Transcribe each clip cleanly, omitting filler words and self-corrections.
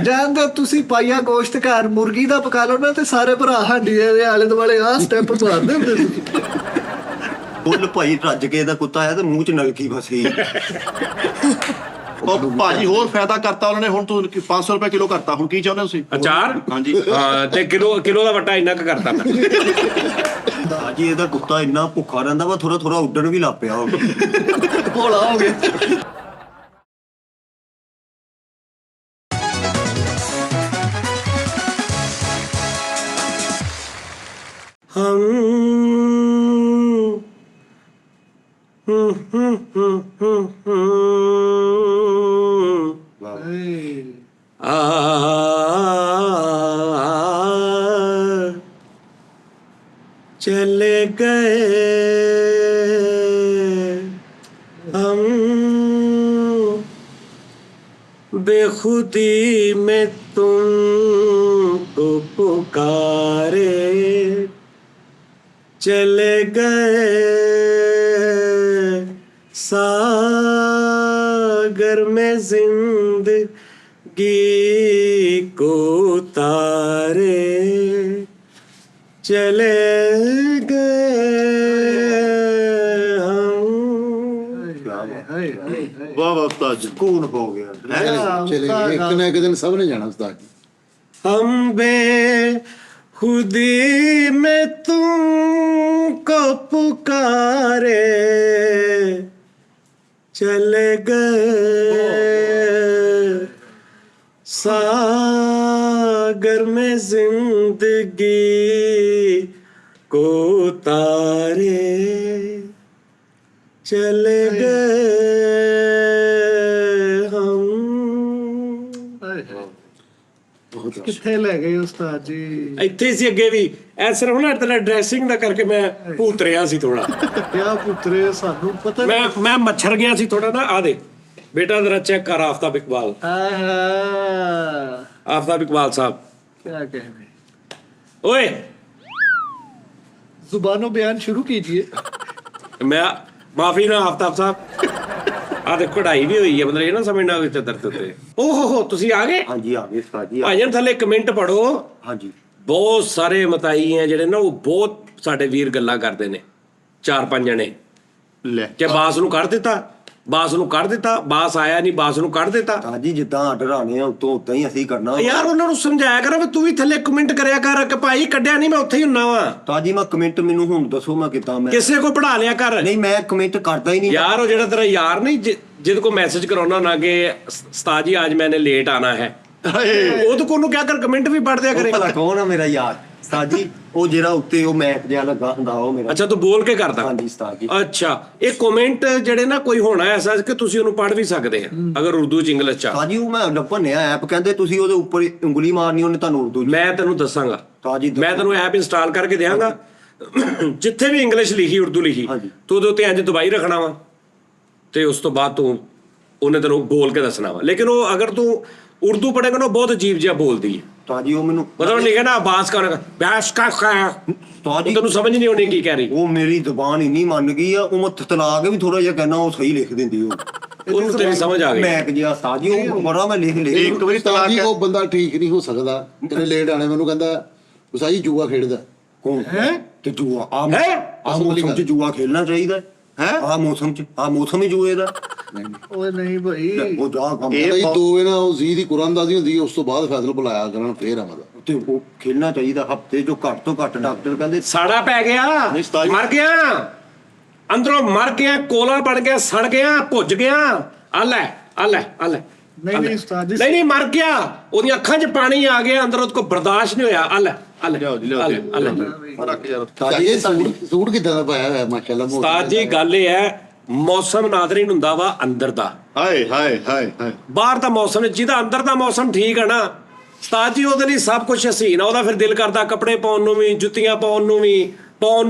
ਜਾਂਦੇ ਤੁਸੀਂ ਪਾਈਆ ਗੋਸ਼ਤ ਘਰ ਮੁਰਗੀ ਦਾ ਪਕਾ ਲਓ ਨਾ ਤੇ ਸਾਰੇ ਭਰਾ ਹਾਂਡੀਆਂ ਦੇ ਆਲੇ ਦੁਆਲੇ ਆਹ ਸਟੈਪ ਮਾਰਦੇ ਹੁੰਦੇ ਸੀ। ਫੁੱਲ ਭਾਈ ਰੱਜ ਕੇ ਇਹਦਾ ਕੁੱਤਾ ਆਇਆ ਤੇ ਮੂੰਹ 'ਚ ਨਲਕੀ ਫਸੀ। ਉਹ ਭਾਜੀ ਹੋਰ ਫਾਇਦਾ ਕਰਤਾ ਉਹਨਾਂ ਨੇ। ਹੁਣ ਤੂੰ 500 ਰੁਪਏ ਕਿਲੋ ਕਰਤਾ, ਹੁਣ ਕੀ ਚਾਹੁੰਦੇ ਤੁਸੀਂ? ਅਚਾਰ? ਹਾਂਜੀ ਹਾਂ, ਤੇ ਕਿਲੋ ਦਾ ਵੱਟਾ ਇੰਨਾ ਕੁ ਕਰਤਾ ਮੈਂ। ਭਾਜੀ ਇਹਦਾ ਕੁੱਤਾ ਇੰਨਾ ਭੁੱਖਾ ਰਹਿੰਦਾ ਵਾ, ਥੋੜਾ ਥੋੜਾ ਉੱਡਣ ਵੀ ਲੱਗ ਪਿਆ ਹੋਵੇ। ਭੋਲਾ ਹੋ ਗਿਆ। चले गए हम बेखुदी में तुमको पुकारे, चले गए सागर में जिंदगी को तारे, चले ਵਾਹ ਵਾਹ ਉਸਤਾਦ ਜੀ। ਸਕੂਨ ਹੋ ਗਿਆ। ਚਲੇ ਗਏ ਇੱਕ ਨਾ ਇੱਕ ਦਿਨ ਸਭ ਨੇ ਜਾਣਾ ਉਸਤਾਦ ਜੀ। हम बेखुदी में तुमको पुकारे, चले गए सागर में जिंदगी को तारे, चले गए हम। ਕਿੱਥੇ ਲੈ ਗਏ ਉਸਤਾਦ ਜੀ? ਇੱਥੇ ਸੀ ਅੱਗੇ ਵੀ ਐ ਸਿਰਫ ਨਾ ਤੇਰਾ ਡਰੈਸਿੰਗ ਦਾ ਕਰਕੇ ਮੈਂ ਭੂਤ ਰਿਹਾ ਸੀ ਥੋੜਾ। ਕਿਆ ਪੁੱਤਰੇ ਸਾਨੂੰ ਪਤਾ ਮੈਂ ਮੱਛਰ ਗਿਆ ਸੀ ਥੋੜਾ ਨਾ। ਆ ਦੇ ਬੇਟਾ ਜ਼ਰਾ ਚੈੱਕ ਕਰ ਆਫਤਾਬ ਇਕਬਾਲ। ਆਫਤਾਬ ਇਕਬਾਲ ਸਾਹਿਬ क्या कहने। ਓਏ जुबानो बयान शुरू कीजिए। ਮੈਂ ਮਾਫੀ ਨਾ ਆਫਤਾਬ ਸਾਹਿਬ। ਆ ਦੇ ਕਢਾਈ ਵੀ ਹੋਈ ਹੈ, ਮਤਲਬ ਇਹ ਨਾ ਸਮਝਣਾ ਵਿੱਚ ਦਰਦ ਉੱਤੇ। ਓਹ ਤੁਸੀਂ ਆ ਗਏ? ਹਾਂਜੀ ਆ ਗਏ ਉਸਤਾਦ ਜੀ। ਭਾਈਆਂ ਥੱਲੇ ਕਮੈਂਟ ਪੜੋ। ਹਾਂਜੀ ਬਹੁਤ ਸਾਰੇ ਮਤਾਈ ਹੈ ਜਿਹੜੇ ਨਾ, ਉਹ ਬਹੁਤ ਸਾਡੇ ਵੀਰ ਗੱਲਾਂ ਕਰਦੇ ਨੇ। 4-5 ਜਣੇ ਲੈ ਕਿ ਬਾਸ ਨੂੰ ਕੱਢ ਦਿੱਤਾ, ਬਾਸ ਨੂੰ ਕੱਢ ਦਿੱਤਾ, ਬਾਸ ਆਇਆ ਨਹੀਂ, ਬਾਸ ਨੂੰ ਕੱਢ ਦਿੱਤਾ। ਜੀ ਜਿੱਦਾਂ ਆਰਡਰ ਆਣੇ ਆ ਉਤੋਂ ਉਦਾਂ ਹੀ ਅਸੀਂ ਕਰਨਾ। ਯਾਰ ਉਹਨਾਂ ਨੂੰ ਸਮਝਾਇਆ ਕਰ ਵੀ ਤੂੰ ਵੀ ਥੱਲੇ ਕਮੈਂਟ ਕਰਿਆ ਕਰ ਕਿ ਭਾਈ ਕੱਢਿਆ ਨਹੀਂ, ਮੈਂ ਉੱਥੇ ਹੀ ਹੁੰਨਾ ਵਾ। ਤਾਂ ਜੀ ਮੈਂ ਕਮੈਂਟ ਮੈਨੂੰ ਹੁਣ ਦੱਸੋ ਮੈਂ ਕਿੱਦਾਂ ਮੈਂ ਕਿਸੇ ਕੋ ਪੜਾ ਲਿਆ ਕਰ। ਨਹੀਂ ਮੈਂ ਕਮੈਂਟ ਕਰਦਾ ਹੀ ਨਹੀਂ यार वो जेड़ा तेरा यार नहीं जिद को मैसेज कराना ना कि उस्ताद जी आज मैंने लेट आना है, वो तो कोनो क्या कर कमेंट भी पढ़ दिया करे। ਭਲਾ ਕੌਣ ਆ ਮੇਰਾ ਯਾਰ? ਉਸਤਾਦ ਜੀ ਉਹ ਜਿਹੜਾ ਉੱਤੇ ਉਹ ਮੈਪ ਜਿਹਾ ਲੱਗਾ ਹੁੰਦਾ ਉਹ ਮੇਰਾ। अच्छा तू बोल के करदा? ਹਾਂਜੀ ਉਸਤਾਦ ਜੀ। अच्छा ये कमेंट जेड़े ना कोई होना ऐसा कि ਤੁਸੀਂ ਉਹਨੂੰ ਪੜ੍ਹ ਵੀ ਸਕਦੇ ਆ ਅਗਰ ਉਰਦੂ ਚ ਇੰਗਲਿਸ਼ ਚ। ਉਸਤਾਦ ਜੀ ਉਹ ਮੈਂ ਲੱਭਣਿਆ ਐਪ ਕਹਿੰਦੇ ਤੁਸੀਂ ਉਹਦੇ ਉੱਪਰ ਉਂਗਲੀ ਮਾਰਨੀ ਉਹਨੇ ਤੁਹਾਨੂੰ ਉਰਦੂ ਚ। ਮੈਂ ਤੈਨੂੰ ਦੱਸਾਂਗਾ, ਉਸਤਾਦ ਜੀ ਮੈਂ ਤੈਨੂੰ ਐਪ ਇੰਸਟਾਲ ਕਰਕੇ ਦਿਆਂਗਾ। ਜਿੱਥੇ ਵੀ ਇੰਗਲਿਸ਼ ਲਿਖੀ ਉਰਦੂ ਲਿਖੀ ਹਾਂਜੀ। ਤੂੰ ਉਹਦੇ ਉੱਤੇ ਇੰਜ ਦਬਾਈ ਰੱਖਣਾ ਵਾ ਤੇ ਉਸ ਤੋਂ ਬਾਅਦ ਤੂੰ ਉਹਨੇ ਤੈਨੂੰ ਬੋਲ ਕੇ ਦੱਸਣਾ ਵਾ। ਲੇਕਿਨ ਉਹ ਅਗਰ ਤੂੰ ਉਰਦੂ ਪੜ੍ਹੇਗਾ ਨਾ ਬਹੁਤ ਅਜੀਬ ਜਿਹਾ ਬੋਲਦੀ ਹੈ। ਉਸਤਾਦ ਜੀ ਉਹ ਮੈਨੂੰ ਮਤਲਬ ਲਿਖਿਆ ਨਾ ਆਵਾਜ਼ ਕਰ ਬੈਸ਼ ਕਾ ਖਾਇਆ, ਉਸਤਾਦ ਜੀ ਤੈਨੂੰ ਸਮਝ ਨਹੀਂ ਆਉਣੀ ਕੀ ਕਹਿ ਰਹੀ। ਉਹ ਮੇਰੀ ਜ਼ੁਬਾਨ ਹੀ ਨਹੀਂ ਮੰਨ ਗਈ ਆ। ਉਹ ਮੈਂ ਤਲਾ ਕੇ ਵੀ ਥੋੜਾ ਜਿਹਾ ਕਹਿਣਾ ਉਹ ਸਹੀ ਲਿਖ ਦਿੰਦੀ ਉਹ। ਉਹਨੂੰ ਤੇਰੀ ਸਮਝ ਆ ਗਈ। ਮੈਂ ਜਿਹਾ ਉਸਤਾਦ ਜੀ ਉਹ ਬੜਾ ਮੈਂ ਲਿਖ ਇੱਕ ਵਾਰੀ ਉਸਤਾਦ ਤਲਾਕ ਜੀ ਉਹ ਬੰਦਾ ਠੀਕ ਨਹੀਂ ਹੋ ਸਕਦਾ। ਕਹਿੰਦੇ ਲੇਟ ਆਣੇ ਮੈਨੂੰ ਕਹਿੰਦਾ ਉਸਤਾਦ ਜੀ ਜੂਆ ਖੇਡਦਾ। ਕੌਣ ਹੈ ਤੇ ਜੂਆ ਆ ਅਸਲੀ ਮੌਸਮ ਚ ਜੂਆ ਖੇਲਣਾ ਚਾਹੀਦਾ ਹੈ। ਆ ਮੌਸਮ ਹੀ ਜੂਏ ਦਾ। ਓਏ ਨਹੀਂ ਭਾਈ ਉਹ ਜਾ ਕੰਮ ਇਹ ਦੋ ਇਹਨਾਂ ਉਹ ਜ਼ੀ ਦੀ ਕੁਰਾਨਦਾਜ਼ੀ ਹੁੰਦੀ ਹੈ, ਉਸ ਤੋਂ ਬਾਅਦ ਫੈਸਲਾ ਬੁਲਾਇਆ ਕਰਨ ਫੇਰ ਆਵਾਂਗਾ। ਤੇ ਉਹ ਖੇਲਣਾ ਚਾਹੀਦਾ ਹਫਤੇ ਜੋ ਘੱਟ ਤੋਂ ਘੱਟ। ਡਾਕਟਰ ਕਹਿੰਦੇ ਸਾੜਾ ਪੈ ਗਿਆ, ਉਸਤਾਦ ਜੀ। ਮਰ ਗਿਆ, ਅੰਦਰੋਂ ਮਰ ਗਿਆ, ਕੋਲਾ ਬਣ ਗਿਆ, ਸੜ ਗਿਆ, ਭੁੱਜ ਗਿਆ। ਆ ਲੈ ਆ ਲੈ ਆ ਲੈ। ਨਹੀਂ ਉਸਤਾਦ ਜੀ ਨਹੀਂ ਮਰ ਗਿਆ, ਉਹਦੀਆਂ ਅੱਖਾਂ 'ਚ ਪਾਣੀ ਆ ਗਿਆ, ਅੰਦਰ ਉਹਦੇ ਕੋ ਬਰਦਾਸ਼ਤ ਨਹੀਂ ਹੋਇਆ। ਆ ਲੈ ਆ ਲੈ ਲਿਆਓ ਜੀ, ਲਿਆਓ ਆ ਲੈ, ਜੀ। ਆ ਲੈ। ਰੱਖ ਯਾਰ। ਇਹ ਸੂਟ ਕਿੱਦਾਂ ਦਾ ਪਾਇਆ ਹੋਇਆ ਮਾਸ਼ਾਅੱਲਾ। ਉਸਤਾਦ ਜੀ ਗੱਲ ਇਹ ਹੈ, ਮੌਸਮ ਨਾਜ਼ਰੀਨ ਹੁੰਦਾ ਵਾ ਅੰਦਰ ਦਾ। ਹਾਏ ਹਾਏ ਹਾਏ ਹਾਏ। ਬਾਹਰ ਦਾ ਮੌਸਮ ਜਿਹਦਾ ਅੰਦਰ ਦਾ ਮੌਸਮ ਠੀਕ ਹੈ ਨਾ ਉਸਤਾਦ ਜੀ, ਉਹਦੇ ਲਈ ਸਭ ਕੁਝ ਹਸੀਨ ਆ। ਉਹਦਾ ਫਿਰ ਦਿਲ ਕਰਦਾ ਕੱਪੜੇ ਪਾਉਣ ਨੂੰ ਵੀ, ਜੁੱਤੀਆਂ ਪਾਉਣ ਨੂੰ ਵੀ,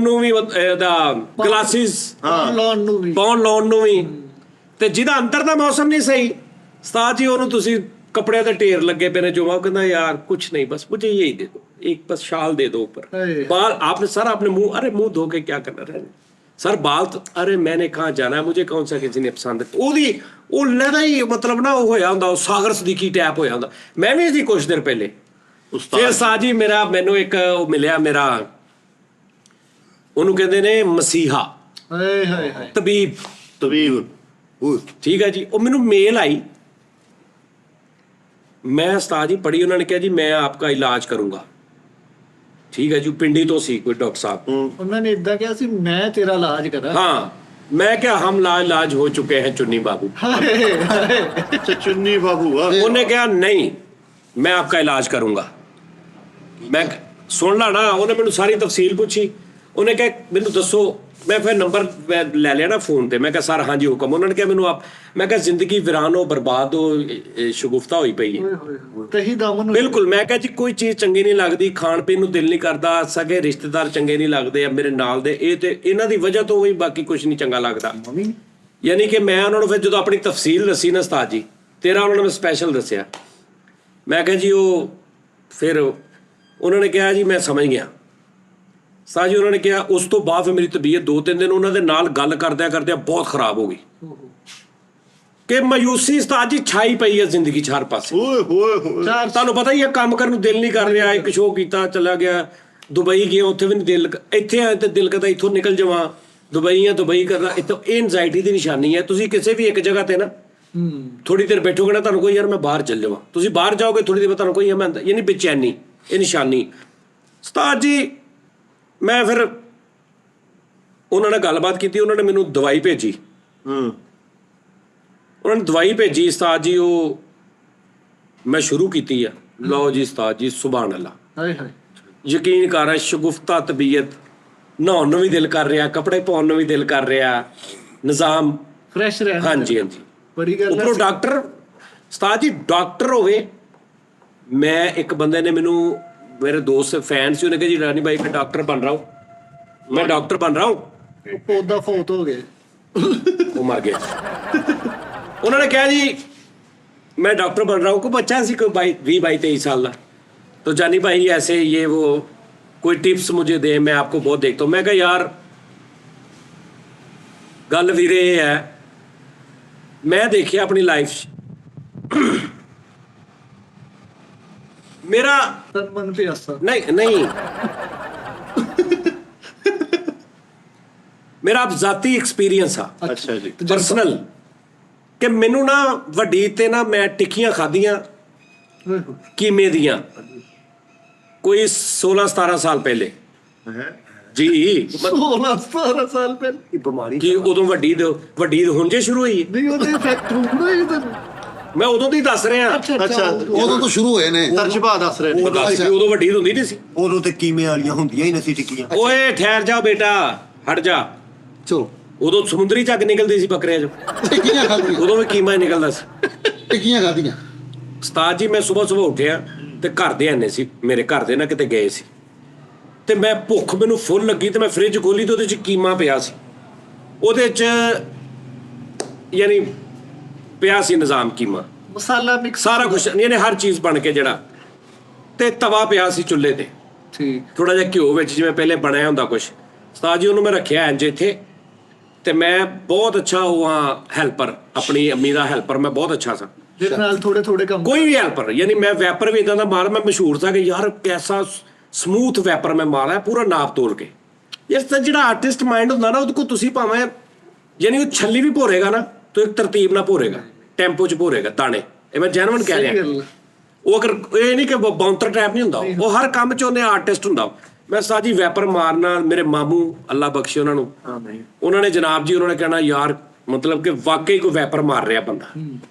ਇਹਦਾ ਗਲਾਸਿਸ ਲਾਉਣ ਨੂੰ ਵੀ ਪਾਉਣ ਲਾਉਣ ਨੂੰ ਵੀ। ਤੇ ਜਿਹਦਾ ਅੰਦਰ ਦਾ ਮੌਸਮ ਨਹੀਂ ਸਹੀ ਉਸਤਾਦ ਜੀ, ਉਹਨੂੰ ਤੁਸੀਂ कपड़े के ढेर लगे पे ने जो कहना यार कुछ नहीं बस मुझे यही दे दो, एक बस शाल दे दो ऊपर, बाल आपने सर आपने मुंह, अरे मुंह धो के क्या करना रहने, सर बाल तो अरे मैंने कहाँ जाना है, मुझे कौन सा किसी ने पसंद ਉਹਦੀ ਉਹ ਲੈਦਾ ਹੀ ਮਤਲਬ ਨਾ ਉਹ ਹੋਇਆ ਹੁੰਦਾ, ਉਹ ਸਾਗਰ ਸਦੀਕੀ ਟੈਪ ਹੋਇਆ ਹੁੰਦਾ। ਮੈਂ ਵੀ ਸੀ ਕੁਝ ਦਿਨ ਪਹਿਲੇ ਫਿਰ ਸਾਜੀ ਮੇਰਾ ਮੈਨੂੰ ਇੱਕ ਉਹ ਮਿਲਿਆ ਮੇਰਾ, ਉਹਨੂੰ ਕਹਿੰਦੇ ਨੇ ਮਸੀਹਾ ਹਾਏ ਹਾਏ ਹਾਏ ਤਬੀਬ ਠੀਕ ਹੈ ਜੀ। ਉਹ ਮੈਨੂੰ ਮੇਲ ਆਈ, ਮੈਂ ਉਸਤਾਦ ਜੀ ਪੜ੍ਹੀ, ਉਹਨਾਂ ਨੇ ਕਿਹਾ ਜੀ ਮੈਂ ਆਪਕਾ ਇਲਾਜ ਕਰੂੰਗਾ। ਠੀਕ ਹੈ ਜੀ, ਪਿੰਡੀ ਤੋਂ ਸੀ ਕੋਈ ਡਾਕਟਰ ਸਾਹਿਬ, ਉਹਨਾਂ ਨੇ ਇਦਾਂ ਕਿਹਾ ਸੀ ਮੈਂ ਤੇਰਾ ਇਲਾਜ ਕਰਾਂ। हाँ मैं क्या हम इलाज हो चुके हैं चुन्नी बाबू। ਹਾਏ ਹਾਏ चुन्नी बाबू उन्होंने कहा नहीं मैं आपका इलाज करूंगा। मैं सुन ला ना, उन्हें मैंने सारी तफसील पूछी, उन्हें कहा मैनू दसो, मैं फिर नंबर ले लिया ना फोन ते, मैं कहा सर हाँ जी हुक्म। उन्होंने कहा मैनू आप, मैं कहा जिंदगी वीरान हो बर्बाद हो शगुफ्ता होई पई है। ਤਹੀ ਦਾਮਨ बिल्कुल मैं कहा जी कोई चीज़ चंगी नहीं लगती, खाण पीन ਨੂੰ ਦਿਲ ਨਹੀਂ ਕਰਦਾ, ਸਗੇ ਰਿਸ਼ਤੇਦਾਰ ਚੰਗੇ ਨਹੀਂ ਲੱਗਦੇ ਆ ਮੇਰੇ ਨਾਲ ਦੇ, ਇਹ ਤੇ ਇਹਨਾਂ ਦੀ ਵਜ੍ਹਾ ਤੋਂ ਹੀ ਬਾਕੀ ਕੁਝ ਨਹੀਂ ਚੰਗਾ ਲੱਗਦਾ। ਯਾਨੀ ਕਿ ਮੈਂ ਉਹਨਾਂ ਨੂੰ ਫਿਰ ਜਦੋਂ ਆਪਣੀ ਤਫਸੀਲ ਦੱਸੀ ਨਾ ਉਸਤਾਦ ਜੀ, ਤੇਰਾ ਉਹਨਾਂ ਨੇ ਸਪੈਸ਼ਲ ਦੱਸਿਆ, ਮੈਂ ਕਿਹਾ ਜੀ ਉਹ ਫਿਰ ਉਹਨਾਂ ਨੇ ਕਿਹਾ ਜੀ ਮੈਂ ਸਮਝ ਗਿਆ। ਉਸਤਾਦ ਜੀ ਉਹਨਾਂ ਨੇ ਕਿਹਾ ਉਸ ਤੋਂ ਬਾਅਦ ਫਿਰ ਮੇਰੀ ਤਬੀਅਤ 2-3 ਦਿਨ ਉਹਨਾਂ ਦੇ ਨਾਲ ਗੱਲ ਕਰਦਿਆਂ ਕਰਦਿਆਂ ਬਹੁਤ ਖਰਾਬ ਹੋ ਗਈ ਕਿ ਮਾਯੂਸੀ ਉਸਤਾਦ ਜੀ ਛਾਈ ਪਈ ਹੈ ਜ਼ਿੰਦਗੀ 'ਚ ਹਰ ਪਾਸੇ। ओए होए होए ਤੁਹਾਨੂੰ ਪਤਾ ਹੀ ਹੈ ਕੰਮ ਕਰਨ ਨੂੰ ਦਿਲ ਨਹੀਂ ਕਰ ਰਿਹਾ। ਇੱਕ ਸ਼ੋਅ ਕੀਤਾ ਚਲਾ ਗਿਆ, ਦੁਬਈ ਗਿਆ ਉੱਥੇ ਵੀ ਨਹੀਂ ਦਿਲ, ਇੱਥੇ ਆਏ ਤੇ ਦਿਲ ਕਰਦਾ ਇੱਥੋਂ ਨਿਕਲ ਜਾਵਾਂ, ਦੁਬਈ ਕਰਨਾ। ਇੱਥੋਂ ਇਹ ਐਨਜ਼ਾਈਟੀ ਦੀ ਨਿਸ਼ਾਨੀ ਹੈ। ਤੁਸੀਂ ਕਿਸੇ ਵੀ ਇੱਕ ਜਗ੍ਹਾ ਤੇ ਨਾ ਥੋੜੀ ਦੇਰ ਬੈਠੋਗੇ ਨਾ, ਤੁਹਾਨੂੰ ਕੋਈ ਯਾਰ ਮੈਂ ਬਾਹਰ ਚੱਲ ਜਾਵਾਂ, ਤੁਸੀਂ ਬਾਹਰ ਜਾਓਗੇ ਥੋੜੀ ਦੇਰ ਬਾਅਦ ਤੁਹਾਨੂੰ ਕੋਈ ਮੈਂ ਯਾਨੀ ਬੇਚੈਨੀ, ਇਹ ਨਿਸ਼ਾਨੀ। ਉਸਤਾਦ ਜੀ ਮੈਂ ਫਿਰ ਉਹਨਾਂ ਨਾਲ ਗੱਲਬਾਤ ਕੀਤੀ, ਉਹਨਾਂ ਨੇ ਮੈਨੂੰ ਦਵਾਈ ਭੇਜੀ। ਉਹਨਾਂ ਨੇ ਦਵਾਈ ਭੇਜੀ ਉਸਤਾਦ ਜੀ, ਉਹ ਮੈਂ ਸ਼ੁਰੂ ਕੀਤੀ ਆ। ਲਓ ਜੀ ਉਸਤਾਦ ਜੀ ਸੁਭਾਨ ਅੱਲਾ, ਹਾਏ ਹਾਏ ਯਕੀਨ ਕਰ ਸ਼ਗੁਫਤਾ ਤਬੀਅਤ, ਨਹਾਉਣ ਨੂੰ ਵੀ ਦਿਲ ਕਰ ਰਿਹਾ, ਕੱਪੜੇ ਪਾਉਣ ਨੂੰ ਵੀ ਦਿਲ ਕਰ ਰਿਹਾ, ਨਿਜ਼ਾਮ ਫਰੈਸ਼ ਰਹਿਣਾ। ਹਾਂਜੀ ਹਾਂਜੀ। ਬੜੀ ਗੱਲ ਉੱਪਰੋਂ ਡਾਕਟਰ ਉਸਤਾਦ ਜੀ ਡਾਕਟਰ ਹੋਵੇ। ਮੈਂ ਇੱਕ ਬੰਦੇ ਨੇ ਮੈਨੂੰ, मेरे दोस्त फैन से, उन्होंने कहा जी रानी भाई मैं डॉक्टर बन रहा हूँ, मैं डॉक्टर बन रहा हूँ। ਪੌਦਾ ਫੌਤ ਹੋ ਗਏ, वो मर गया। उन्होंने कहा जी मैं डॉक्टर बन रहा हूँ, कोई बच्चा सी कोई 20-22 साल का, तो जानी भाई ऐसे ये वो कोई टिप्स मुझे दे, मैं आपको बहुत देखता हूँ। मैं कहा यार गल वीरे ये है, मैं देखिए अपनी लाइफ मेरा ਤਨ ਮਨ ਪਿਆਸਾ। नहीं मेरा आप ਜ਼ਾਤੀ एक्सपीरियंस आ अच्छा जी पर्सनल कि मैनू ना ਵੱਡੀ ਤੇ ਨਾ मैं ਟਿੱਕੀਆਂ ਖਾਧੀਆਂ ਕੀਮੇ ਦੀਆਂ ਕੋਈ 16-17 ਸਾਲ ਪਹਿਲੇ ਜੀ। 16-17 ਸਾਲ ਪਹਿਲੇ ਬਿਮਾਰੀ ਕਿ ਉਦੋਂ ਵੱਡੀ ਹੁਣ ਜੇ ਸ਼ੁਰੂ ਹੋਈ ਹੈ, ਨਹੀਂ ਉਹਦੇ ਇਫੈਕਟ ਹੁੰਦਾ ਹੀ ਤੈਨੂੰ। ਮੈਂ ਉਦੋਂ ਦੀ ਦੱਸ ਰਿਹਾ। अच्छा ਉਦੋਂ ਤੋਂ ਸ਼ੁਰੂ ਹੋਏ ਨੇ। तरजबा दस रहे ਉਹ ਦੱਸ ਵੀ ਉਦੋਂ ਵੱਡੀ ਹੁੰਦੀ ਨਹੀਂ ਸੀ। ਉਦੋਂ ਤੇ ਕੀਮੇ ਵਾਲੀਆਂ ਹੁੰਦੀਆਂ ਹੀ ਨਹੀਂ ਸੀ ਟਿੱਕੀਆਂ। ਓਏ ਠਹਿਰ ਜਾ ਬੇਟਾ, ਹਟ ਜਾ। ਚਲੋ ਉਦੋਂ ਸਮੁੰਦਰੀ ਝੱਗ ਨਿਕਲਦੀ ਸੀ ਬੱਕਰਿਆਂ 'ਚੋਂ, ਟਿੱਕੀਆਂ ਖਾਧੀਆਂ, ਉਦੋਂ ਵੀ ਕੀਮਾ ਹੀ ਨਿਕਲਦਾ ਸੀ। ਟਿੱਕੀਆਂ ਖਾਧੀਆਂ। ਉਸਤਾਦ ਜੀ ਮੈਂ ਸਵੇਰ ਉੱਠਿਆ ਤੇ ਘਰ ਦੇ ਆਨੇ ਸੀ, ਮੇਰੇ ਘਰ ਦੇ ਨਾ ਕਿਤੇ ਗਏ ਸੀ, ਤੇ ਮੈਂ ਭੁੱਖ ਮੈਨੂੰ ਫੁੱਲ ਲੱਗੀ ਤੇ ਮੈਂ ਫ੍ਰਿਜ ਖੋਲੀ ਤੇ ਉਹਦੇ 'ਚ ਕੀਮਾ ਪਿਆ ਸੀ, ਉਹਦੇ 'ਚ ਯਾਨੀ ਪਿਆ ਸੀ ਨਿਜ਼ਾਮ ਕੀਮਾ, ਮਸਾਲਾ ਮਿਕਸ ਸਾਰਾ ਕੁਝ ਯਾਨੀ ਹਰ ਚੀਜ਼ ਬਣ ਕੇ ਜਿਹੜਾ, ਤੇ ਤਵਾ ਪਿਆ ਸੀ ਚੁੱਲ੍ਹੇ ਤੇ, ਠੀਕ ਥੋੜਾ ਜਿਹਾ ਘਿਓ ਵਿੱਚ ਜਿਵੇਂ ਪਹਿਲੇ ਬਣਿਆ ਹੁੰਦਾ ਕੁਝ। ਉਸਤਾਦ ਜੀ ਉਹਨੂੰ ਮੈਂ ਰੱਖਿਆ ਇੰਜ ਇੱਥੇ, ਤੇ ਮੈਂ ਬਹੁਤ ਅੱਛਾ ਉਹ ਹਾਂ ਹੈਲਪਰ, ਆਪਣੀ ਅੰਮੀ ਦਾ ਹੈਲਪਰ ਮੈਂ ਬਹੁਤ ਅੱਛਾ ਸਾਂ। ਜਿਹਦੇ ਨਾਲ ਥੋੜੇ ਥੋੜੇ ਕੰਮ ਕੋਈ ਵੀ ਹੈਲਪਰ ਯਾਨੀ ਮੈਂ ਵੈਪਰ ਵੀ ਇਦਾਂ ਦਾ ਮਾਰ, ਮੈਂ ਮਸ਼ਹੂਰ ਸਾਂ ਕਿ ਯਾਰ ਕੈਸਾ ਸਮੂਥ ਵੈਪਰ ਮੈਂ ਮਾਰਿਆ ਪੂਰਾ ਨਾਪ ਤੋਲ ਕੇ। ਯਾਰ ਤਾਂ ਜਿਹੜਾ ਆਰਟਿਸਟ ਮਾਈਂਡ ਹੁੰਦਾ ਨਾ, ਉਹਦੇ ਕੋਲ ਤੁਸੀਂ ਭਾਵੇਂ ਯਾਨੀ ਉਹ ਛੱਲੀ ਵੀ ਭੋਰੇਗਾ ਨਾ, ਤਾਂ ਇੱਕ ਤਰਤੀਬ ਨਾਲ ਭੋਰੇਗਾ, ਟੈਂਪੋ 'ਚ ਭੋਰੇਗਾ ਦਾਣੇ। ਇਹ ਮੈਂ ਜੈਨੂਇਨ ਕਹਿ ਰਿਹਾ। ਉਹ ਅਗਰ ਇਹ ਨਹੀਂ ਕਿ ਬਾਉਂਸਰ ਟਾਈਪ ਨਹੀਂ ਹੁੰਦਾ, ਉਹ ਹਰ ਕੰਮ 'ਚ ਉਹਨੇ ਆਰਟਿਸਟ ਹੁੰਦਾ। ਮੈਂ ਸਾਜੀ ਵੈਪਰ ਮਾਰਨਾ, ਮੇਰੇ ਮਾਮੂ ਅੱਲਾ ਬਖਸ਼ੇ ਉਹਨਾਂ ਨੂੰ, ਉਹਨਾਂ ਨੇ ਜਨਾਬ ਜੀ ਉਹਨਾਂ ਨੇ ਕਹਿਣਾ ਯਾਰ ਮਤਲਬ ਕਿ ਵਾਕਈ ਕੋਈ ਵੈਪਰ ਮਾਰ ਰਿਹਾ ਬੰਦਾ।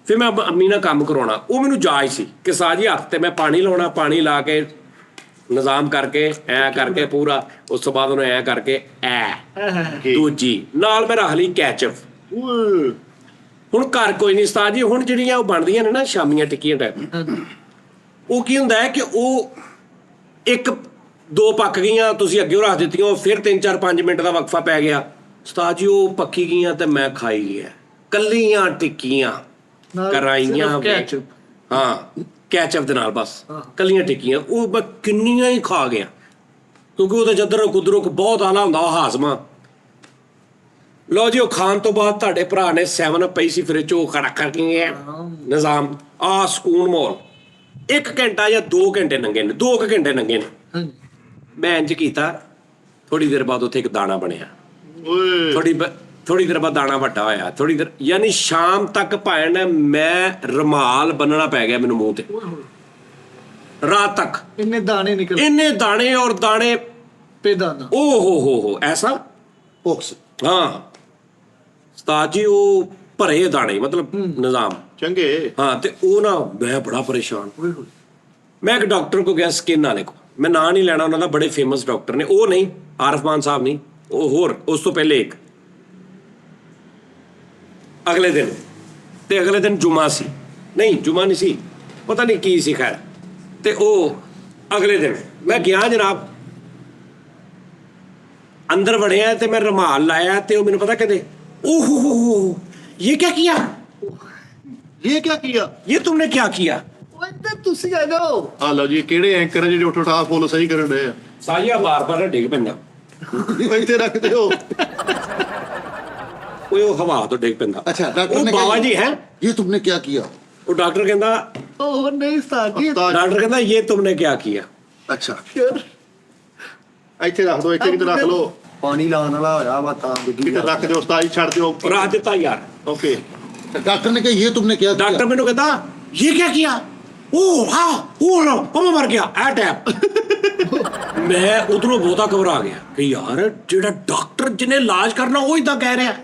ਫਿਰ ਮੈਂ ਅੰਮੀ ਨਾਲ ਕੰਮ ਕਰਾਉਣਾ, ਉਹ ਮੈਨੂੰ ਜਾਚ ਸੀ ਕਿ ਸਾਜੀ ਹੱਥ ਤੇ ਮੈਂ ਪਾਣੀ ਲਾਉਣਾ, ਪਾਣੀ ਲਾ ਕੇ ਨਿਜ਼ਾਮ ਕਰਕੇ ਐ ਕਰਕੇ ਪੂਰਾ, ਉਸ ਤੋਂ ਬਾਅਦ ਉਹਨੂੰ ਐ ਕਰਕੇ ਐ ਦੂਜੀ ਨਾਲ ਮੈਂ ਰੱਖ ਲਈ ਕੈਚਅਪ। ਹੁਣ ਘਰ ਕੋਈ ਨਹੀਂ ਉਸਤਾਦ ਜੀ, ਹੁਣ ਜਿਹੜੀਆਂ ਉਹ ਬਣਦੀਆਂ ਨੇ ਨਾ ਸ਼ਾਮੀਆਂ ਟਿੱਕੀਆਂ ਟਾਈਪ, ਉਹ ਕੀ ਹੁੰਦਾ ਹੈ ਕਿ ਉਹ 1-2 ਪੱਕ ਗਈਆਂ, ਤੁਸੀਂ ਅੱਗੇ ਰੱਖ ਦਿੱਤੀਆਂ, ਉਹ ਫਿਰ 3-4-5 ਮਿੰਟ ਦਾ ਵਕਫਾ ਪੈ ਗਿਆ ਉਸਤਾਦ ਜੀ, ਉਹ ਪੱਕੀ ਗਈਆਂ ਤੇ ਮੈਂ ਖਾਈ ਗਿਆ ਕੱਲੀਆਂ ਟਿੱਕੀਆਂ ਕਰਾਈਆਂ ਹਾਂ ਕੈਚਅਪ ਦੇ ਨਾਲ, ਬਸ ਕੱਲੀਆਂ ਟਿੱਕੀਆਂ। ਉਹ ਮੈਂ ਕਿੰਨੀਆਂ ਹੀ ਖਾ ਗਿਆ, ਕਿਉਂਕਿ ਉਹਦਾ ਜਦਰੋਂ ਕੁਦਰੋਂ ਬਹੁਤ ਆਲਾ ਹੁੰਦਾ ਉਹ ਹਾਜ਼ਮਾ। ਲਓ ਜੀ, ਉਹ ਖਾਣ ਤੋਂ ਬਾਅਦ ਤੁਹਾਡੇ ਭਰਾ ਨੇ 7 ਪਈ ਸੀ ਫ੍ਰਿਜ 'ਚ, ਉਹ ਖੜਾ ਕਰਕੇ ਨਿਜ਼ਾਮ ਆ ਸਕੂਨ ਮੋਲ 1 ਘੰਟਾ ਜਾਂ 2 ਘੰਟੇ ਲੰਘੇ ਨੇ, 2 ਘੰਟੇ ਲੰਘੇ ਨੇ। ਹਾਂਜੀ ਮੈਂ ਇੰਜ ਕੀਤਾ, ਥੋੜੀ ਦੇਰ ਬਾਅਦ ਉੱਥੇ ਇੱਕ ਦਾਣਾ ਬਣਿਆ, ਓਏ ਥੋੜੀ ਦੇਰ ਬਾਅਦ ਦਾਣਾ ਵੱਡਾ ਹੋਇਆ, ਥੋੜੀ ਦੇਰ ਯਾਨੀ ਸ਼ਾਮ ਤੱਕ ਭੈਣ ਮੈਂ ਰੁਮਾਲ ਬੰਨਣਾ ਪੈ ਗਿਆ ਮੈਨੂੰ ਮੂੰਹ ਤੇ ਰਾਤ ਤੱਕ। ਇੰਨੇ ਦਾਣੇ ਨਿਕਲ ਇੰਨੇ ਦਾਣੇ ਔਰ ਦਾਣੇ ਪੇਦਾਨਾ। ਓ ਹੋ ਐਸਾ। ਭੁੱਖ ਹਾਂ ਉਸਤਾਦ ਜੀ, ਉਹ ਭਰੇ ਦਾਣੇ ਮਤਲਬ ਨਿਜ਼ਾਮ। ਚੰਗੇ। ਹਾਂ ਤੇ ਉਹ ਨਾ ਮੈਂ ਬੜਾ ਪਰੇਸ਼ਾਨ। ਮੈਂ ਇੱਕ ਡਾਕਟਰ ਕੋ ਗਿਆ, ਸਕਿਨ ਵਾਲੇ ਕੋ, ਮੈਂ ਨਾਂ ਨਹੀਂ ਲੈਣਾ ਉਹਨਾਂ ਦਾ, ਬੜੇ ਫੇਮਸ ਡਾਕਟਰ ਨੇ ਉਹ, ਨਹੀਂ ਆਰਫ ਮਾਨ ਸਾਹਿਬ ਨਹੀਂ, ਉਹ ਹੋਰ ਉਸ ਤੋਂ ਪਹਿਲੇ ਇੱਕ। ਅਗਲੇ ਦਿਨ ਜੁਮਾ ਸੀ, ਨਹੀਂ ਜੁਮਾ ਨਹੀਂ ਸੀ, ਪਤਾ ਨਹੀਂ ਕੀ ਸੀ, ਖੈਰ। ਤੇ ਉਹ ਅਗਲੇ ਦਿਨ ਮੈਂ ਗਿਆ ਜਨਾਬ, ਅੰਦਰ ਵੜਿਆ ਤੇ ਮੈਂ ਰੁਮਾਲ ਲਾਇਆ ਤੇ ਉਹ ਮੈਨੂੰ ਪਤਾ ਕਹਿੰਦੇ, ਓਹ ਇਹ क्या किया, ਇਹ ਕੀ ਕੀਤਾ? ये तुमने क्या किया? ਓਏ ਤੇ ਤੁਸੀਂ ਆ ਜਾਓ। ਆ ਲਓ ਜੀ, ਕਿਹੜੇ ਐਂਕਰ ਆ ਜਿਹੜੇ ਉੱਠ ਫੁੱਲ ਸਹੀ ਕਰਨ ਡਏ ਆ? ਸਾਜੀਆ ਬਾਰ ਡਿੱਗ ਪੈਂਦਾ, ਇੱਥੇ ਰੱਖਦੇ ਹੋ। ਉਹ ਹਵਾ ਤੋਂ ਡਿੱਗ ਪੈਂਦਾ। अच्छा डॉक्टर ਉਹ ने ਬਾਬਾ ਜੀ ਹੈ, ये तुमने क्या किया? ਉਹ ਡਾਕਟਰ ਕਹਿੰਦਾ, ਉਹ ਨਹੀਂ ਉਸਤਾਦ ਜੀ, ਡਾਕਟਰ ਕਹਿੰਦਾ ये तुमने क्या किया? अच्छा ਯਾਰ ਇੱਥੇ ਰੱਖ ਦਿਓ, ਇੱਥੇ ਕਿਤੇ ਰੱਖ ਲਓ, ਪਾਣੀ ਲਾਉਣ ਵਾਲਾ ਹੋਇਆ ਵਾ ਤਾਂ ਡਿੱਗੀ ਕਿਤੇ ਰੱਖ ਦਿਓ ਉਸਤਾਦ ਜੀ, ਛੱਡ ਦਿਓ। ਰਾਤ ਦਿੱਤਾ ਯਾਰ। ਓਕੇ। डॉक्टर ने कहा ये तुमने क्या किया? ਡਾਕਟਰ ਮੈਨੂੰ ਕਹਿੰਦਾ ये क्या किया? ਉਹ ਮੈਂ ਮਰ ਗਿਆ ਐ ਟੈਪ। ਮੈਂ ਉਧਰੋਂ ਬਹੁਤਾ ਘਬਰਾ ਗਿਆ ਕਿ ਯਾਰ ਜਿਹੜਾ ਡਾਕਟਰ ਜਿਹਨੇ ਇਲਾਜ ਕਰਨਾ ਉਹ ਇਦਾਂ ਕਹਿ ਰਿਹਾ।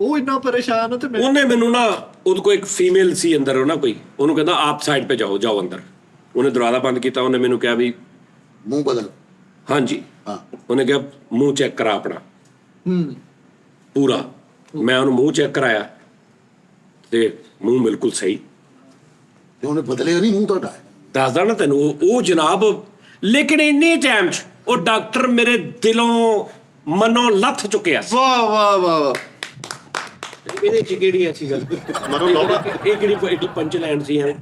ਉਹ ਇੰਨਾ ਪਰੇਸ਼ਾਨ ਹੋ ਤੇ ਮੈਂ ਉਹਨੇ ਮੈਨੂੰ ਨਾ, ਉਹਦੇ ਕੋਲ ਇੱਕ ਫੀਮੇਲ ਸੀ ਅੰਦਰ, ਉਹ ਨਾ ਕੋਈ, ਉਹਨੂੰ ਕਹਿੰਦਾ ਆਪ ਸਾਈਡ पे ਜਾਓ ਅੰਦਰ। ਉਹਨੇ ਦਰਵਾਜ਼ਾ ਬੰਦ ਕੀਤਾ, ਉਹਨੇ ਮੈਨੂੰ ਕਿਹਾ ਵੀ मुंह बदल। ਹਾਂਜੀ। हाँ ਉਹਨੇ ਕਿਹਾ ਮੂੰਹ ਚੈੱਕ ਕਰਾ ਆਪਣਾ ਪੂਰਾ। ਮੈਂ ਉਹਨੂੰ ਮੂੰਹ ਚੈੱਕ ਕਰਾਇਆ ਤੇ ਮੂੰਹ ਬਿਲਕੁਲ ਸਹੀ। उन्हें बदलेगा नहीं मुंह तो हटा। ਦੱਸਦਾ ਨਾ ਤੈਨੂੰ, ਉਹ ਜਨਾਬ, ਲੇਕਿਨ ਇੰਨੇ ਟਾਈਮ 'ਚ ਉਹ ਡਾਕਟਰ ਮੇਰੇ ਦਿਲੋਂ ਮਨੋਂ ਲੱਥ ਚੁੱਕਿਆ ਸੀ। ਵਾਹ ਵਾਹ ਵਾਹ। ਇਹਦੇ 'ਚ ਕਿਹੜੀ ਐਸੀ ਗੱਲ, ਮਨੋਂ ਲਾਉਣਾ। ਇਹ ਕਿਹੜੀ ਐਡੀ ਪੰਚ ਲੈਂਡ ਸੀ ਹੈ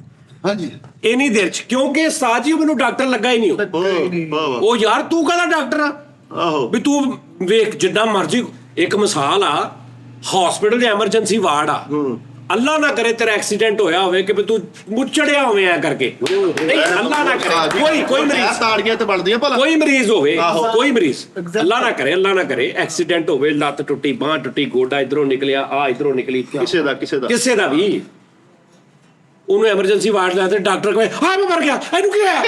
हाँ जी ਇੰਨੀ ਦੇਰ 'ਚ, ਕਿਉਂਕਿ ਸਾਜੀ ਮੈਨੂੰ ਡਾਕਟਰ ਲੱਗਾ ਹੀ ਨਹੀਂ ਉਹ। ਵਾਹ ਵਾਹ। ਉਹ ਯਾਰ ਤੂੰ ਕਹਿੰਦਾ ਡਾਕਟਰ ਆ ਆਹੋ। ਵੀ ਤੂੰ ਵੇਖ ਜਿੱਦਾਂ ਮਰਜ਼ੀ। ਇੱਕ ਮਿਸਾਲ ਆ, ਹਸਪੀਟਲ ਦੇ ਐਮਰਜੈਂਸੀ ਵਾਰਡ ਆ, ਅੱਲਾ ਨਾ ਕਰੇ ਤੇਰਾ ਐਕਸੀਡੈਂਟ ਹੋਇਆ ਹੋਵੇ ਕਿ ਵੀ ਤੂੰ ਮੁੱਚੜਿਆ ਹੋਵੇ ਐ ਕਰਕੇ, ਨਹੀਂ ਅੱਲਾ ਨਾ ਕਰੇ, ਕੋਈ ਮਰੀਜ਼, ਤਾੜੀਆਂ ਤੇ ਬਣਦੀਆਂ ਭਲਾ। ਕੋਈ ਮਰੀਜ਼ ਹੋਵੇ, ਆਹੋ। ਕੋਈ ਮਰੀਜ਼, ਅੱਲਾ ਨਾ ਕਰੇ ਐਕਸੀਡੈਂਟ ਹੋਵੇ, ਲੱਤ ਟੁੱਟੀ, ਬਾਂਹ ਟੁੱਟੀ, ਗੋਡਾ ਇਧਰੋਂ ਨਿਕਲਿਆ, ਆ ਇਧਰੋਂ ਨਿਕਲੀ, ਕਿਸੇ ਦਾ ਵੀ, ਉਹਨੂੰ ਐਮਰਜੈਂਸੀ ਵਾਰਡ ਲੈ ਤੇ ਡਾਕਟਰ ਕਹੇ ਹਾਂ ਮੈਂ ਮਰ ਗਿਆ, ਇਹਨੂੰ ਕੀ ਹੋਇਆ?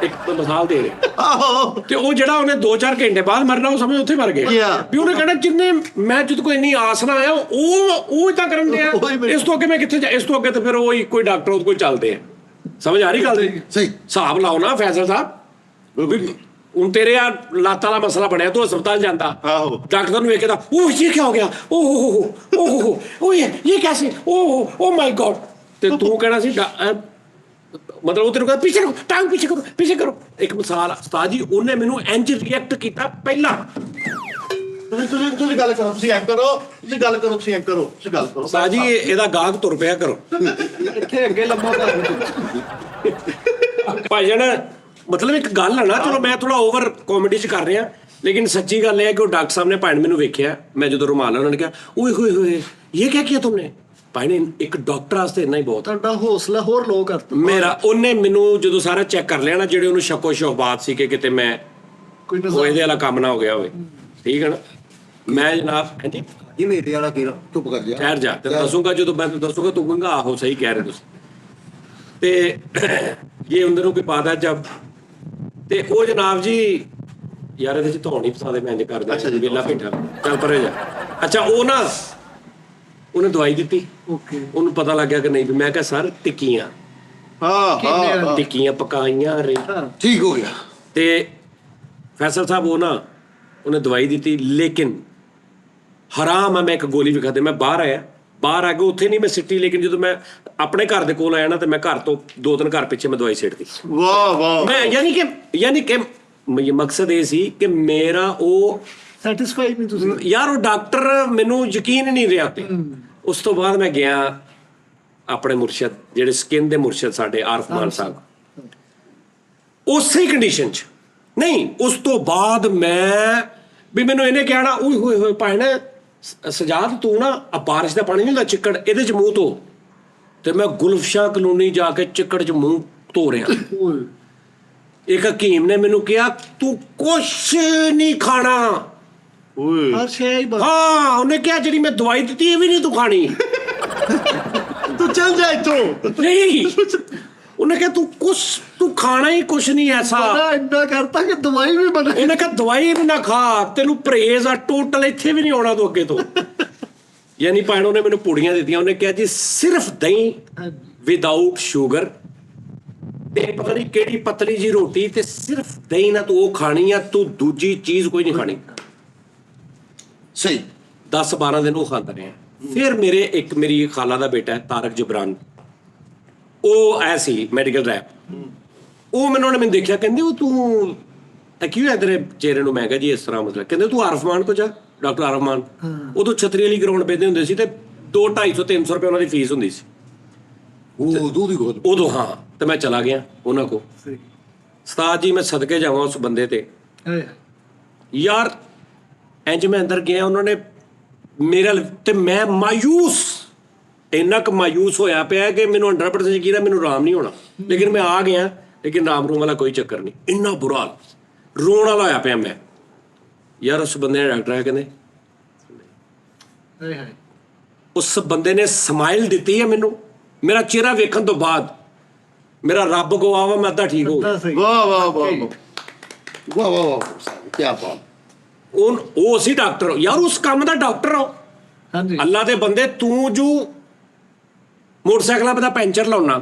ਇੱਕ ਤਾਂ ਮਿਸਾਲ ਦੇ ਰਿਹਾ। ਆਹੋ। ਤੇ ਉਹ ਜਿਹੜਾ ਉਹਨੇ 2-4 ਘੰਟੇ ਬਾਅਦ ਮਰਨਾ, ਉਹ ਸਮਝ ਉੱਥੇ ਮਰ ਗਿਆ ਵੀ। ਉਹਨੇ ਕਹਿਣਾ ਜਿੰਨੇ ਮੈਂ ਜਦ ਕੋਈ ਇੰਨੀ ਆਸ ਨਾ ਆਇਆ ਉਹ ਤਾਂ ਕਰਨ ਦਿਆ, ਇਸ ਤੋਂ ਅੱਗੇ ਮੈਂ ਕਿੱਥੇ ਜਾ, ਇਸ ਤੋਂ ਅੱਗੇ ਤੇ ਫਿਰ ਉਹ ਕੋਈ ਡਾਕਟਰ ਉਹਦੇ ਕੋਲ ਚੱਲਦੇ ਆ। ਸਮਝ ਆ ਰਹੀ ਗੱਲ ਦੀ? सही ਹਿਸਾਬ ਲਾਓ ਨਾ ਫੈਸਲ ਸਾਹਿਬ, ਵੀ ਹੁਣ ਤੇਰੇ ਆ ਲੱਤ ਵਾਲਾ ਮਸਲਾ ਬਣਿਆ, ਤੂੰ ਹਸਪਤਾਲ ਜਾਂਦਾ, ਆਹੋ। ਡਾਕਟਰ ਨੂੰ ਵੇਖਦਾ, ਉਹ ਇਹ ਕੀ ਹੋ ਗਿਆ, ਉਹ ਇਹ ਕੈਸੇ, ਉਹ ਮਾਈ ਗॉड। ਤੇ ਤੂੰ ਕਹਿਣਾ ਸੀ ਮਤਲਬ ਉਹ ਤੈਨੂੰ ਕਹਿੰਦਾ ਪਿੱਛੇ ਕਰੋ, ਟਾਂਗ ਪਿੱਛੇ ਕਰੋ। ਇੱਕ ਮਿਸਾਲ ਉਸਤਾਦ ਜੀ, ਉਹਨੇ ਮੈਨੂੰ ਇੰਜ ਰਿਐਕਟ ਕੀਤਾ ਪਹਿਲਾਂ। ਤੁਸੀਂ ਗੱਲ ਕਰੋ, ਤੁਸੀਂ ਐਂ ਕਰੋ, ਤੁਸੀਂ ਗੱਲ ਕਰੋ। ਉਸਤਾਦ ਜੀ ਇਹਦਾ ਗਾਹਕ ਤੁਰ ਪਿਆ ਕਰੋ ਇੱਥੇ ਅੱਗੇ ਲੰਮਾ ਭਾਈ ਜਾਨ। ਮਤਲਬ ਇੱਕ ਗੱਲ ਹੈ ਨਾ, ਚਲੋ ਮੈਂ ਥੋੜਾ ਓਵਰ ਕਾਮੇਡੀ ਚ ਕਰ ਰਿਹਾ, ਲੇਕਿਨ ਸੱਚੀ ਗੱਲ ਇਹ ਹੈ ਕਿ ਉਹ ਡਾਕਟਰ ਸਾਹਿਬ ਨੇ ਭਾਈ ਮੈਨੂੰ ਵੇਖਿਆ, ਮੈਂ ਜਦੋਂ ਰੁਮਾਲ, ਉਹਨਾਂ ਨੇ ਕਿਹਾ ਓਏ ਹੋਏ ਇਹ ਕੀ ਕੀਤਾ ਤੁਮਨੇ? ਭਾਈ ਨੇ ਇੱਕ ਡਾਕਟਰ ਵਾਸਤੇ ਇੰਨਾ ਹੀ ਬਹੁਤ। ਤੁਹਾਡਾ ਹੌਸਲਾ ਹੋਰ ਲੋ ਕਰਤਾ ਮੇਰਾ। ਉਹਨੇ ਮੈਨੂੰ ਜਦੋਂ ਸਾਰਾ ਚੈੱਕ ਕਰ ਲਿਆ ਨਾ, ਜਿਹੜੇ ਉਹਨੂੰ ਸ਼ੱਕੋ ਸ਼ੁਬਹਾਤ ਸੀ ਕਿ ਕਿਤੇ ਮੈਂ ਕੋਈ ਉਹ ਇਹਦੇ ਵਾਲਾ ਕੰਮ ਨਾ ਹੋ ਗਿਆ ਹੋਵੇ, ਠੀਕ ਹੈ ਨਾ, ਮੈਂ ਜਨਾਬ ਹਾਂਜੀ ਇਹ ਮੇਰੇ ਵਾਲਾ ਕਿਹੜਾ चुप कर दिया। ਠਹਿਰ ਜਾ, ਤੇ ਦੱਸੂਗਾ ਜਦੋਂ ਮੈਂ ਦੱਸੂਗਾ ਤੂੰ ਕਹੇਂਗਾ ਆਹੋ ਸਹੀ ਕਹਿ ਰਹੇ ਤੁਸੀਂ। ਤੇ ਇਹ ਅੰਦਰ ਨੂੰ ਕੋਈ ਪਾਦਾ ਜਬ, ਤੇ ਉਹ ਜਨਾਬ ਜੀ ਯਾਰ ਇਹਦੇ ਚ ਧੌਣ ਨਹੀਂ ਫਸਾਦੇ, ਮੈਂ ਇੰਜ ਕਰਦਾ ਵੇਲਾ ਬੈਠਾ, ਚੱਲ ਪਰੇ ਜਾ। ਅੱਛਾ ਉਹ ਨਾ ਉਹਨੇ ਦਵਾਈ ਦਿੱਤੀ, ਓਕੇ ਉਹਨੂੰ ਪਤਾ ਲੱਗ ਗਿਆ ਕਿ ਨਹੀਂ, ਵੀ ਮੈਂ ਕਿਹਾ ਸਰ ਟਿੱਕੀਆਂ ਪਕਾਈਆਂ ਰੇ। ठीक हो गया। ਤੇ ਫੈਸਲ ਸਾਹਿਬ ਉਹ ਨਾ ਉਹਨੇ ਦਵਾਈ ਦਿੱਤੀ, ਲੇਕਿਨ ਹਰਾਮ ਆ, ਮੈਂ ਇੱਕ ਗੋਲੀ ਵੀ ਖਾਦੇ। ਮੈਂ ਬਾਹਰ ਆ ਕੇ ਉੱਥੇ ਨਹੀਂ ਮੈਂ ਸਿੱਟੀ, ਲੇਕਿਨ ਜਦੋਂ ਮੈਂ ਆਪਣੇ ਘਰ ਦੇ ਕੋਲ ਆਇਆ ਨਾ, ਤੇ ਮੈਂ ਘਰ ਤੋਂ 2-3 ਘਰ ਪਿੱਛੇ ਮੈਂ ਦਵਾਈ ਸਿੱਟਦੀ। ਵਾਹ ਮੈਂ ਯਾਨੀ ਕਿ ਮਕਸਦ ਇਹ ਸੀ ਕਿ ਮੇਰਾ ਉਹ ਸੈਟੀਸਫਾਈ ਨਹੀਂ ਤੁਸੀਂ? ਯਾਰ ਉਹ ਡਾਕਟਰ ਮੈਨੂੰ ਯਕੀਨ ਨਹੀਂ ਰਿਹਾ ਤੇ। ਉਸ ਤੋਂ ਬਾਅਦ ਮੈਂ ਗਿਆ ਆਪਣੇ ਮੁਰਸ਼ਦ, ਜਿਹੜੇ ਸਕਿਨ ਦੇ ਮੁਰਸ਼ਦ ਸਾਡੇ ਆਰਫ ਮਾਨ ਸਾਹਿਬ, ਉਸੇ ਕੰਡੀਸ਼ਨ 'ਚ ਨਹੀਂ। ਉਸ ਤੋਂ ਬਾਅਦ ਮੈਂ ਵੀ ਮੈਨੂੰ ਇਹਨੇ ਕਿਹਾ ਨਾ ਓਏ ਹੋਏ ਹੋਏ ਭਾਈ ਨਾ ਸਜਾਦ ਤੂੰ ਨਾ ਆ ਬਾਰਿਸ਼ ਦਾ ਪਾਣੀ ਨਹੀਂ ਹੁੰਦਾ ਚਿੱਕੜ ਇਹਦੇ 'ਚ ਮੂੰਹ ਧੋ ਤੇ ਮੈਂ ਗੁਲਫਸ਼ਾਹ ਕਲੋਨੀ ਜਾ ਕੇ ਚਿੱਕੜ 'ਚ ਮੂੰਹ ਧੋ ਰਿਹਾ। ਇੱਕ ਹਕੀਮ ਨੇ ਮੈਨੂੰ ਕਿਹਾ ਤੂੰ ਕੁਛ ਨਹੀਂ ਖਾਣਾ। ਓਏ ਹਰ ਸ਼ੈ ਹੀ ਬਸ ਹਾਂ ਉਹਨੇ ਕਿਹਾ ਜਿਹੜੀ ਮੈਂ ਦਵਾਈ ਦਿੱਤੀ ਇਹ ਵੀ ਨਹੀਂ ਤੂੰ ਖਾਣੀ। ਤੂੰ ਚੱਲ ਜਾ ਇੱਥੋਂ। ਨਹੀਂ ਉਹਨੇ ਕਿਹਾ ਤੂੰ ਖਾਣਾ ਹੀ ਕੁਛ ਨਹੀਂ ਐਸਾ। ਬੜਾ ਇੰਨਾ ਕਰਤਾ ਕਿ ਦਵਾਈ ਵੀ ਬਣਾ ਉਹਨੇ ਕਿਹਾ ਦਵਾਈ ਵੀ ਨਾ ਖਾ ਤੈਨੂੰ ਪਰਹੇਜ਼ ਆ ਟੋਟਲ ਇੱਥੇ ਵੀ ਨਹੀਂ ਆਉਣਾ ਤੂੰ ਅੱਗੇ ਤੋਂ। ਯਾਨੀ ਭਾਣ ਉਹਨੇ ਮੈਨੂੰ ਪੂੜੀਆਂ ਦਿੱਤੀਆਂ ਉਹਨੇ ਕਿਹਾ ਜੀ ਸਿਰਫ ਦਹੀਂ ਵਿਦਆਊਟ ਸ਼ੂਗਰ ਤੇ ਪਤਾ ਨਹੀਂ ਕਿਹੜੀ ਪਤਲੀ ਜੀ ਰੋਟੀ ਤੇ ਸਿਰਫ ਦਹੀਂ ਨਾਲ ਤੂੰ ਉਹ ਖਾਣੀ ਆ ਤੂੰ ਦੂਜੀ ਚੀਜ਼ ਕੋਈ ਨਹੀਂ ਖਾਣੀ। ਸਹੀ 10-12 ਦਿਨ ਉਹ ਖਾਂਦਾ ਰਿਹਾ। ਫਿਰ ਮੇਰੀ ਖਾਲਾ ਦਾ ਬੇਟਾ ਹੈ ਤਾਰਕ ਜਬਰਾਨ ਉਹ ਐ ਸੀ ਮੈਡੀਕਲ ਰੈਪ ਉਹ ਮੈਨੂੰ ਦੇਖਿਆ ਕਹਿੰਦੇ ਉਹ ਤੂੰ ਕਿਉਂ ਹੈ ਤੇਰੇ ਚਿਹਰੇ ਨੂੰ। ਮੈਂ ਕਿਹਾ ਜੀ ਇਸ ਤਰ੍ਹਾਂ ਮਤਲਬ ਕਹਿੰਦੇ ਤੂੰ ਆਰਫਮਾਨ ਕੋ ਜਾ ਡਾਕਟਰ ਆਰਫਮਾਨ ਉਦੋਂ ਛਤਰੀ ਵਾਲੀ ਗਰਾਊਂਡ ਪੈਂਦੇ ਹੁੰਦੇ ਸੀ ਤੇ 200-250-300 ਰੁਪਏ ਉਹਨਾਂ ਦੀ ਫੀਸ ਹੁੰਦੀ ਸੀ ਉਦੋਂ ਦੀ ਗੱਲ ਉਦੋਂ। ਹਾਂ ਤੇ ਮੈਂ ਚਲਾ ਗਿਆ ਉਹਨਾਂ ਕੋ। ਉਸਤਾਦ ਜੀ ਮੈਂ ਸਦਕੇ ਜਾਵਾਂ ਉਸ ਬੰਦੇ ਤੇ ਯਾਰ ਇੰਜ ਮੈਂ ਅੰਦਰ ਗਿਆ ਉਹਨਾਂ ਨੇ ਮੇਰਾ ਤੇ ਮੈਂ ਮਾਯੂਸ ਇੰਨਾ ਕੁ ਮਾਯੂਸ ਹੋਇਆ ਪਿਆ ਕਿ ਮੈਨੂੰ 100% ਯਕੀਨ ਹੈ ਮੈਨੂੰ ਆਰਾਮ ਨਹੀਂ ਹੋਣਾ ਲੇਕਿਨ ਮੈਂ ਆ ਗਿਆ ਲੇਕਿਨ ਆਰਾਮ ਰੂਮ ਵਾਲਾ ਕੋਈ ਚੱਕਰ ਨਹੀਂ। ਇੰਨਾ ਬੁਰਾ ਹਾਲ ਰੋਣ ਵਾਲਾ ਹੋਇਆ ਪਿਆ ਮੈਂ। ਯਾਰ ਉਸ ਬੰਦੇ ਨੇ ਡਾਕਟਰ ਆ ਕਹਿੰਦੇ ਉਸ ਬੰਦੇ ਨੇ ਸਮਾਈਲ ਦਿੱਤੀ ਹੈ ਮੈਨੂੰ। ਮੇਰਾ ਚਿਹਰਾ ਵੇਖਣ ਤੋਂ ਬਾਅਦ ਮੇਰਾ ਰੱਬ ਗਵਾਵਾ ਮੈਂ ਅੱਧਾ ਠੀਕ ਹੋ ਗਿਆ। ਵਾਹ ਵਾਹ ਵਾਹ ਵਾਹ ਵਾਹ ਵਾਹ ਕੀ ਬਾਤ। ਉਹ ਸੀ ਡਾਕਟਰ ਯਾਰ ਉਸ ਕੰਮ ਦਾ ਡਾਕਟਰ ਹੋ। ਹਾਂਜੀ ਅੱਲਾ ਦੇ ਬੰਦੇ ਤੂੰ ਜੋ ਮੋਟਰਸਾਈਕਲਾਂ ਦਾ ਪੈਂਚਰ ਲਾਉਣਾ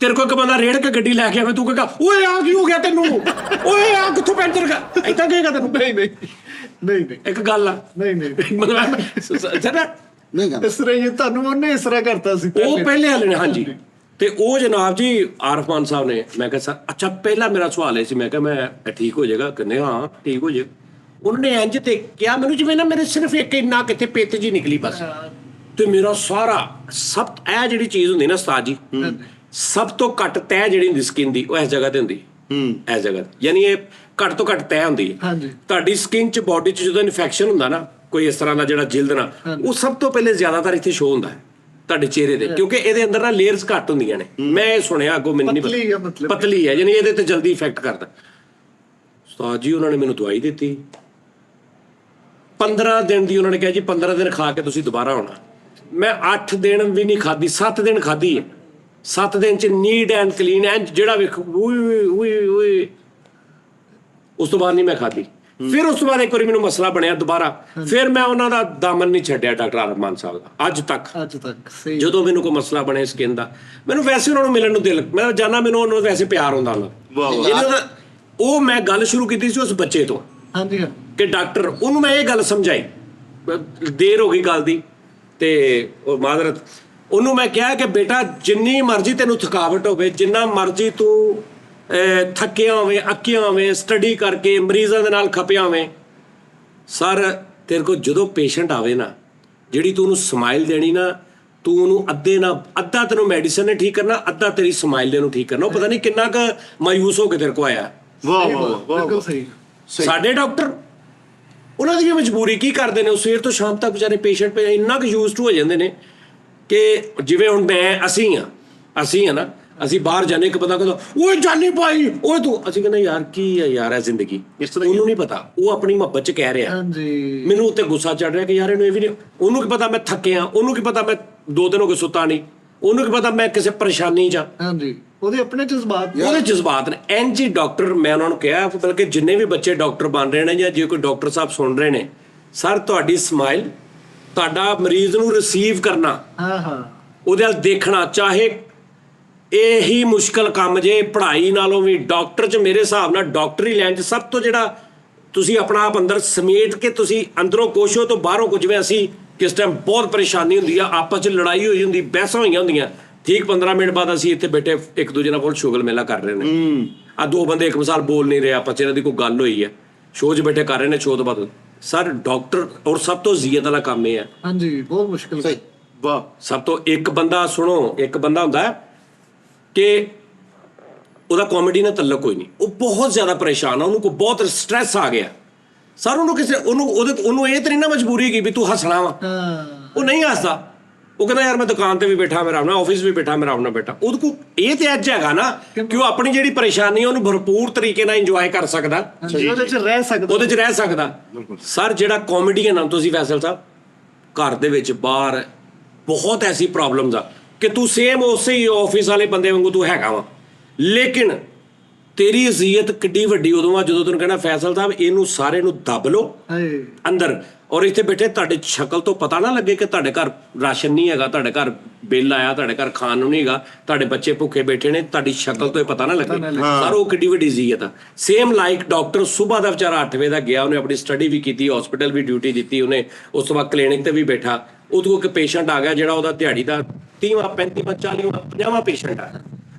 ਤੇਰੇ ਕੋਲ ਇੱਕ ਬੰਦਾ ਰੇੜ ਕੇ ਗੱਡੀ ਲੈ ਕੇ ਆਵੇ ਤੂੰ ਕਹੇਗਾ ਓਏ ਆ ਕੀ ਹੋ ਗਿਆ ਤੈਨੂੰ ਓਏ ਆ ਕਿੱਥੋਂ ਪੈਂਚਰ ਕਰ ਏਦਾਂ ਕਹੇਗਾ ਤੈਨੂੰ। ਨਹੀਂ ਇੱਕ ਗੱਲ ਆ ਨਹੀਂ ਮਤਲਬ ਨਹੀਂ ਕਹਿੰਦਾ ਇਸ ਤਰ੍ਹਾਂ ਹੀ ਤੁਹਾਨੂੰ ਉਹਨੇ ਇਸ ਤਰ੍ਹਾਂ ਕਰਤਾ ਸੀ ਉਹ ਪਹਿਲੇ ਵਾਲੇ ਨੇ। ਹਾਂਜੀ ਤੇ ਉਹ ਜਨਾਬ ਜੀ ਆਰਫਮਾਨ ਸਾਹਿਬ ਨੇ ਮੈਂ ਕਿਹਾ ਸਰ ਅੱਛਾ ਪਹਿਲਾ ਮੇਰਾ ਸਵਾਲ ਇਹ ਸੀ ਮੈਂ ਕਿਹਾ ਮੈਂ ਠੀਕ ਹੋ ਜਾਏਗਾ ਕਹਿੰਦੇ ਹਾਂ ਠੀਕ ਹੋ ਜਾਏਗਾ। ਉਹਨਾਂ ਨੇ ਇੰਜ ਤੇ ਕਿਹਾ ਮੈਨੂੰ ਜਿਵੇਂ ਨਾ ਮੇਰੇ ਸਿਰਫ ਇੱਕ ਇੰਨਾ ਕਿਤੇ ਪਿੱਤ ਜੀ ਨਿਕਲੀ ਬਸ ਤੇ ਮੇਰਾ ਸਾਰਾ ਸਭ ਇਹ ਜਿਹੜੀ ਚੀਜ਼ ਹੁੰਦੀ ਨਾ ਉਸਤਾਦ ਜੀ ਸਭ ਤੋਂ ਘੱਟ ਤੈਅ ਜਿਹੜੀ ਹੁੰਦੀ ਸਕਿਨ ਦੀ ਉਹ ਇਸ ਜਗ੍ਹਾ ਤੇ ਹੁੰਦੀ ਇਸ ਜਗ੍ਹਾ ਯਾਨੀ ਇਹ ਘੱਟ ਤੋਂ ਘੱਟ ਤੈਅ ਹੁੰਦੀ ਹੈ ਤੁਹਾਡੀ ਸਕਿਨ 'ਚ ਬੋਡੀ 'ਚ ਜਦੋਂ ਇਨਫੈਕਸ਼ਨ ਹੁੰਦਾ ਨਾ ਕੋਈ ਇਸ ਤਰ੍ਹਾਂ ਦਾ ਜਿਹੜਾ ਜਿਲਦ ਨਾ ਉਹ ਸਭ ਤੋਂ ਪਹਿਲੇ ਜ਼ਿਆਦਾਤਰ ਇੱਥੇ ਸ਼ੋ ਹੁੰਦਾ ਹੈ ਤੁਹਾਡੇ ਚਿਹਰੇ ਤੇ ਕਿਉਂਕਿ ਇਹਦੇ ਅੰਦਰ ਨਾ ਲੇਅਰਸ ਘੱਟ ਹੁੰਦੀਆਂ ਨੇ। ਮੈਂ ਇਹ ਸੁਣਿਆ ਅੱਗੋਂ ਮੈਨੂੰ ਨਹੀਂ ਪਤਾ ਪਤਲੀ ਹੈ ਯਾਨੀ ਇਹਦੇ ਤੇ ਜਲਦੀ ਇਫੈਕਟ ਕਰਦਾ। ਉਸਤਾਦ ਜੀ ਉਹਨਾਂ ਨੇ ਮੈਨੂੰ ਦਵਾਈ ਦਿੱਤੀ 15 ਦਿਨ ਦੀ। ਉਹਨਾਂ ਨੇ ਕਿਹਾ ਜੀ 15 ਦਿਨ ਖਾ ਕੇ ਤੁਸੀਂ ਦੁਬਾਰਾ ਆਉਣਾ। ਮੈਂ 8 ਦਿਨ ਵੀ ਨਹੀਂ ਖਾਧੀ 7 ਦਿਨ ਖਾਧੀ ਹੈ। 7 ਦਿਨ ਚ ਨੀਟ ਐਂਡ ਕਲੀਨ ਐਂਡ ਜਿਹੜਾ ਵੇਖ ਓਏ ਉਸ ਤੋਂ ਬਾਅਦ ਨਹੀਂ ਮੈਂ ਖਾਧੀ। ਫਿਰ ਉਸ ਤੋਂ ਬਾਅਦ ਇੱਕ ਵਾਰੀ ਮੈਨੂੰ ਮਸਲਾ ਬਣਿਆ ਦੁਬਾਰਾ ਫਿਰ ਮੈਂ ਉਹਨਾਂ ਦਾ ਦਾਮਨ ਨਹੀਂ ਛੱਡਿਆ ਡਾਕਟਰ ਆਰਫਮਾਨ ਸਾਹਿਬ ਦਾ ਅੱਜ ਤੱਕ। ਜਦੋਂ ਮੈਨੂੰ ਕੋਈ ਮਸਲਾ ਬਣੇ ਸਕਿਨ ਦਾ ਮੈਨੂੰ ਵੈਸੇ ਉਹਨਾਂ ਨੂੰ ਮਿਲਣ ਨੂੰ ਦਿਲ ਮੈਂ ਜਾਣਾ ਮੈਨੂੰ ਉਹਨਾਂ ਨੂੰ ਵੈਸੇ ਪਿਆਰ ਹੁੰਦਾ ਉਹਨਾਂ ਉਹ ਮੈਂ ਗੱਲ ਸ਼ੁਰੂ ਕੀਤੀ ਸੀ ਉਸ ਬੱਚੇ ਤੋਂ ਕਿ ਡਾਕਟਰ ਉਹਨੂੰ ਮੈਂ ਇਹ ਗੱਲ ਸਮਝਾਈ ਦੇਰ ਹੋ ਗਈ ਗੱਲ ਦੀ ਤੇ ਉਹ ਮਾਜ਼ਰਤ ਉਹਨੂੰ ਮੈਂ ਕਿਹਾ ਕਿ ਬੇਟਾ ਜਿੰਨੀ ਮਰਜ਼ੀ ਤੈਨੂੰ ਥਕਾਵਟ ਹੋਵੇ ਜਿੰਨਾ ਮਰਜ਼ੀ ਤੂੰ ਥੱਕਿਆ ਹੋਵੇਂ ਅੱਕਿਆ ਹੋਵੇਂ ਸਟੱਡੀ ਕਰਕੇ ਮਰੀਜ਼ਾਂ ਦੇ ਨਾਲ ਖਪਿਆ ਹੋਵੇਂ ਸਰ ਤੇਰੇ ਕੋਲ ਜਦੋਂ ਪੇਸ਼ੈਂਟ ਆਵੇ ਨਾ ਜਿਹੜੀ ਤੂੰ ਉਹਨੂੰ ਸਮਾਈਲ ਦੇਣੀ ਨਾ ਤੂੰ ਉਹਨੂੰ ਅੱਧਾ ਤੈਨੂੰ ਮੈਡੀਸਨ ਨੇ ਠੀਕ ਕਰਨਾ ਅੱਧਾ ਤੇਰੀ ਸਮਾਈਲ ਦੇ ਨੂੰ ਠੀਕ ਕਰਨਾ। ਉਹ ਪਤਾ ਨਹੀਂ ਕਿੰਨਾ ਕੁ ਮਾਯੂਸ ਹੋ ਕੇ ਤੇਰੇ ਕੋਲ ਆਇਆ। ਵਾਹ ਵਾਹ ਵਾਹ ਸਾਡੇ ਡਾਕਟਰ ਉਹਨਾਂ ਦੀ ਮਜਬੂਰੀ ਕੀ ਕਰਦੇ ਨੇ ਉਹ ਸਵੇਰ ਤੋਂ ਸ਼ਾਮ ਤੱਕ ਵਿਚਾਰੇ ਪੇਸ਼ੈਂਟ ਪੇ ਇੰਨਾ ਕੁ ਯੂਜ਼ ਟੂ ਹੋ ਜਾਂਦੇ ਨੇ ਕਿ ਜਿਵੇਂ ਹੁਣ ਅਸੀਂ ਆ ਨਾ ਅਸੀਂ ਬਾਹਰ ਜਾਣੇ ਇੱਕ ਬੰਦਾ ਕਹਿੰਦਾ ਓਏ ਜਾਨੀ ਭਾਈ ਓਏ ਤੂੰ ਅਸੀਂ ਕਹਿੰਦੇ ਯਾਰ ਕੀ ਹੈ ਯਾਰ ਇਹ ਜ਼ਿੰਦਗੀ ਉਹਨੂੰ ਨਹੀਂ ਪਤਾ ਉਹ ਆਪਣੀ ਮੁਹੱਬਤ ਚ ਕਹਿ ਰਿਹਾ ਮੈਨੂੰ ਉੱਤੇ ਗੁੱਸਾ ਚੜ ਰਿਹਾ ਕਿ ਯਾਰ ਇਹਨੂੰ ਇਹ ਵੀ ਨਹੀਂ ਉਹਨੂੰ ਕੀ ਪਤਾ ਮੈਂ ਥੱਕਿਆ ਉਹਨੂੰ ਕੀ ਪਤਾ ਮੈਂ 2 ਦਿਨ ਹੋ ਗਏ ਸੁੱਤਾ ਨਹੀਂ ਉਹਨੂੰ ਕੀ ਪਤਾ ਮੈਂ ਕਿਸੇ ਪਰੇਸ਼ਾਨੀ ਚ ਉਹਦੇ ਆਪਣੇ ਜਜ਼ਬਾਤ ਨੇ। ਇੰਜ ਹੀ ਡਾਕਟਰ ਮੈਂ ਉਹਨਾਂ ਨੂੰ ਕਿਹਾ ਬਲਕਿ ਜਿੰਨੇ ਵੀ ਬੱਚੇ ਡਾਕਟਰ ਬਣ ਰਹੇ ਨੇ ਜਾਂ ਜੇ ਕੋਈ ਡਾਕਟਰ ਸਾਹਿਬ ਸੁਣ ਰਹੇ ਨੇ ਸਰ ਤੁਹਾਡੀ ਸਮਾਈਲ ਤੁਹਾਡਾ ਮਰੀਜ਼ ਨੂੰ ਰਿਸੀਵ ਕਰਨਾ ਉਹਦੇ ਵੱਲ ਦੇਖਣਾ ਚਾਹੇ ਇਹੀ ਮੁਸ਼ਕਲ ਕੰਮ ਜੇ ਪੜ੍ਹਾਈ ਨਾਲੋਂ ਵੀ ਡਾਕਟਰ 'ਚ ਮੇਰੇ ਹਿਸਾਬ ਨਾਲ ਡਾਕਟਰੀ ਲਾਈਨ 'ਚ ਸਭ ਤੋਂ ਜਿਹੜਾ ਤੁਸੀਂ ਆਪਣਾ ਆਪ ਅੰਦਰ ਸਮੇਟ ਕੇ ਤੁਸੀਂ ਅੰਦਰੋਂ ਕੋਸ਼ੋ ਤੋਂ ਬਾਹਰੋਂ ਕੁਝ ਜਿਵੇਂ ਅਸੀਂ ਕਿਸ ਟਾਈਮ ਬਹੁਤ ਪਰੇਸ਼ਾਨੀ ਹੁੰਦੀ ਆ ਆਪਸ 'ਚ ਲੜਾਈ ਹੋਈ ਹੁੰਦੀ ਬਹਿਸਾਂ ਹੋਈਆਂ ਹੁੰਦੀਆਂ ਠੀਕ 15 ਮਿੰਟ ਬਾਅਦ ਅਸੀਂ ਇੱਥੇ ਬੈਠੇ ਇੱਕ ਦੂਜੇ ਨਾਲ ਸ਼ੁਗਲ ਮੇਲਾ ਕਰ ਰਹੇ ਨੇ ਆ 2 ਬੰਦੇ ਇੱਕ ਮਿਸਾਲ ਬੋਲ ਨਹੀਂ ਰਹੇ ਆਪਸ 'ਚ ਇਹਨਾਂ ਦੀ ਕੋਈ ਗੱਲ ਹੋਈ ਹੈ ਸ਼ੋਅ 'ਚ ਬੈਠੇ ਕਰ ਰਹੇ ਨੇ ਸ਼ੋਅ ਤੋਂ ਬਾਅਦ ਸਰ ਡਾਕਟਰ ਔਰ ਸਭ ਤੋਂ ਜ਼ੀਅਤ ਵਾਲਾ ਕੰਮ ਇਹ ਹੈ ਬਹੁਤ ਮੁਸ਼ਕਿਲ ਸਹੀ ਵਾਹ ਸਭ ਤੋਂ ਇੱਕ ਬੰਦਾ ਸੁਣੋ ਇੱਕ ਬੰਦਾ ਹੁੰਦਾ ਕਿ ਉਹਦਾ ਕਾਮੇਡੀ ਨਾਲ ਤਲਕ ਕੋਈ ਨਹੀਂ ਉਹ ਬਹੁਤ ਜ਼ਿਆਦਾ ਪਰੇਸ਼ਾਨ ਆ ਉਹਨੂੰ ਕੋਈ ਬਹੁਤ ਸਟ੍ਰੈਸ ਆ ਗਿਆ ਸਰ ਉਹਨੂੰ ਇਹ ਤੇ ਨਹੀਂ ਨਾ ਮਜਬੂਰੀ ਕੀ ਵੀ ਤੂੰ ਹੱਸਣਾ ਵਾ, ਉਹ ਨਹੀਂ ਹੱਸਦਾ। ਉਹ ਕਹਿੰਦਾ ਯਾਰ ਮੈਂ ਦੁਕਾਨ ਤੇ ਵੀ ਬੈਠਾ ਮੇਰਾ ਆਪਣਾ, ਆਫਿਸ ਵੀ ਬੈਠਾ ਮੇਰਾ ਆਪਣਾ ਬੈਠਾ। ਉਹਦੇ ਕੋਲ ਇਹ ਤੇ ਅੱਜ ਹੈਗਾ ਨਾ ਕਿ ਉਹ ਆਪਣੀ ਜਿਹੜੀ ਪਰੇਸ਼ਾਨੀ ਉਹਨੂੰ ਭਰਪੂਰ ਤਰੀਕੇ ਨਾਲ ਇੰਜੋਏ ਕਰ ਸਕਦਾ, ਉਹਦੇ 'ਚ ਰਹਿ ਸਕਦਾ। ਸਰ ਜਿਹੜਾ ਕਾਮੇਡੀਅਨ ਆ ਤੁਸੀਂ ਫੈਸਲ ਸਾਹਿਬ, ਘਰ ਦੇ ਵਿੱਚ ਬਾਹਰ ਬਹੁਤ ਐਸੀ ਪ੍ਰੋਬਲਮਸ ਆ ਕਿ ਤੂੰ ਸੇਮ ਉਸੇ ਹੀ ਆਫਿਸ ਵਾਲੇ ਬੰਦੇ ਵਾਂਗੂ ਤੂੰ ਹੈਗਾ ਵਾ, ਲੇਕਿਨ ਤੇਰੀ ਅਜ਼ੀਅਤ ਕਿੱਡੀ ਵੱਡੀ ਉਦੋਂ ਆ ਜਦੋਂ ਤੈਨੂੰ ਕਹਿਣਾ ਫੈਸਲ ਸਾਹਿਬ ਇਹਨੂੰ ਸਾਰੇ ਨੂੰ ਦੱਬ ਲਓ ਅੰਦਰ, ਔਰ ਇੱਥੇ ਬੈਠੇ ਤੁਹਾਡੇ ਸ਼ਕਲ ਤੋਂ ਪਤਾ ਨਾ ਲੱਗੇ ਕਿ ਤੁਹਾਡੇ ਘਰ ਰਾਸ਼ਨ ਨਹੀਂ ਹੈਗਾ, ਤੁਹਾਡੇ ਘਰ ਬਿੱਲ ਆਇਆ, ਤੁਹਾਡੇ ਘਰ ਖਾਣ ਨੂੰ ਨਹੀਂ ਹੈਗਾ, ਤੁਹਾਡੇ ਬੱਚੇ ਭੁੱਖੇ ਬੈਠੇ ਨੇ, ਤੁਹਾਡੀ ਸ਼ਕਲ ਤੋਂ ਇਹ ਪਤਾ ਨਾ ਲੱਗੇ। ਸਰ ਉਹ ਕਿੱਡੀ ਵੱਡੀ ਅਜ਼ੀਅਤ ਆ। ਸੇਮ ਲਾਈਕ ਡਾਕਟਰ ਸੁਬਾਹ ਦਾ ਵਿਚਾਰਾ 8 ਵਜੇ ਦਾ ਗਿਆ, ਉਹਨੇ ਆਪਣੀ ਸਟੱਡੀ ਵੀ ਕੀਤੀ, ਹਸਪੀਟਲ ਵੀ ਡਿਊਟੀ ਦਿੱਤੀ ਉਹਨੇ, ਉਸ ਤੋਂ ਬਾਅਦ ਕਲੀਨਿਕ ਤੇ ਵੀ ਬੈਠਾ। ਉਹਦੇ ਕੋਲ ਇੱਕ ਪੇਸ਼ੈਂਟ ਆ ਗਿਆ ਜਿਹੜਾ ਉਹਦਾ ਦਿਹਾੜੀ ਦਾ 30ਵਾਂ 35ਵਾਂ 40ਵਾਂ 50ਵਾਂ ਪੇਸ਼ੈਂਟ ਆ।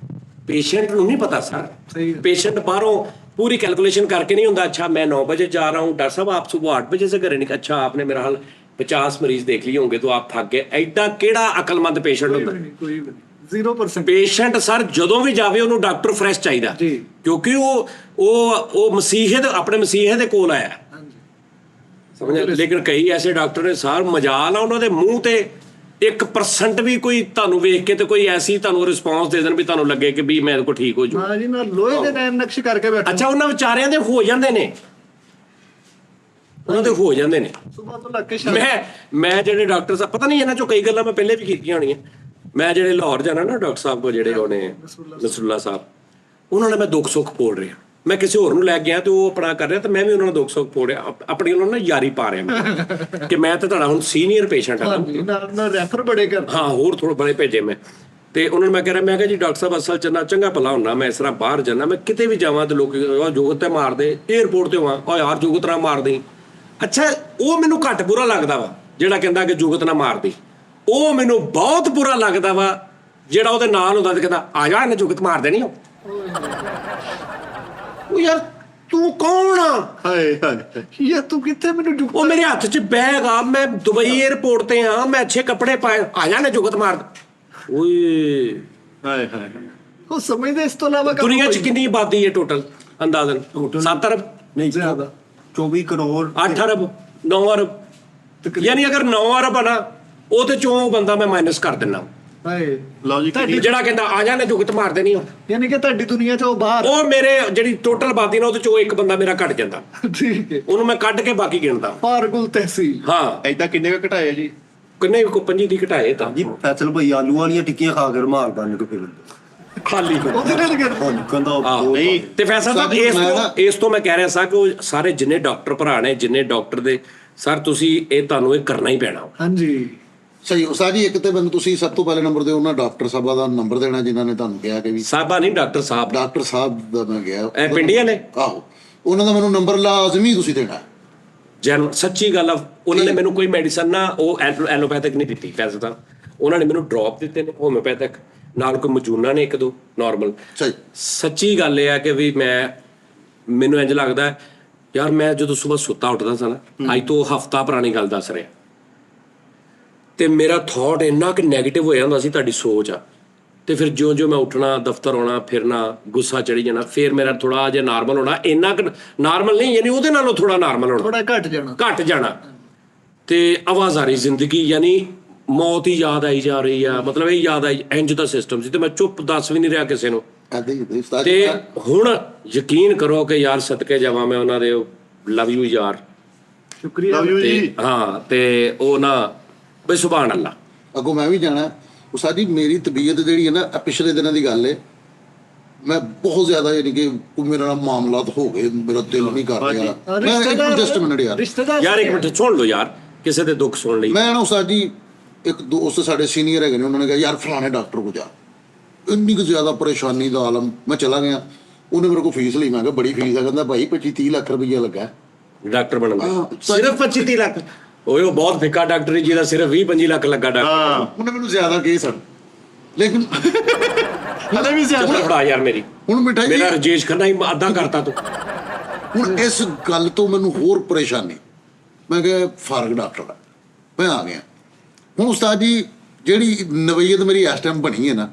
पेशेंट ਨੂੰ ਨਹੀਂ पता सर, पेशेंट बाहरों पूरी कैलकुलेशन करके नहीं होता। अच्छा मैं 9 बजे जा रहा हूँ डॉक्टर साहब, आप सुबह 8 बजे से घरे निकल, अच्छा आपने मेरा हाल 50 मरीज देख लिए होंगे तो आप थक गए। एडा केड़ा अकलमंद पेशेंट होता? 0% पेशेंट सर ਜਦੋਂ ਵੀ ਜਾਵੇ ਉਹਨੂੰ ਡਾਕਟਰ ਫਰੈਸ਼ ਚਾਹੀਦਾ, ਕਿਉਂਕਿ ਉਹ ਮਸੀਹਤ ਆਪਣੇ ਮਸੀਹੇ ਦੇ ਕੋਲ ਆਇਆ, ਸਮਝ। ਲੇਕਿਨ ਕਈ ਐਸੇ ਡਾਕਟਰ ਨੇ ਸਰ ਮਜਾਲ ਆ ਉਹਨਾਂ ਦੇ ਮੂੰਹ ਤੇ 1% ਵੀ ਕੋਈ ਤੁਹਾਨੂੰ ਵੇਖ ਕੇ ਤੇ ਕੋਈ ਐਸੀ ਤੁਹਾਨੂੰ ਰਿਸਪੌਂਸ ਦੇ ਦੇਣ ਵੀ ਤੁਹਾਨੂੰ ਲੱਗੇ ਕਿ ਵੀ ਮੇਰੇ ਕੋਲ ਠੀਕ ਹੋ ਜੂ। ਹਾਂ ਜੀ, ਨਾ ਲੋਹੇ ਦੇ ਨੈਣ ਨਕਸ਼ ਕਰਕੇ ਬੈਠੇ। ਅੱਛਾ ਉਹਨਾਂ ਵਿਚਾਰਿਆਂ ਦੇ ਹੋ ਜਾਂਦੇ ਨੇ, ਉਹਨਾਂ ਦੇ ਹੋ ਜਾਂਦੇ ਨੇ ਸੁਬਾਹ ਤੋਂ ਲੱਗ ਕੇ ਮੈਂ ਜਿਹੜੇ ਡਾਕਟਰ ਸਾਹਿਬ, ਪਤਾ ਨਹੀਂ ਇਹਨਾਂ ਚੋਂ ਕਈ ਗੱਲਾਂ ਮੈਂ ਪਹਿਲੇ ਵੀ ਕੀਤੀਆਂ ਹੋਣੀਆਂ। ਮੈਂ ਜਿਹੜੇ ਲਾਹੌਰ ਜਾਣਾ ਨਾ ਡਾਕਟਰ ਸਾਹਿਬ ਕੋਲ, ਜਿਹੜੇ ਉਹਨੇ ਨਸਰੁੱਲਾ ਸਾਹਿਬ, ਉਹਨਾਂ ਨਾਲ ਮੈਂ ਦੁੱਖ ਸੁੱਖ ਬੋਲ ਰਿਹਾ। ਮੈਂ ਕਿਸੇ ਹੋਰ ਨੂੰ ਲੈ ਗਿਆ ਤੇ ਉਹ ਆਪਣਾ ਕਰ ਰਿਹਾ ਤੇ ਮੈਂ ਵੀ ਉਹਨਾਂ ਨੂੰ ਦੁੱਖ ਸੁੱਖ ਬੋਲ ਰਿਹਾ, ਆਪਣੀ ਉਹਨਾਂ ਨਾਲ ਯਾਰੀ ਪਾ ਰਿਹਾ ਮੈਂ ਕਿ ਮੈਂ ਤਾਂ ਤੁਹਾਡਾ ਹੁਣ ਸੀਨੀਅਰ ਪੇਸ਼ੈਂਟ ਹਾਂ, ਨਾਲ ਰੈਫਰ ਬੜੇ ਕਰ, ਹਾਂ ਹੋਰ ਥੋੜੇ ਬੜੇ ਭੇਜੇ ਮੈਂ। ਤੇ ਉਹਨਾਂ ਨੂੰ ਮੈਂ ਕਹਿ ਰਿਹਾ, ਮੈਂ ਕਿਹਾ ਜੀ ਡਾਕਟਰ ਸਾਹਿਬ ਅਸਲ 'ਚ ਨਾ ਚੰਗਾ ਭਲਾ ਹੁੰਦਾ, ਮੈਂ ਇਸ ਤਰ੍ਹਾਂ ਬਾਹਰ ਜਾਂਦਾ, ਮੈਂ ਕਿਤੇ ਵੀ ਜਾਵਾਂ ਤੇ ਲੋਕ ਜੁਗਤ ਤੇ ਮਾਰਦੇ, ਏਅਰਪੋਰਟ ਤੇ ਹੋਵਾਂ ਉਹ ਯਾਰ ਜੁਗਤ ਨਾ ਮਾਰਦੀ। ਅੱਛਾ ਉਹ ਮੈਨੂੰ ਘੱਟ ਬੁਰਾ ਲੱਗਦਾ ਵਾ ਜਿਹੜਾ ਕਹਿੰਦਾ ਕਿ ਜੁਗਤ ਨਾ ਮਾਰਦੀ, ਉਹ ਮੈਨੂੰ ਬਹੁਤ ਬੁਰਾ ਲੱਗਦਾ ਵਾ ਜਿਹੜਾ ਉਹਦੇ ਨਾਲ ਹੁੰਦਾ ਤੇ ਕਹਿੰਦਾ ਆ ਜਾ ਇਹਨੇ ਜੁਗਤ ਮਾਰ ਦੇਣੀ। ਉਹ ਯਾਰ ਤੂੰ ਕੌਣ ਆ? ਹਾਏ ਹਾਏ ਯਾਰ ਤੂੰ ਕਿੱਥੇ ਮੈਨੂੰ ਉਹ ਮੇਰੇ ਹੱਥ 'ਚ ਬੈਗ ਆ, ਮੈਂ ਦੁਬਈ ਏਅਰਪੋਰਟ ਤੇ ਆ, ਮੈਂ ਅੱਛੇ ਕੱਪੜੇ ਪਾਏ, ਆ ਜਾ ਇਹਨੇ ਜੁਗਤ ਮਾਰ। ਓਏ ਹਾਏ ਹਾਏ ਉਹ ਸਮਝਦੇ ਇਸ ਤੋਂ ਇਲਾਵਾ ਦੁਨੀਆ 'ਚ ਕਿੰਨੀ ਆਬਾਦੀ ਹੈ ਟੋਟਲ ਅੰਦਾਜ਼ਨ? 7 ਅਰਬ ਨਹੀਂ, ਜ਼ਿਆਦਾ 24 ਕਰੋੜ 8 ਅਰਬ 9 ਅਰਬ, ਯਾਨੀ ਅਗਰ 9 ਅਰਬ ਆ ਨਾ ਉਹਦੇ ਚੋਂ ਬੰਦਾ ਮੈਂ ਮਾਈਨਸ ਕਰ ਦਿੰਦਾ। ਲਓ ਜੀ, ਜਿਹੜਾ ਕਹਿੰਦਾ ਆ ਜਾ ਇਹਨੇ ਜੁਗਤ ਮਾਰ ਦੇਣੀ, ਯਾਨੀ ਕਿ ਤੁਹਾਡੀ ਦੁਨੀਆ 'ਚ ਉਹ ਬਾਹਰ, ਉਹ ਮੇਰੇ ਜਿਹੜੀ ਟੋਟਲ ਆਬਾਦੀ ਨਾ ਉਹਦੇ ਚੋਂ ਇੱਕ ਬੰਦਾ ਮੇਰਾ ਘਟ ਜਾਂਦਾ, ਠੀਕ ਹੈ, ਉਹਨੂੰ ਮੈਂ ਕੱਢ ਕੇ ਬਾਕੀ ਗਿਣਦਾ। ਫਾਰਗੁਲ ਤਹਿਸੀਲ। ਹਾਂ ਐਦਾਂ ਕਿੰਨੇ ਕੁ ਘਟਾਏ ਜੀ? ਕਿੰਨੇ ਕੋ 25 ਦੀ ਘਟਾਏ ਤਾਂ ਜੀ। ਫੈਸਲ ਭਾਈ ਆਲੂ ਵਾਲੀਆਂ ਟਿੱਕੀਆਂ ਖਾ ਕੇ ਰਮਾਲ ਬਣ ਕੇ ਫਿਰ ਖਾਲੀ ਉਹਦੇ ਨਾਲ ਕਹਿੰਦਾ ਨਹੀਂ ਤੇ ਫੈਸਲਾ ਸਾਹਿਬ ਇਸ ਤੋਂ ਮੈਂ ਕਹਿ ਰਿਹਾ ਸਾਂ ਕਿ ਉਹ ਸਾਰੇ ਜਿੰਨੇ ਡਾਕਟਰ ਭਰਾ ਨੇ, ਜਿੰਨੇ ਡਾਕਟਰ ਦੇ ਸਰ, ਤੁਸੀਂ ਇਹ ਤੁਹਾਨੂੰ ਇਹ ਕਰਨਾ ਹੀ ਪੈਣਾ। ਹਾਂਜੀ ਸਹੀ ਉਸਤਾਦ ਜੀ। ਇੱਕ ਤੇ ਮੈਨੂੰ ਤੁਸੀਂ ਸਭ ਤੋਂ ਪਹਿਲੇ ਨੰਬਰ ਤੇ ਉਹਨਾਂ ਡਾਕਟਰ ਸਾਹਿਬਾਂ ਦਾ ਨੰਬਰ ਦੇਣਾ ਜਿਨ੍ਹਾਂ ਨੇ ਤੁਹਾਨੂੰ ਕਿਹਾ ਕਿ ਵੀ ਸਾਹਿਬਾ ਨਹੀਂ ਡਾਕਟਰ ਸਾਹਿਬ, ਡਾਕਟਰ ਸਾਹਿਬ ਦਾ ਮੈਂ ਗਿਆ, ਇਹ ਪਿੰਡੀਆਂ ਨੇ। ਆਹੋ, ਉਹਨਾਂ ਦਾ ਮੈਨੂੰ ਨੰਬਰ ਲਾਜ਼ਮੀ ਤੁਸੀਂ ਦੇਣਾ। ਜਨ ਸੱਚੀ ਗੱਲ ਆ, ਉਹਨਾਂ ਨੇ ਮੈਨੂੰ ਕੋਈ ਮੈਡੀਸਨ ਨਾ ਉਹ ਐਲੋਪੈਥਿਕ ਨਹੀਂ ਦਿੱਤੀ ਫੈਸਲ ਸਾਹਿਬ, ਉਹਨਾਂ ਨੇ ਮੈਨੂੰ ਡ੍ਰੌਪ ਦਿੱਤੇ ਨੇ ਹੋਮਿਓਪੈਥਿਕ, ਨਾਲ ਕੋਈ ਮਜੂਨਾ ਨੇ 1-2 ਨਾਰਮਲ। ਸੱਚੀ ਗੱਲ ਇਹ ਆ ਕਿ ਵੀ ਮੈਨੂੰ ਇੰਝ ਲੱਗਦਾ ਯਾਰ, ਮੈਂ ਜਦੋਂ ਸਵੇਰ ਸੁੱਤਾ ਉੱਠਦਾ ਸਾਂ ਨਾ, ਅੱਜ ਤੋਂ ਹਫ਼ਤਾ ਪੁਰਾਣੀ ਗੱਲ ਦੱਸ ਰਿਹਾ, ਤੇ ਮੇਰਾ ਥਾਟ ਇੰਨਾ ਕਿ ਨੈਗੇਟਿਵ ਹੋਇਆ ਹੁੰਦਾ ਸੀ, ਤੁਹਾਡੀ ਸੋਚ ਆ। ਤੇ ਫਿਰ ਜਿਉਂ ਮੈਂ ਉੱਠਣਾ, ਦਫ਼ਤਰ ਆਉਣਾ, ਫਿਰਨਾ, ਗੁੱਸਾ ਚੜੀ ਜਾਣਾ, ਫਿਰ ਮੇਰਾ ਥੋੜਾ ਜਿਹਾ ਨਾਰਮਲ ਹੋਣਾ, ਇੰਨਾ ਕੁ ਨਾਰਮਲ ਨਹੀਂ ਯਾਨੀ ਉਹਦੇ ਨਾਲੋਂ ਥੋੜਾ ਨਾਰਮਲ ਹੋਣਾ, ਥੋੜਾ ਘਟ ਜਾਣਾ। ਤੇ ਆਵਾਜ਼ਾਰੀ ਜ਼ਿੰਦਗੀ ਯਾਨੀ ਮੌਤ ਹੀ ਯਾਦ ਆਈ ਜਾ ਰਹੀ ਆ, ਮਤਲਬ ਇਹ ਯਾਦ ਆਈ, ਇੰਜ ਦਾ ਸਿਸਟਮ ਸੀ। ਤੇ ਮੈਂ ਚੁੱਪ ਦੱਸ ਵੀ ਨਹੀਂ ਰਿਹਾ ਕਿਸੇ ਨੂੰ। ਤੇ ਹੁਣ ਯਕੀਨ ਕਰੋ ਕਿ ਯਾਰ ਸਦਕੇ ਜਾਵਾਂ ਮੈਂ ਉਹਨਾਂ ਦੇ, ਲਵ ਯੂ ਯਾਰ, ਸ਼ੁਕਰੀਆ ਜੀ। ਹਾਂ ਤੇ ਉਹ ਨਾ ਬਈ ਸੁਭਾਨ ਅੱਲਾ। ਅੱਗੋਂ ਮੈਂ ਵੀ ਜਾਣਾ। ਉਹ ਸਾਡੀ ਮੇਰੀ ਤਬੀਅਤ ਜਿਹੜੀ ਹੈ ਨਾ, ਪਿਛਲੇ ਦਿਨਾਂ ਦੀ ਗੱਲ ਹੈ, ਮੈਂ ਬਹੁਤ ਜ਼ਿਆਦਾ ਯਾਨੀ ਕਿ ਮੇਰੇ ਨਾਲ ਮਾਮਲਾਤ ਹੋ ਗਏ, ਮੇਰਾ ਦਿਲ ਨਹੀਂ ਕਰ ਰਿਹਾ। ਮੈਂ ਜਸਟ ਮਿੰਟ ਯਾਰ ਇੱਕ ਮਿੰਟ ਸੁਣ ਲਓ ਯਾਰ, ਕਿਸੇ ਦੇ ਦੁੱਖ ਸੁਣ ਲਈ। ਮੈਂ ਨਾ ਉਸਤਾਦ ਜੀ, ਇੱਕ ਦੋਸਤ ਸਾਡੇ ਸੀਨੀਅਰ ਹੈਗੇ ਨੇ, ਉਹਨਾਂ ਨੇ ਕਿਹਾ ਯਾਰ ਫਲਾਣੇ ਡਾਕਟਰ ਕੋਲ ਜਾ। ਇੰਨੀ ਕੁ ਜ਼ਿਆਦਾ ਪਰੇਸ਼ਾਨੀ ਦਾ ਆਲਮ, ਮੈਂ ਚਲਾ ਗਿਆ। ਉਹਨੇ ਮੇਰੇ ਕੋਲ ਫੀਸ ਲਈ, ਮੈਂ ਕਿਹਾ ਬੜੀ ਫੀਸ ਹੈ, ਕਹਿੰਦਾ ਭਾਈ 25-30 ਲੱਖ ਰੁਪਈਆ ਲੱਗਾ ਡਾਕਟਰ ਬਣਨ ਦਾ। ਸਿਰਫ 25-30 ਲੱਖ? ਓਏ ਉਹ ਬਹੁਤ ਫਿੱਕਾ ਡਾਕਟਰ ਜੀ ਦਾ ਸਿਰਫ 20-25 ਲੱਖ ਲੱਗਾ ਡਾਕਟਰ। ਉਹਨੇ ਮੈਨੂੰ ਜ਼ਿਆਦਾ ਕਹੇ ਸਨ, ਲੇਕਿਨ ਹਲੇ ਵੀ ਜ਼ਿਆਦਾ ਫੜਾ ਯਾਰ ਮੇਰੀ। ਹੁਣ ਮਿਠਾਈ ਮੇਰਾ ਰਜੇਸ਼ ਖੰਨਾ ਹੀ ਅੱਧਾ ਕਰਤਾ ਤੂੰ। ਹੁਣ ਇਸ ਗੱਲ ਤੋਂ ਮੈਨੂੰ ਹੋਰ ਪਰੇਸ਼ਾਨੀ, ਮੈਂ ਕਿਹਾ ਫਾਰਗ ਡਾਕਟਰ, ਮੈਂ ਆ ਗਿਆ। ਹੁਣ ਉਸਤਾਦ ਜੀ ਜਿਹੜੀ ਨਵੀਅਤ ਮੇਰੀ ਇਸ ਟਾਈਮ ਬਣੀ ਹੈ ਨਾ,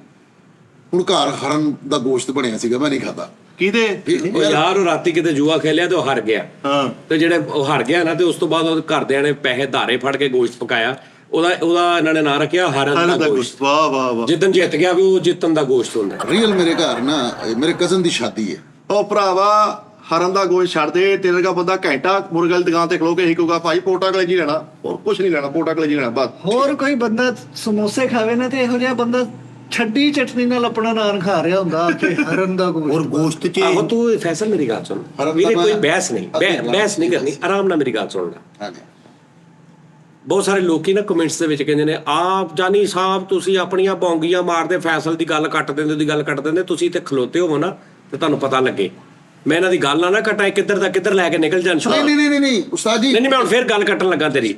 ਹੁਣ ਘਰ ਹਰਨ ਦਾ ਗੋਸ਼ਤ ਬਣਿਆ ਸੀਗਾ, ਮੈਂ ਨਹੀਂ ਖਾਦਾ। ਕਿਹਦੇ ਉਹ ਯਾਰ ਉਹ ਰਾਤੀ ਕਿਤੇ ਜੂਆ ਖੇਲਿਆ ਤੇ ਉਹ ਹਾਰ ਗਿਆ। ਹਾਂ ਤੇ ਜਿਹੜੇ ਉਹ ਹਾਰ ਗਿਆ ਨਾ, ਤੇ ਉਸ ਤੋਂ ਬਾਅਦ ਉਹ ਘਰਦਿਆਂ ਨੇ ਪੈਸੇ ਧਾਰੇ ਫੜ ਕੇ ਗੋਸ਼ਤ ਪਕਾਇਆ। ਉਹਦਾ ਇਹਨਾਂ ਨੇ ਨਾਂ ਰੱਖਿਆ ਹਰਨ ਦਾ ਗੋਸ਼ਤ। ਵਾਹ ਵਾਹ ਵਾਹ। ਜਿੱਦਣ ਜਿੱਤ ਗਿਆ ਵੀ ਉਹ ਜਿੱਤਣ ਦਾ ਗੋਸ਼ਤ ਹੁੰਦਾ। ਰੀਅਲ ਮੇਰੇ ਘਰ ਨਾ ਮੇਰੇ ਕਜ਼ਨ ਦੀ ਸ਼ਾਦੀ ਹੈ। ਉਹ ਭਰਾਵਾ ਹਰਨ ਦਾ ਗੋਸ਼ਤ ਛੱਡ ਦੇ, ਤੇਰੇ ਵਰਗਾ ਬੰਦਾ ਘੰਟਾ ਮੁਰਗੇ ਵਾਲੀ ਦੁਕਾਨ ਤੇ ਖਲੋ ਕੇ ਇਹੀ ਕਹੂਗਾ ਭਾਈ ਪੋਟਾ ਕਲੇਜੀ ਲੈਣਾ, ਹੋਰ ਕੁਝ ਨਹੀਂ ਲੈਣਾ, ਪੋਟਾ ਕਲੇਜੀ ਲੈਣਾ ਬਸ। ਹੋਰ ਕੋਈ ਬੰਦਾ ਸਮੋਸੇ ਖਾਵੇ ਨਾ ਤੇ ਇਹੋ ਜਿਹਾ ਬੰਦਾ ਛੱਡੀ ਚਟਨੀ ਨਾਲ ਆਪਣਾ ਨਾਨ ਖਾ ਰਿਹਾ ਹੁੰਦਾ ਕਿ ਹਰਨ ਦਾ ਔਰ ਗੋਸ਼ਤ। ਗੋਸ਼ਤ 'ਚ ਆਹੋ ਤੂੰ ਫੈਸਲ ਮੇਰੀ ਗੱਲ ਸੁਣ, ਹਰਨ ਮੇਰੇ ਦਾ ਕੋਈ ਮੈਂ- ਬਹਿਸ ਨਹੀਂ, ਬਹਿਸ ਨਹੀਂ ਕਰਨੀ, ਆਰਾਮ ਨਾਲ ਮੇਰੀ ਗੱਲ ਸੁਣ ਲੈ। ਹਾਂਜੀ ਬਹੁਤ ਸਾਰੇ ਲੋਕੀ ਨਾ ਕਮੈਂਟਸ ਦੇ ਵਿੱਚ ਕਹਿੰਦੇ ਨੇ ਆਪ ਜਾਨੀ ਸਾਹਿਬ ਤੁਸੀਂ ਆਪਣੀਆਂ ਬੌਂਗੀਆਂ ਮਾਰਦੇ ਫੈਸਲ ਦੀ ਗੱਲ ਕੱਟ ਦਿੰਦੇ, ਉਹਦੀ ਗੱਲ ਕੱਟ ਦਿੰਦੇ, ਤੁਸੀਂ ਤੇ ਖਲੋਤੇ ਹੋਵੋ ਨਾ ਤੇ ਤੁਹਾਨੂੰ ਪਤਾ ਲੱਗੇ। ਮੈਂ ਇਹਨਾਂ ਦੀ ਗੱਲ ਨਾ ਕਟਾਏ, ਕਿੱਧਰ ਦਾ ਕਿੱਧਰ ਲੈ ਕੇ ਨਿਕਲ ਜਾਣ। ਨਹੀਂ ਉਸਤਾਦ ਜੀ, ਨਹੀਂ ਮੈਂ ਹੁਣ ਫੇਰ ਗੱਲ ਕੱਟਣ ਲੱਗਾ ਤੇਰੀ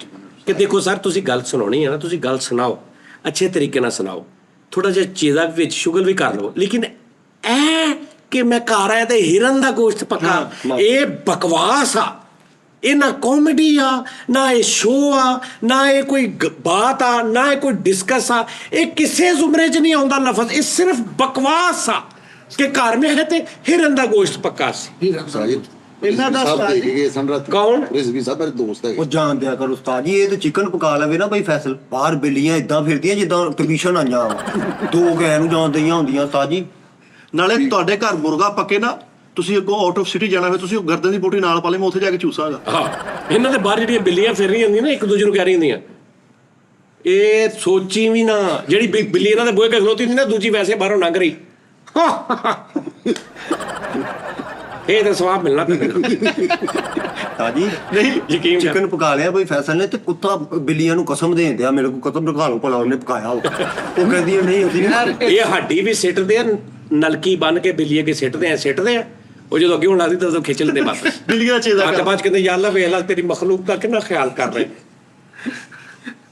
ਕਿ ਦੇਖੋ ਸਰ ਤੁਸੀਂ ਗੱਲ ਸੁਣਾਉਣੀ ਹੈ ਨਾ, ਤੁਸੀਂ ਗੱਲ ਸੁਣਾਓ, ਅੱਛੇ ਤਰੀਕੇ ਨਾਲ ਸੁਣਾਓ, ਥੋੜਾ ਜਿਹਾ ਚੀਜ਼ਾ ਵਿੱਚ ਸ਼ੁਗਲ ਵੀ ਕਰ ਲਓ, ਲੇਕਿਨ ਐ ਕਿ ਮੈਂ ਘਰ ਆਇਆ ਤੇ ਹਿਰਨ ਦਾ ਗੋਸ਼ਤ ਪੱਕਾ, ਇਹ ਬਕਵਾਸ ਆ। ਇਹ ਨਾ ਕਾਮੇਡੀ ਆ, ਨਾ ਇਹ ਸ਼ੋਅ ਆ, ਨਾ ਇਹ ਕੋਈ ਬਾਤ ਆ, ਨਾ ਇਹ ਕੋਈ ਡਿਸਕਸ ਆ। ਇਹ ਕਿਸੇ ਜ਼ੁਮਰੇ 'ਚ ਨਹੀਂ ਆਉਂਦਾ ਲਫ਼ਜ਼, ਇਹ ਸਿਰਫ ਬਕਵਾਸ ਆ ਕਿ ਘਰ ਮੇ ਹੈ ਤੇ ਹਿਰਨ ਦਾ ਗੋਸ਼ਤ ਪੱਕਾ ਸੀ। ਉਸਤਾਦ ਜੀ ਇਹਨਾਂ ਦਾ ਸਾਹਿਬ ਉਸਤਾਦ ਦੇਖ ਜੀ। ਗਏ ਸੰਰਤ ਕੌਣ? ਰਿਜ਼ਵੀ ਸਾਹਿਬ ਮੇਰੇ ਦੋਸਤ ਹੈ। ਉਹ ਜਾਣ ਦਿਆ ਕਰ ਉਸਤਾਦ ਜੀ, ਇਹ ਤੇ ਚਿਕਨ ਪਕਾ ਲਵੇ ਨਾ ਬਈ ਫੈਸਲ। ਬਾਹਰ ਬਿੱਲੀਆਂ ਇਦਾਂ ਫਿਰਦੀਆਂ ਜਿੱਦਾਂ ਕਮਿਸ਼ਨ ਆਈਆਂ ਵਾ, ਦੋ ਗੈਰ ਨੂੰ ਜਾਣ ਦਈਆਂ ਹੁੰਦੀਆਂ ਉਸਤਾਦ ਜੀ। ਨਾਲੇ ਤੁਹਾਡੇ ਘਰ ਮੁਰਗਾ ਪੱਕੇ ਨਾ, ਤੁਸੀਂ ਅੱਗੋਂ ਆਊਟ ਆਫ ਸਿਟੀ ਜਾਣਾ, ਫਿਰ ਤੁਸੀਂ ਉਹ ਗਰਦਨ ਦੀ ਬੋਟੀ ਨਾਲ ਪਾ ਲਈ, ਮੈਂ ਉੱਥੇ ਜਾ ਕੇ ਚੂਸਾਂਗਾ। ਹਾਂ ਇਹਨਾਂ ਦੇ ਬਾਹਰ ਜਿਹੜੀਆਂ ਬਿੱਲੀਆਂ ਫਿਰ ਰਹੀਆਂ ਹੁੰਦੀਆਂ ਨਾ, ਇੱਕ ਦੂਜੇ ਨੂੰ ਕਹਿ ਰਹੀਆਂ ਹੁੰਦੀਆਂ, ਇਹ ਸੋਚੀ ਵੀ ਨਾ, ਜਿਹੜੀ ਬਿੱਲੀ ਇਹਨਾਂ ਦੇ ਬੂਹੇ ਕੇ ਖਲੋਤੀ ਹੁੰਦੀ ਨਾ, ਦੂਜੀ ਵੈਸੇ ਬਾਹਰੋਂ ਲੰਘ ਰਹੀ। ਇਹ ਤਾਂ ਸਵਾਬ ਮਿਲਣਾ ਤਾਜੀ ਨਹੀਂ ਯਕੀਨ ਕਰ। ਚਿਕਨ ਪਕਾ ਲਿਆ ਬਈ ਫੈਸਲ ਨੇ, ਤੇ ਕੁੱਤਾ ਬਿੱਲੀਆਂ ਨੂੰ ਕਸਮ ਦੇ ਦਿਆ ਮੇਰੇ ਕੋਲ, ਕਸਮ ਰਖਾ ਲਓ ਭਲਾ ਉਹਨੇ ਪਕਾਇਆ ਉਹ ਕਹਿੰਦੀ ਨਹੀਂ ਅਸੀਂ ਯਾਰ ਇਹ ਹੱਡੀ ਵੀ ਸਿੱਟਦੇ ਆ, ਨਲਕੀ ਬੰਨ ਕੇ ਬਿੱਲੀ ਅੱਗੇ ਸਿੱਟਦੇ ਆ। ਉਹ ਜਦੋਂ ਅੱਗੇ ਹੁਣ ਲੱਗਦੀ ਤਾਂ ਉਦੋਂ ਖਿੱਚ ਲੈਂਦੇ ਵਾਪਸ। ਬਿੱਲੀਆਂ ਚੇਦਾ ਤੇ ਬਾਅਦ 'ਚ ਕਹਿੰਦੇ ਯਾਰ ਅੱਲਾ ਵੇਖ ਲੈ ਤੇਰੀ ਮਖਲੂਕ ਦਾ ਕਿੰਨਾ ਖਿਆਲ ਕਰ ਰਹੇ,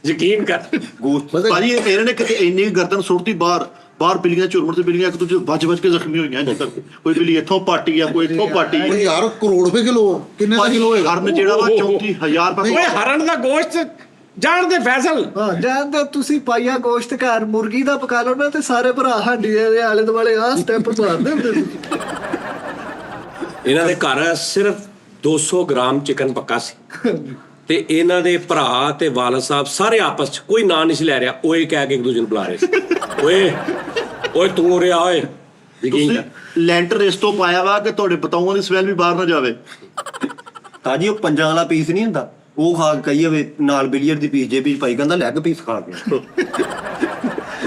ਯਕੀਨ ਕਰ। ਗੋਸ਼ਤ ਭਾਜੀ ਇਹਨਾਂ ਨੇ ਕਿਤੇ ਇੰਨੀ ਗਰਦਨ ਸੁੱਟਦੀ ਬਾਹਰ ਬਿੱਲੀਆਂ ਝੁਰਮਣ ਤੇ ਬਿੱਲੀਆਂ ਇੱਕ ਦੂਜੇ ਵੱਜ ਕੇ ਜ਼ਖਮੀ ਹੋਈਆਂ ਜਿੱਦਾਂ ਕੋਈ ਬਿੱਲੀ ਇੱਥੋਂ ਪਾਟੀ ਆ, ਕੋਈ ਇੱਥੋਂ ਪਾਟੀ। ਉਹ ਯਾਰ ਕਰੋੜ ਰੁਪਏ ਕਿਲੋ, ਕਿੰਨੇ ਦਾ ਕਿਲੋ ਹੋਏਗਾ? ਹਰਨ ਜਿਹੜਾ ਵਾ 34,000 ਰੁਪਏ। ਓਏ ਹਰਨ ਦਾ ਗੋਸ਼ਤ ਜਾਣਦੇ ਫੈਸਲ। ਹਾਂ ਜਾਣਦੇ ਤੁਸੀਂ ਪਾਈਆ ਗੋਸ਼ਤ ਘਰ ਮੁਰਗੀ ਦਾ ਪਕਾ ਲਓ ਨਾ ਤੇ ਸਾਰੇ ਭਰਾ ਹਾਂਡੀਆਂ ਦੇ ਆਲੇ ਦੁਆਲੇ ਆਹ ਸਟੈਪ ਮਾਰਦੇ ਹੁੰਦੇ ਸੀ। ਇਹਨਾਂ ਦੇ ਘਰ ਸਿਰਫ 200 ਗ੍ਰਾਮ ਚਿਕਨ ਪੱਕਾ ਸੀ ਤੇ ਇਹਨਾਂ ਦੇ ਭਰਾ ਤੇ ਵਾਲਦ ਸਾਹਿਬ ਸਾਰੇ ਆਪਸ 'ਚ ਕੋਈ ਨਾਂ ਨਹੀਂ ਸੀ ਲੈ ਰਿਹਾ, ਓਏ ਕਹਿ ਕੇ ਇੱਕ ਦੂਜੇ ਨੂੰ ਬੁਲਾ ਰਹੇ ਸੀ। ਓਏ ਤੂੰ ਉਰੇ ਆ ਓਏ। ਯਕੀਨ ਤੁਸੀਂ ਕਰ। ਲੈਂਟਰ ਇਸ ਤੋਂ ਪਾਇਆ ਵਾ ਕਿ ਤੁਹਾਡੇ ਬਤਾਊਆਂ ਦੀ ਸਮੈਲ ਵੀ ਬਾਹਰ ਨਾ ਜਾਵੇ। ਤਾਜੀ ਉਹ ਪੰਜਾਂ ਵਾਲਾ ਪੀਸ ਨਹੀਂ ਹੁੰਦਾ, ਉਹ ਖਾ ਕੇ ਕਹੀ ਜਾਵੇ ਨਾਲ ਬਿਲੀਅਰ ਦੀ ਪੀਸ ਜੇ ਪੀਸ ਪਾਈ ਕਹਿੰਦਾ ਲੈਗ ਪੀਸ ਖਾ ਕੇ।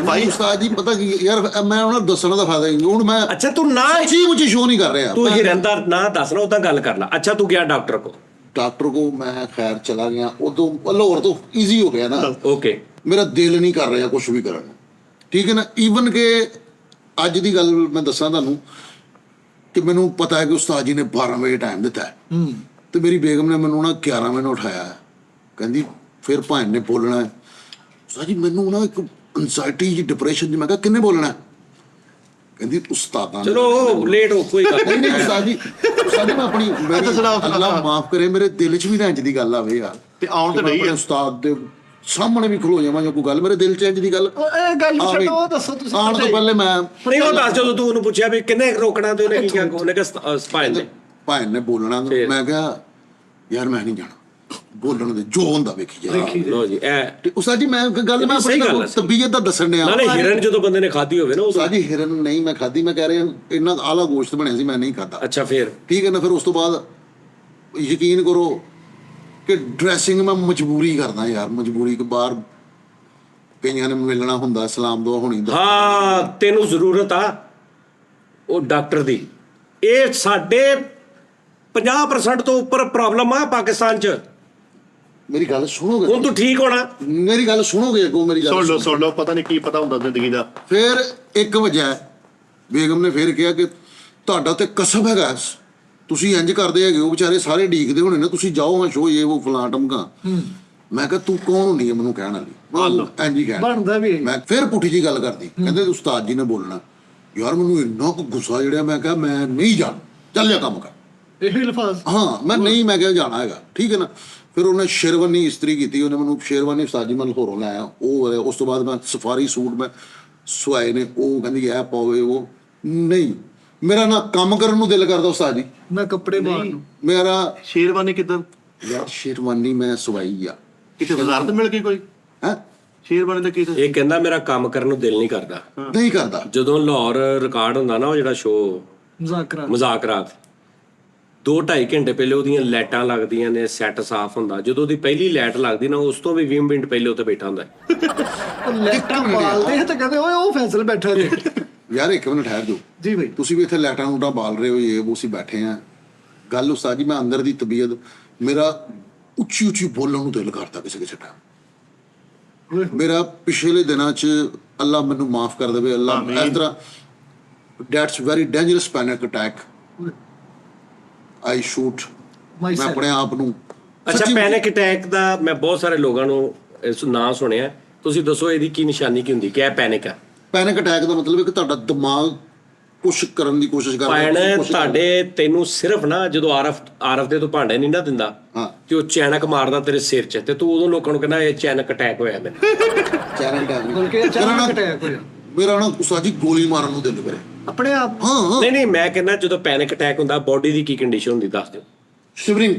ਭਾਈ ਉਸਤਾਦ ਜੀ ਪਤਾ ਕੀ ਯਾਰ, ਮੈਂ ਉਹਨਾਂ ਨੂੰ ਦੱਸਣ ਦਾ ਫਾਇਦਾ ਨਹੀਂ। ਹੁਣ ਮੈਂ ਅੱਛਾ ਤੂੰ ਨਾ ਸੱਚੀ ਮੁੱਚੀ ਸ਼ੋ ਨਹੀਂ ਕਰ ਰਿਹਾ। ਤੂੰ ਹਿਰਨ ਦਾ ਨਾਂ ਦੱਸ ਨਾ, ਉਦਾਂ ਗੱਲ ਕਰ ਲੈ। ਅੱਛਾ ਤੂੰ ਗਿਆ ਡਾਕਟਰ ਕੋ? ਡਾਕਟਰ ਕੋ ਮੈਂ ਖੈਰ ਚਲਾ ਗਿਆ, ਉਦੋਂ ਲਾਹੌਰ ਤੋਂ ਈਜ਼ੀ ਹੋ ਗਿਆ ਨਾ। ਓਕੇ। ਮੇਰਾ ਦਿਲ ਨਹੀਂ ਕਰ ਰਿਹਾ ਕੁਝ ਵੀ ਕਰਨ ਨੂੰ, ਠੀਕ ਹੈ ਨਾ। ਈਵਨ ਕਿ ਅੱਜ ਦੀ ਗੱਲ ਮੈਂ ਦੱਸਾਂ ਤੁਹਾਨੂੰ ਕਿ ਮੈਨੂੰ ਪਤਾ ਹੈ ਕਿ ਉਸਤਾਦ ਜੀ ਨੇ 12 ਵਜੇ ਟਾਈਮ ਦਿੱਤਾ ਹੈ ਤੇ ਮੇਰੀ ਬੇਗਮ ਨੇ ਮੈਨੂੰ ਨਾ 11 ਵਜੇ ਉਠਾਇਆ ਹੈ। ਕਹਿੰਦੀ ਫਿਰ ਭਾਣ ਨੇ ਬੋਲਣਾ ਹੈ। ਉਸਤਾਦ ਜੀ ਮੈਨੂੰ ਨਾ ਇੱਕ ਐਂਜ਼ਾਇਟੀ ਜੀ ਡਿਪਰੈਸ਼ਨ ਜੀ। ਮੈਂ ਕਿਹਾ ਕਿੰਨੇ ਬੋਲਣਾ? ਕਹਿੰਦੀ ਉਸਤਾਦਾਂ ਨੇ। ਚਲੋ ਲੇਟ ਹੋ ਕੋਈ ਗੱਲ ਨਹੀਂ ਉਸਤਾਦ ਜੀ ਮੈਂ ਆਪਣੀ ਅੱਲਾਹ ਮਾਫ ਕਰੇ, ਮੇਰੇ ਦਿਲ 'ਚ ਵੀ ਨਾ ਇੰਝ ਦੀ ਗੱਲ ਆਵੇ ਯਾਰ। ਤੇ ਆਉਣ ਤੇ ਨਹੀਂ ਹੈ। ਉਸਤਾਦ ਦੇ ਸਾਹਮਣੇ ਵੀ ਖਲੋ ਜਾਵਾਂ ਜਾਂ ਕੋਈ ਗੱਲ ਮੇਰੇ ਦਿਲ 'ਚ ਇੰਝ ਦੀ ਗੱਲ ਇਹ ਗੱਲ ਛੱਡੋ, ਉਹ ਦੱਸੋ ਤੁਸੀਂ। ਆਉਣ ਤੋਂ ਪਹਿਲੇ ਮੈਂ ਨਹੀਂ ਉਹ ਦੱਸ, ਜਦੋਂ ਤੂੰ ਉਹਨੂੰ ਪੁੱਛਿਆ ਵੀ ਕਿੰਨੇ ਰੋਕਣਾ ਤੇ ਉਹਨੇ ਕੀ ਕਿਹਾ? ਉਹਨੇ ਕਿਹਾ ਸਪਾਈਨ ਨੇ। ਭਾਣ ਨੇ ਬੋਲਣਾ, ਮੈਂ ਕਿਹਾ ਯਾਰ ਮੈਂ ਨਹੀਂ ਜਾਣਾ, ਬੋਲਣ ਦੇ ਜੋ ਹੁੰਦਾ ਵੇਖੀ ਜਾ। ਲੋ ਜੀ ਇਹ ਤੇ ਉਸਤਾਦ ਜੀ ਮੈਂ ਗੱਲ ਮੈਂ ਸਹੀ ਗੱਲ ਹੈ। ਤਬੀਅਤ ਦਾ ਦੱਸਣ ਡਿਆ। ਨਾਲੇ ਹਿਰਨ ਜਦੋਂ ਬੰਦੇ ਨੇ ਖਾਧੀ ਹੋਵੇ ਨਾ ਉਹ। ਉਸਤਾਦ ਜੀ ਹਿਰਨ ਨਹੀਂ ਮੈਂ ਖਾਧੀ, ਮੈਂ ਕਹਿ ਰਿਹਾ ਇੰਨਾ ਆਲਾ ਗੋਸ਼ਤ ਬਣਿਆ ਸੀ ਮੈਂ ਨਹੀਂ ਖਾਧਾ। ਅੱਛਾ ਫਿਰ ਠੀਕ ਹੈ ਨਾ। ਫਿਰ ਉਸ ਤੋਂ ਬਾਅਦ ਯਕੀਨ ਕਰੋ ਕਿ ਡਰੈਸਿੰਗ ਮੈਂ ਮਜਬੂਰੀ ਕਰਦਾ ਯਾਰ, ਮਜਬੂਰੀ ਕਿ ਬਾਹਰ ਕਈਆਂ ਨੇ ਮਿਲਣਾ ਹੁੰਦਾ, ਸਲਾਮ ਦੁਆ ਹੋਣੀ ਦਾ। ਹਾਂ ਤੈਨੂੰ ਜ਼ਰੂਰਤ ਆ ਉਹ ਡਾਕਟਰ ਦੀ। ਇਹ ਸਾਡੇ 50% ਤੋਂ ਉੱਪਰ ਪ੍ਰੋਬਲਮ ਆ ਪਾਕਿਸਤਾਨ 'ਚ। ਮੇਰੀ ਗੱਲ ਸੁਣੋਗੇ? ਹੁਣ ਤੂੰ ਠੀਕ ਹੋਣਾ। ਮੇਰੀ ਗੱਲ ਸੁਣੋਗੇ ਅੱਗੋਂ? ਮੇਰੀ ਗੱਲ ਸੁਣ ਲਓ ਪਤਾ ਨਹੀਂ ਕੀ ਪਤਾ ਹੁੰਦਾ ਜ਼ਿੰਦਗੀ ਦਾ। ਫਿਰ 1 ਵਜੇ ਬੇਗਮ ਨੇ ਫਿਰ ਕਿਹਾ ਕਿ ਤੁਹਾਡਾ ਤੇ ਕਸਮ ਹੈਗਾ, ਤੁਸੀਂ ਇੰਜ ਕਰਦੇ ਹੈਗੇ ਉਹ ਵਿਚਾਰੇ ਸਾਰੇ ਡੀਕਦੇ ਹੋਣੇ ਨੇ, ਤੁਸੀਂ ਜਾਓ ਹਾਂ ਸ਼ੋ ਇਹ ਉਹ ਫਲਾਂ ਟਮਕਾ। ਮੈਂ ਕਿਹਾ ਤੂੰ ਕੌਣ ਹੁੰਦੀ ਹੈ ਮੈਨੂੰ ਕਹਿਣ ਵਾਲੀ? ਇੰਜ ਹੀ ਕਹਿਣਾ ਬਣਦਾ ਵੀ। ਮੈਂ ਫਿਰ ਪੁੱਠੀ ਜੀ ਗੱਲ ਕਰਦੀ, ਕਹਿੰਦੇ ਉਸਤਾਦ ਜੀ ਨੇ ਬੋਲਣਾ। ਯਾਰ ਮੈਨੂੰ ਇੰਨਾ ਕੁ ਗੁੱਸਾ ਜਿਹੜਾ, ਮੈਂ ਕਿਹਾ ਮੈਂ ਨਹੀਂ ਜਾਣਾ, ਚੱਲ ਜਾ ਕੰਮ ਕਰ। ਇਹੀ ਲਫਾਜ਼। ਹਾਂ ਮੈਂ ਨਹੀਂ, ਮੈਂ ਕਿਹਾ ਜਾਣਾ ਹੈਗਾ, ਠੀਕ ਹੈ ਨਾ। ਫਿਰ ਉਹਨੇ ਸ਼ੇਰਵਾਨੀ ਇਸਤਰੀ ਕੀਤੀ, ਉਹਨੇ ਮੈਨੂੰ ਸ਼ੇਰਵਾਨੀ ਉਸਤਾਦ ਜੀ ਮੈਂ ਲਾਹੌਰੋਂ ਲੈ ਆਇਆ ਉਹ। ਉਸ ਤੋਂ ਬਾਅਦ ਮੈਂ ਸਫਾਰੀ ਸੂਟ, ਮੈਂ ਸਵਾਏ ਨੇ, ਉਹ ਕਹਿੰਦੀ ਇਹ ਪਾਵੇ ਉਹ ਨਹੀਂ। ਮੇਰਾ ਨਾ ਕੰਮ ਕਰਨ ਨੂੰ ਦਿਲ ਕਰਦਾ ਉਸਤਾਦ ਜੀ, ਨਾ ਕੱਪੜੇ ਪਾਉਣ ਨੂੰ। ਮੇਰਾ ਸ਼ੇਰਵਾਨੀ ਕਿੱਦਾਂ ਯਾਰ ਸ਼ੇਰਵਾਨੀ ਮੈਂ ਸਵਾਈ ਆ ਕਿਤੇ ਬਾਜ਼ਾਰ ਤੋਂ ਮਿਲ ਗਈ ਕੋਈ ਹੈ, ਸ਼ੇਰਵਾਨੀ ਦਾ ਕੀ ਇਹ ਕਹਿੰਦਾ ਮੇਰਾ ਕੰਮ ਕਰਨ ਨੂੰ ਦਿਲ ਨਹੀਂ ਕਰਦਾ। ਨਹੀਂ ਕਰਦਾ। ਜਦੋਂ ਲਾਹੌਰ ਰਿਕਾਰਡ ਹੁੰਦਾ ਨਾ ਉਹ ਜਿਹੜਾ ਸ਼ੋਅ ਮੁਜ਼ਾਕਰਾ ਮਜ਼ਾਕਰਾਤ, 2-2.5 ਘੰਟੇ ਪਹਿਲੇ ਉਹਦੀਆਂ ਲਾਈਟਾਂ ਲੱਗਦੀਆਂ ਨੇ, ਸੈੱਟ ਸਾਫ਼ ਹੁੰਦਾ। ਜਦੋਂ ਉਹਦੀ ਪਹਿਲੀ ਲਾਈਟ ਲੱਗਦੀ ਨਾ ਉਸ ਤੋਂ ਵੀ 20 ਮਿੰਟ ਪਹਿਲੇ ਉੱਤੇ ਬੈਠਾ ਹੁੰਦਾ ਹੈ। ਲੈਟਾਂ ਬਾਲਦੇ ਆ ਤੇ ਕਹਿੰਦੇ ਓਏ ਉਹ ਫੈਸਲ ਬੈਠਾ ਜੀ। ਯਾਰ ਇੱਕ ਮਿੰਟ ਠਹਿਰ ਜਾਓ ਜੀ ਭਾਈ, ਤੁਸੀਂ ਵੀ ਇੱਥੇ ਲੈਟਾਂ ਲੂਟਾਂ ਬਾਲ ਰਹੇ ਹੋ, ਇਹ ਅਸੀਂ ਬੈਠੇ ਆ। ਗੱਲ ਉਸਤਾਦ ਜੀ ਮੈਂ ਅੰਦਰ ਦੀ ਤਬੀਅਤ, ਮੇਰਾ ਉੱਚੀ ਉੱਚੀ ਬੋਲਣ ਨੂੰ ਦਿਲ ਕਰਦਾ ਕਿਸੇ ਕਿਸੇ ਟਾਈਮ। ਮੇਰਾ ਪਿਛਲੇ ਦਿਨਾਂ 'ਚ ਅੱਲਾ ਮੈਨੂੰ ਮਾਫ ਕਰ ਦੇਵੇ, ਅੱਲਾ ਇਸ ਤਰ੍ਹਾਂ that's very dangerous panic attack I shoot ਮੈਂ ਆਪਣੇ ਆਪ ਨੂੰ। ਅੱਛਾ, ਪੈਨਿਕ ਅਟੈਕ ਦਾ ਮੈਂ ਬਹੁਤ ਸਾਰੇ ਲੋਕਾਂ ਨੂੰ ਇਸ ਨਾਂ ਸੁਣਿਆ, ਤੁਸੀਂ ਦੱਸੋ ਇਹਦੀ ਕੀ ਨਿਸ਼ਾਨੀ ਕੀ ਹੁੰਦੀ, ਕਿਆ ਪੈਨਿਕ ਆ? ਪੈਨਿਕ ਅਟੈਕ ਦਾ ਮਤਲਬ ਹੈ ਕਿ ਤੁਹਾਡਾ ਦਿਮਾਗ ਕੁਛ ਕਰਨ ਦੀ ਕੋਸ਼ਿਸ਼ ਕਰਦਾ ਭੈਣ ਤੁਹਾਡੇ ਤੈਨੂੰ ਸਿਰਫ ਨਾ ਜਦੋਂ ਆਰਫ ਦੇ ਤੋਂ ਭਾਂਡੇ ਨਹੀਂ ਨਾ ਦਿੰਦਾ ਹਾਂ ਤੇ ਉਹ ਚੈਨਕ ਮਾਰਦਾ ਤੇਰੇ ਸਿਰ 'ਚ, ਤੇ ਤੂੰ ਉਦੋਂ ਲੋਕਾਂ ਨੂੰ ਕਹਿੰਦਾ ਇਹ ਚੈਨਕ ਅਟੈਕ ਹੋਇਆ ਮੈਨੂੰ। ਚੈਨਲ ਟੈਗ ਬਲਕਿ ਅਚਾਨਕ ਅਟੈਕ ਹੋਇਆ। ਮੇਰਾ ਨਾ ਉਸਤਾਦ ਜੀ ਗੋਲੀ ਮਾਰਨ ਨੂੰ ਦਿਲ ਕਰੇ ਆਪਣੇ ਆਪ। ਹਾਂ ਨਹੀਂ ਮੈਂ ਕਹਿੰਦਾ ਜਦੋਂ ਪੈਨਿਕ ਅਟੈਕ ਹੁੰਦਾ ਬੋਡੀ ਦੀ ਕੀ ਕੰਡੀਸ਼ਨ ਹੁੰਦੀ ਦੱਸ ਦਿਓ। ਸ਼ਿਵਰਿੰਗ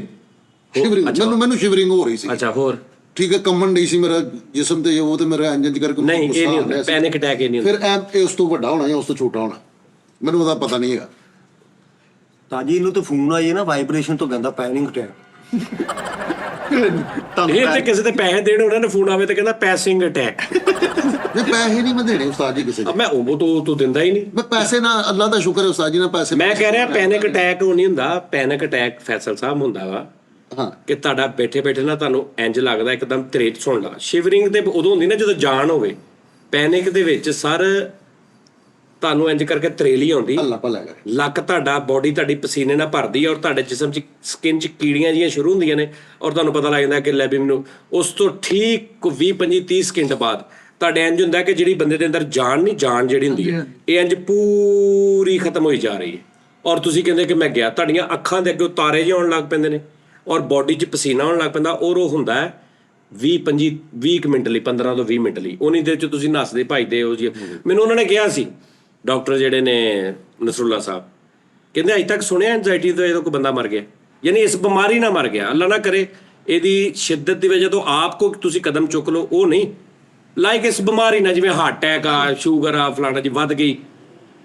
ਮੈਨੂੰ ਸ਼ਿਵਰਿੰਗ ਹੋ ਰਹੀ ਸੀ। ਅੱਛਾ, ਹੋਰ? ਠੀਕ ਹੈ, ਕੰਬਣ ਨਹੀਂ ਸੀ ਮੇਰਾ ਜਿਸਮ ਤੇ ਉਹ ਤੇ ਮੇਰਾ ਇੰਜਨ ਕਰਕੇ ਨਹੀਂ ਇਹ ਨਹੀਂ ਹੁੰਦਾ ਪੈਨਿਕ ਅਟੈਕ, ਇਹ ਨਹੀਂ ਹੁੰਦਾ। ਫਿਰ ਇਹ ਉਸ ਤੋਂ ਵੱਡਾ ਹੋਣਾ ਜਾਂ ਉਸ ਤੋਂ ਛੋਟਾ ਹੋਣਾ ਮੈਨੂੰ ਉਹਦਾ ਪਤਾ ਨਹੀਂ ਹੈਗਾ। ਤਾਜੀ ਇਹਨੂੰ ਤਾਂ ਫੋਨ ਆਈ ਨਾ ਵਾਈਬ੍ਰੇਸ਼ਨ ਤੋਂ ਕਹਿੰਦਾ ਪੈਨਿਕ ਅਟੈਕ। ਇਹ ਤੇ ਕਿਸੇ ਤੇ ਪੈਸੇ ਦੇਣ ਉਹਨਾਂ ਨੇ ਫੋਨ ਆਵੇ ਤੇ ਕਹਿੰਦਾ ਪੈਸਿੰਗ ਅਟੈਕ। ਮੈਂ ਪੈਸੇ ਨਹੀਂ ਮੈਂ ਦੇਣੇ ਉਸਤਾਦ ਜੀ ਕਿਸੇ ਦੇ। ਮੈਂ ਉਹ ਤੂੰ ਦਿੰਦਾ ਹੀ ਨਹੀਂ। ਮੈਂ ਪੈਸੇ ਨਾ, ਅੱਲਾ ਦਾ ਸ਼ੁਕਰ ਹੈ ਉਸਤਾਦ ਜੀ ਨਾਲ ਪੈਸੇ। ਮੈਂ ਕਹਿ ਰਿਹਾ ਪੈਨਿਕ ਅਟੈਕ ਉਹ ਨਹੀਂ ਹੁੰਦਾ, ਪੈਨਿਕ ਅਟੈਕ ਫੈਸਲ ਸਾਹਿਬ ਹੁੰਦਾ ਵਾ ਹਾਂ ਕਿ ਤੁਹਾਡਾ ਬੈਠੇ ਨਾ ਤੁਹਾਨੂੰ ਇੰਜ ਲੱਗਦਾ ਇੱਕਦਮ ਤਰੇਤ ਸੁਣ ਲਾ। ਸ਼ਿਵਰਿੰਗ ਤੇ ਉਦੋਂ ਹੁੰਦੀ ਨਾ ਜਦੋਂ ਜਾਨ ਹੋਵੇ। ਪੈਨਿਕ ਦੇ ਵਿੱਚ ਸਰ ਤੁਹਾਨੂੰ ਇੰਜ ਕਰਕੇ ਤਰੇਲੀ ਆਉਂਦੀ, ਅੱਲਾ ਭਲਾ ਕਰੇ। ਲੱਕ ਤੁਹਾਡਾ ਬੋਡੀ ਤੁਹਾਡੀ ਪਸੀਨੇ ਨਾਲ ਭਰਦੀ ਹੈ ਔਰ ਤੁਹਾਡੇ ਜਿਸਮ 'ਚ ਸਕਿਨ 'ਚ ਕੀੜੀਆਂ ਜੀਆਂ ਸ਼ੁਰੂ ਹੁੰਦੀਆਂ ਨੇ ਔਰ ਤੁਹਾਨੂੰ ਪਤਾ ਲੱਗ ਜਾਂਦਾ ਕਿ ਲੈ ਵੀ ਮੈਨੂੰ। ਉਸ ਤੋਂ ਠੀਕ 20-25-30 ਸਕਿੰਟ ਬਾਅਦ ਤੁਹਾਡੇ ਇੰਜ ਹੁੰਦਾ ਕਿ ਜਿਹੜੀ ਬੰਦੇ ਦੇ ਅੰਦਰ ਜਾਨ ਜਿਹੜੀ ਹੁੰਦੀ ਹੈ ਇਹ ਇੰਜ ਪੂਰੀ ਖਤਮ ਹੋਈ ਜਾ ਰਹੀ ਹੈ ਔਰ ਤੁਸੀਂ ਕਹਿੰਦੇ ਕਿ ਮੈਂ ਗਿਆ। ਤੁਹਾਡੀਆਂ ਅੱਖਾਂ ਦੇ ਅੱਗੇ ਤਾਰੇ ਜਿਹੇ ਆਉਣ ਲੱਗ ਪੈਂਦੇ ਨੇ ਔਰ ਬੋਡੀ 'ਚ ਪਸੀਨਾ ਆਉਣ ਲੱਗ ਪੈਂਦਾ ਔਰ ਉਹ ਹੁੰਦਾ ਹੈ 20 ਮਿੰਟ ਲਈ, 15 ਤੋਂ 20 ਮਿੰਟ ਲਈ। ਉਨੀ ਦੇਰ 'ਚ ਤੁਸੀਂ ਨੱਸਦੇ ਭੱਜਦੇ ਹੋ ਜੀ। ਮੈਨੂੰ ਉਹਨਾਂ ਨੇ ਕਿਹਾ ਸੀ ਡਾਕਟਰ ਜਿਹੜੇ ਨੇ ਨਸਰੁੱਲਾ ਸਾਹਿਬ, ਕਹਿੰਦੇ ਅੱਜ ਤੱਕ ਸੁਣਿਆ ਐਂਜ਼ਾਈਟੀ ਤੋਂ ਇਹਦਾ ਕੋਈ ਬੰਦਾ ਮਰ ਗਿਆ, ਯਾਨੀ ਇਸ ਬਿਮਾਰੀ ਨਾਲ ਮਰ ਗਿਆ। ਅੱਲਾ ਨਾ ਕਰੇ ਇਹਦੀ ਸ਼ਿੱਦਤ ਦੀ ਵਜ੍ਹਾ ਤੋਂ ਆਪ ਕੋ ਤੁਸੀਂ ਕਦਮ ਚੁੱਕ ਲਓ, ਉਹ ਨਹੀਂ। ਲਾਈਕ ਇਸ ਬਿਮਾਰੀ ਨਾਲ ਜਿਵੇਂ ਹਾਰਟ ਅਟੈਕ ਆ, ਸ਼ੂਗਰ ਆ, ਫਲਾਣਾ ਜੀ ਵੱਧ ਗਈ,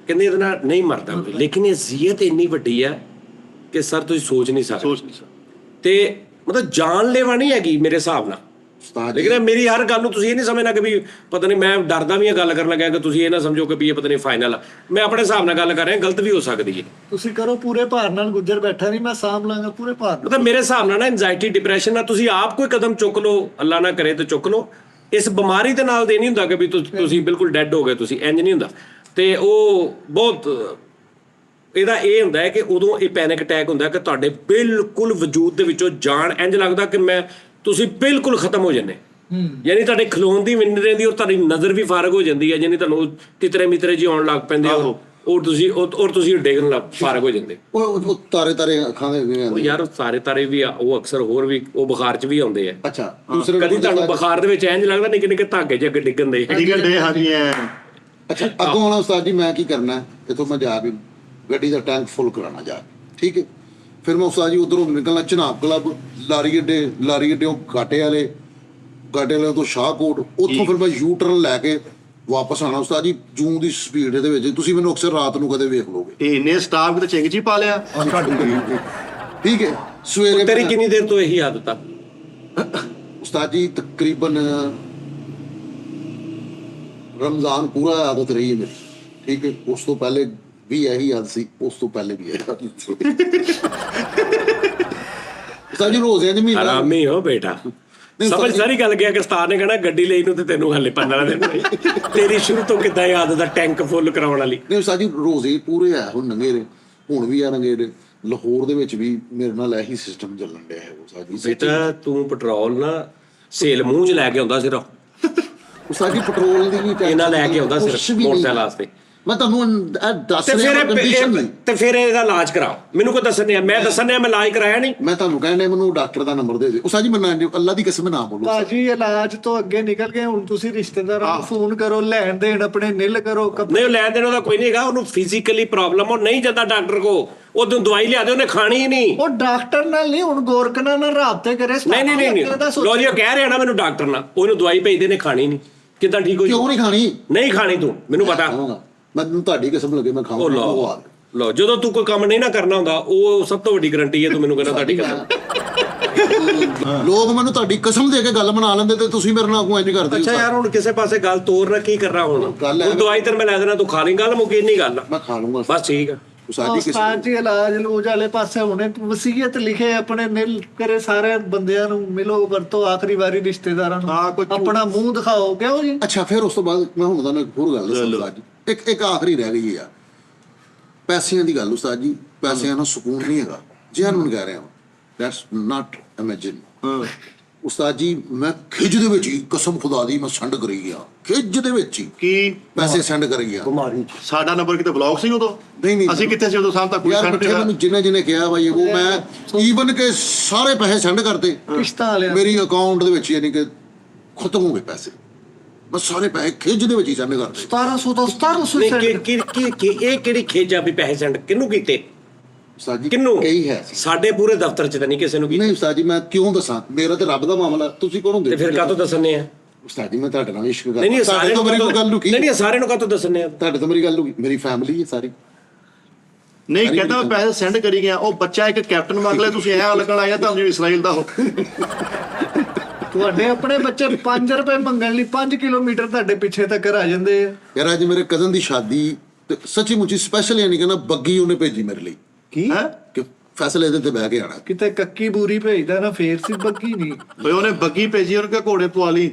ਕਹਿੰਦੇ ਇਹਦੇ ਨਾਲ ਨਹੀਂ ਮਰਦਾ ਕੋਈ। ਲੇਕਿਨ ਇਹ ਜ਼ੀਅਤ ਇੰਨੀ ਵੱਡੀ ਹੈ ਕਿ ਸਰ ਤੁਸੀਂ ਸੋਚ ਨਹੀਂ ਸਕਦੇ। ਤੇ ਮਤਲਬ ਜਾਨਲੇਵਾ ਨਹੀਂ ਹੈਗੀ ਮੇਰੇ ਹਿਸਾਬ ਨਾਲ। ਲੇਕਿਨ ਮੇਰੀ ਹਰ ਗੱਲ ਨੂੰ ਤੁਸੀਂ ਇਹ ਨਹੀਂ ਸਮਝਣਾ ਕਿ ਵੀ ਪਤਾ ਨਹੀਂ, ਮੈਂ ਡਰਦਾ ਵੀ ਇਹ ਗੱਲ ਕਰਨ ਲੱਗਿਆ ਕਿ ਤੁਸੀਂ ਇਹ ਨਾ ਸਮਝੋ ਕਿ ਵੀ ਇਹ ਪਤਾ ਨਹੀਂ ਫਾਈਨਲ ਆ। ਮੈਂ ਆਪਣੇ ਹਿਸਾਬ ਨਾਲ ਗੱਲ ਕਰ ਰਿਹਾ, ਗਲਤ ਵੀ ਹੋ ਸਕਦੀ ਹੈ। ਤੁਸੀਂ ਕਰੋ ਪੂਰੇ ਭਾਰ ਨਾਲ, ਗੁੱਜਰ ਬੈਠਾ ਨਹੀਂ, ਮੈਂ ਸਾਂਭ ਲਾਂਗਾ ਪੂਰੇ ਭਾਰ ਨਾਲ। ਮਤਲਬ ਮੇਰੇ ਹਿਸਾਬ ਨਾਲ ਨਾ ਐਂਜ਼ਾਈਟੀ ਡਿਪਰੈਸ਼ਨ ਨਾਲ ਤੁਸੀਂ ਆਪ ਕੋਈ ਕਦਮ ਚੁੱਕ ਲਓ, ਅੱਲਾ ਨਾ ਕਰੇ ਤੇ ਚੁੱਕ ਲਓ। ਇਸ ਬਿਮਾਰੀ ਦੇ ਨਾਲ ਦੇ ਨਹੀਂ ਹੁੰਦਾ ਕਿ ਵੀ ਤੁਸੀਂ ਬਿਲਕੁਲ ਡੈਡ ਹੋ ਗਏ, ਤੁਸੀਂ ਇੰਜ ਨਹੀਂ ਹੁੰਦਾ। ਤੇ ਉਹ ਬਹੁਤ ਇਹਦਾ ਇਹ ਹੁੰਦਾ ਹੈ ਕਿ ਉਦੋਂ ਇਹ ਪੈਨਿਕ ਅਟੈਕ ਹੁੰਦਾ ਕਿ ਤੁਹਾਡੇ ਬਿਲਕੁਲ ਵਜੂਦ ਦੇ ਵਿੱਚੋਂ ਜਾਨ ਇੰਜ ਲੱਗਦਾ ਕਿ ਤੁਸੀਂ ਬਿਲਕੁਲ ਖਤਮ ਹੋ ਜਾਂਦੇ। ਯਾਨੀ ਤੁਹਾਡੇ ਖਲੋਣ ਦੀ ਵੀ ਨਹੀਂ ਰਹਿੰਦੀ ਔਰ ਤੁਹਾਡੀ ਨਜ਼ਰ ਵੀ ਫਾਰਗ ਹੋ ਜਾਂਦੀ ਹੈ। ਯਾਨੀ ਤੁਹਾਨੂੰ ਤਿਤਰੇ ਮਿਤਰੇ ਜਿਹੇ ਆਉਣ ਲੱਗ ਪੈਂਦੇ ਔਰ ਤੁਸੀਂ ਡੇਗਣ ਲੱਗ ਫਾਰਗ ਹੋ ਜਾਂਦੇ। ਉਹ ਤਾਰੇ ਅੱਖਾਂ ਦੇ ਯਾਰ ਤਾਰੇ ਵੀ ਉਹ ਅਕਸਰ ਹੋਰ ਵੀ ਉਹ ਬੁਖਾਰ 'ਚ ਵੀ ਆਉਂਦੇ ਆ। ਅੱਛਾ, ਕਦੀ ਤੁਹਾਨੂੰ ਬੁਖਾਰ ਦੇ ਵਿੱਚ ਇੰਜ ਲੱਗਦਾ ਨਿੱਕੇ ਧਾਗੇ ਜਿਹੇ ਅੱਗੇ ਡਿੱਗਣ ਦੇ। ਹਾਂਜੀ। ਅੱਛਾ, ਅੱਗੋਂ ਆਉਣਾ ਉਸਤਾਦ ਜੀ ਮੈਂ ਕੀ ਕਰਨਾ, ਇੱਥੋਂ ਮੈਂ ਜਾ ਕੇ ਗੱਡੀ ਦਾ ਟੈਂਕ ਫੁੱਲ ਕਰਾਉਣਾ ਜਾ ਕੇ, ਠੀਕ ਹੈ। ਫਿਰ ਮੈਂ ਉਸਤਾਦ ਜੀ ਉਧਰੋਂ ਨਿਕਲਣਾ ਚਨਾਬ ਕਲੱਬ, ਲਾਰੀ ਅੱਡੇ ਉਹ ਗਾਟੇ ਵਾਲੇ ਤੋਂ ਸ਼ਾਹਕੋਟ, ਉੱਥੋਂ ਫਿਰ ਮੈਂ ਯੂ ਟਰਨ ਲੈ ਕੇ ਵਾਪਸ ਆਉਣਾ ਉਸਤਾਦ ਜੀ ਜੂੰ ਦੀ ਸਪੀਡ ਦੇ ਵਿੱਚ। ਤੁਸੀਂ ਮੈਨੂੰ ਅਕਸਰ ਰਾਤ ਨੂੰ ਕਦੇ ਵੇਖ ਲੋਗੇ। ਤੇ ਇੰਨੇ ਸਟਾਫ ਤੇ ਚਿੰਗ ਜੀ ਪਾ ਲਿਆ। ਠੀਕ ਹੈ, ਸਵੇਰੇ ਤੇਰੀ ਕਿੰਨੀ ਦੇਰ ਤੋਂ ਇਹੀ ਆਦਤ ਆ ਉਸਤਾਦ ਜੀ? ਤਕਰੀਬਨ ਰਮਜ਼ਾਨ ਪੂਰਾ ਆਦਤ ਰਹੀ ਹੈ ਮੇਰੀ, ਠੀਕ ਹੈ। ਉਸ ਤੋਂ ਪਹਿਲੇ ਵੀ ਇਹੀ ਆਦਤ ਸੀ, ਉਸ ਤੋਂ ਪਹਿਲੇ ਵੀ ਇਹੀ ਆਦਤ ਸੀ। ਉਸਤਾਦ ਜੀ ਰੋਜ਼ ਇੰਜ ਮਹੀਨਾ ਆਰਾਮੀ ਹੋ ਬੇਟਾ। ਸਮਝ ਸਾਰੀ ਗੱਲ ਗਿਆ ਕਿ ਉਸਤਾਦ ਨੇ ਕਹਿਣਾ ਗੱਡੀ ਲਈ ਨੂੰ ਤੇ ਤੈਨੂੰ ਹਲੇ 15 ਦਿਨ ਹੋਏ। ਤੇਰੀ ਸ਼ੁਰੂ ਤੋਂ ਕਿੱਦਾਂ ਇਹ ਆਦਤ ਆ ਟੈਂਕ ਫੁੱਲ ਕਰਾਉਣ ਵਾਲੀ? ਨਹੀਂ ਉਸਤਾਦ ਜੀ ਰੋਜ਼ ਹੀ ਪੂਰੇ ਆ, ਹੁਣ ਨੰਗੇ ਨੇ, ਹੁਣ ਵੀ ਆ ਨੰਗੇ ਨੇ। ਲਾਹੌਰ ਦੇ ਵਿੱਚ ਵੀ ਮੇਰੇ ਨਾਲ ਇਹੀ ਸਿਸਟਮ ਚੱਲਣ ਡਿਆ ਹੈ ਉਸਤਾਦ ਜੀ। ਬੇਟਾ ਤੂੰ ਪੈਟਰੋਲ ਨਾ ਸੇਲ ਮੂੰਹ 'ਚ ਲੈ ਕੇ ਆਉਂਦਾ ਸਿਰਫ। ਉਸਤਾਦ ਜੀ ਪੈਟਰੋਲ ਦੀ ਵੀ ਇਹਨਾਂ ਲੈ ਕੇ ਆਉਂਦਾ ਸਿਰਫ ਮੋਟਰਸਾਈਕਲ ਵਾਸਤੇ। ਮੈਂ ਤੁਹਾਨੂੰ ਇਹ ਦੱਸ ਤੇ ਰਿਹਾ ਫਿਰ ਕੰਡੀਸ਼ਨ ਨਹੀਂ। ਤੇ ਫਿਰ ਇਹਦਾ ਇਲਾਜ ਕਰਾਓ। ਮੈਨੂੰ ਕੋਈ ਦੱਸਣ ਨਹੀਂ, ਮੈਂ ਦੱਸਣ ਨਹੀਂ, ਮੈਂ ਇਲਾਜ ਕਰਾਇਆ ਨਹੀਂ। ਮੈਂ ਤੁਹਾਨੂੰ ਕਹਿੰਦਾ ਮੈਨੂੰ ਡਾਕਟਰ ਦਾ ਨੰਬਰ ਦੇ ਦਿਓ। ਉਸਤਾਦ ਜੀ ਮੈਂ ਅੱਲਾ ਦੀ ਕਸਮ ਨਾ ਬੋਲੋ। ਭਾਜੀ ਇਲਾਜ ਤੋਂ ਅੱਗੇ ਨਿਕਲ ਗਏ, ਹੁਣ ਤੁਸੀਂ ਰਿਸ਼ਤੇਦਾਰਾਂ ਨੂੰ ਫੋਨ ਕਰੋ, ਲੈਣ ਦੇਣ ਆਪਣੇ ਨਿਲ ਕਰੋ। ਨਹੀਂ, ਉਹ ਲੈਣ ਦੇਣ ਉਹਦਾ ਕੋਈ ਨਹੀਂ ਹੈਗਾ, ਉਹਨੂੰ ਫਿਜ਼ੀਕਲੀ ਪ੍ਰੋਬਲਮ, ਉਹ ਨਹੀਂ ਜਾਂਦਾ ਡਾਕਟਰ ਕੋ, ਉਹਨੂੰ ਦਵਾਈ ਲਿਆ ਦੇ, ਉਹਨੇ ਖਾਣੀ ਹੀ ਨਹੀਂ। ਉਹ ਡਾਕਟਰ ਨਾਲ ਨਹੀਂ, ਹੁਣ ਗੋਰਖਨਾ ਨਾਲ ਰਾਬਤੇ ਕਰੇ। ਨਹੀਂ ਲੋ ਜੀ, ਉਹ ਕਹਿ ਰਿਹਾ ਨਾ ਮੈਨੂੰ ਡਾਕਟਰ ਨਾਲ, ਉਹਨੂੰ ਦਵਾਈ ਭੇਜਦੇ ਨੇ, ਖਾਣੀ ਨਹੀਂ। ਕਿੱਦਾਂ ਠੀਕ ਹੋ ਕਿਉਂ ਨਹੀਂ ਖਾਣੀ? ਨਹੀਂ ਖਾਣੀ ਤੂੰ, ਮੈਨੂੰ ਪਤਾ। ਮੈਨੂੰ ਤੁਹਾਡੀ ਕਸਮ ਲੱਗੇ ਮੈਂ ਉਹ ਖਾਵਾਂਗਾ। ਲੋ ਜਦੋਂ ਤੂੰ ਕੋਈ ਕੰਮ ਨਹੀਂ ਨਾ ਕਰਨਾ ਹੁੰਦਾ, ਉਹ ਸਭ ਤੋਂ ਵੱਡੀ ਗਾਰੰਟੀ ਹੈ। ਤੂੰ ਮੈਨੂੰ ਕਹਿੰਦਾ ਤੁਹਾਡੀ ਕਸਮ। ਲੋਕ ਮੈਨੂੰ ਤੁਹਾਡੀ ਕਸਮ ਦੇ ਕੇ ਗੱਲ ਬਣਾ ਲੈਂਦੇ ਤੇ ਤੁਸੀਂ ਮੇਰੇ ਨਾਲ ਕੋਈ ਇੰਜ ਕਰਦੇ। ਅੱਛਾ ਯਾਰ, ਹੁਣ ਕਿਸੇ ਪਾਸੇ ਗੱਲ ਤੋਰਨਾ ਕੀ ਕਰਨਾ ਹੁਣ? ਦਵਾਈ ਤੈਨੂੰ ਮੈਂ ਲੈ ਦੇਣਾ, ਤੂੰ ਖਾ ਲਈ, ਗੱਲ ਮੁੱਕੀ ਨਹੀਂ ਗੱਲ। ਮੈਂ ਖਾ ਲੂੰਗਾ ਬਸ ਠੀਕ ਆ। ਉਸਤਾਦ ਜੀ ਇਲਾਜ ਲੂਜ ਵਾਲੇ ਪਾਸੇ ਹੁਣੇ ਵਸੀਅਤ ਲਿਖੇ ਆਪਣੇ ਨਿਲ ਕਰੇ, ਸਾਰੇ ਬੰਦਿਆਂ ਨੂੰ ਮਿਲੋ, ਵਰਤੋ, ਆਖਰੀ ਵਾਰੀ ਰਿਸ਼ਤੇਦਾਰਾਂ ਨੂੰ ਆਪਣਾ ਮੂੰਹ ਦਿਖਾਓ। ਕਿਉਂ ਜੀ? ਅੱਛਾ, ਫਿਰ ਉਸ ਤੋਂ ਬਾਅਦ ਮੈਂ ਹੁਣ ਤੁਹਾਨੂੰ ਇੱਕ ਹੋਰ ਗੱਲ ਦੱਸਾਂ ਉਸਤਾਦ ਜੀ। ਇੱਕ ਆਖਰੀ ਰਹਿ ਗਈ ਆ, ਪੈਸਿਆਂ ਦੀ ਗੱਲ। ਉਸਤਾਦ ਜੀ, ਪੈਸਿਆਂ ਨਾਲ ਸਕੂਨ ਨਹੀਂ ਹੈਗਾ, ਜੈਨੂਨ ਕਹਿ ਰਿਹਾ ਹਾਂ। That's not imagine. ਉਸਤਾਦ ਜੀ, ਮੈਂ ਖਿੱਚ ਦੇ ਵਿੱਚ ਹੀ, ਕਸਮ ਖੁਦਾ ਦੀ, ਮੈਂ ਸੈਂਡ ਕਰੀ ਗਿਆ, ਖਿੱਚ ਦੇ ਵਿੱਚ ਹੀ ਕੀ ਪੈਸੇ ਸੈਂਡ ਕਰੀ ਗਿਆ। ਬਿਮਾਰੀ ਸਾਡਾ ਨੰਬਰ ਕਿਤੇ ਬਲੌਕ ਸੀ ਉਦੋਂ? ਨਹੀਂ ਅਸੀਂ ਕਿੱਥੇ ਸੀ ਉਦੋਂ? ਸਾਨੂੰ ਤਾਂ ਕੋਈ ਯਾਰ ਸੈਂਡ ਬੱਚੇ ਨਹੀਂ ਮੈਨੂੰ ਜਿਹਨੇ ਕਿਹਾ ਬਾਈ ਉਹ ਮੈਂ ਈਵਨ ਕੇ ਸਾਰੇ ਪੈਸੇ ਸੈਂਡ ਕਰਤੇ ਕਿਸ਼ਤਾਂ ਵਾਲਿਆਂ ਮੇਰੀ ਅਕਾਊਂਟ ਦੇ ਵਿੱਚ, ਯਾਨੀ ਕਿ ਖਤਮ ਹੋ ਗਏ ਪੈਸੇ। ਮੈਂ ਸਾਰੇ ਪੈਸੇ ਖਿੱਚ ਦੇ ਵਿੱਚ ਹੀ ਸੈਂਡ ਕਰਤੇ। 1700 ਤੋਂ 1700 ਨਹੀਂ, ਇਹ ਕਿਹੜੀ ਖੇਜ ਆ ਵੀ ਪੈਸੇ ਸੈਂਡ ਕਿਹਨੂੰ ਕੀਤੇ? ਉਸਤਾਦ ਜੀ ਕਿਹਨੂੰ? ਕਈ ਹੈ। ਸਾਡੇ ਪੂਰੇ ਦਫ਼ਤਰ ਚ ਤਾਂ ਨਹੀਂ ਕਿਸੇ ਨੂੰ ਕੀਤੇ। ਨਹੀਂ ਉਸਤਾਦ ਜੀ, ਮੈਂ ਕਿਉਂ ਦੱਸਾਂ, ਮੇਰਾ ਤੇ ਰੱਬ ਦਾ ਮਾਮਲਾ, ਤੁਸੀਂ ਕੌਣ ਹੁੰਦੇ? ਤੇ ਫਿਰ ਕਾਹਤੋਂ ਦੱਸਣੇ ਆ? ਉਸਤਾਦ ਜੀ, ਮੈਂ ਤੁਹਾਡੇ ਨਾਲ ਇਸ਼ਕ ਕਰਦਾ। ਨਹੀਂ, ਤੁਹਾਡੇ ਤੋਂ ਮੇਰੀ ਕੋਈ ਗੱਲ ਲੁਕੀ? ਨਹੀਂ, ਸਾਰਿਆਂ ਨੂੰ ਕਾਹਤੋਂ ਦੱਸਣੇ ਆ? ਤੁਹਾਡੇ ਤੋਂ ਮੇਰੀ ਗੱਲ ਲੁਕੀ? ਮੇਰੀ ਫੈਮਿਲੀ ਹੈ ਸਾਰੀ। ਨਹੀਂ ਕਹਿੰਦਾ ਮੈਂ ਪੈਸੇ ਸੈਂਡ ਕਰੀ ਗਿਆ। ਉਹ ਬੱਚਾ ਇੱਕ ਕੈਪਟਨ ਮੰਗ ਲਿਆ, ਤੁਸੀਂ ਐਂ ਲੱਗਣ ਆਇਆ ਤੁਹਾਨੂੰ ਇਸਰਾਈਲ ਦਾ ਹੋ। ਤੁਹਾਡੇ ਆਪਣੇ ਬੱਚੇ 5 ਰੁਪਏ ਮੰਗਣ ਲਈ 5 ਕਿਲੋਮੀਟਰ ਤੁਹਾਡੇ ਪਿੱਛੇ ਤੱਕ ਆ ਜਾਂਦੇ ਆ। ਯਾਰ ਅੱਜ ਮੇਰੇ ਕਜ਼ਨ ਦੀ ਸ਼ਾਦੀ ਤੇ ਸੱਚੀ ਮੁੱਚੀ ਸਪੈਸ਼ਲ, ਯਾਨੀ ਕਿ ਨਾ ਬੱਗੀ ਉਹਨੇ ਭੇਜੀ ਮੇਰੇ ਲਈ ਕੀ ਹੈ? ਕਿ ਫੈਸਲੇ ਦੇ ਤੇ ਬਹਿ ਕੇ ਆਣਾ। ਕਿਤੇ ਕੱਕੀ ਬੂਰੀ ਭੇਜਦਾ ਨਾ, ਫੇਰ ਸੀ ਬੱਗੀ ਨਹੀਂ। ਓਏ ਉਹਨੇ ਬੱਗੀ ਭੇਜੀ, ਉਹਨੇ ਕਿਹਾ ਘੋੜੇ ਪਵਾ ਲਈ।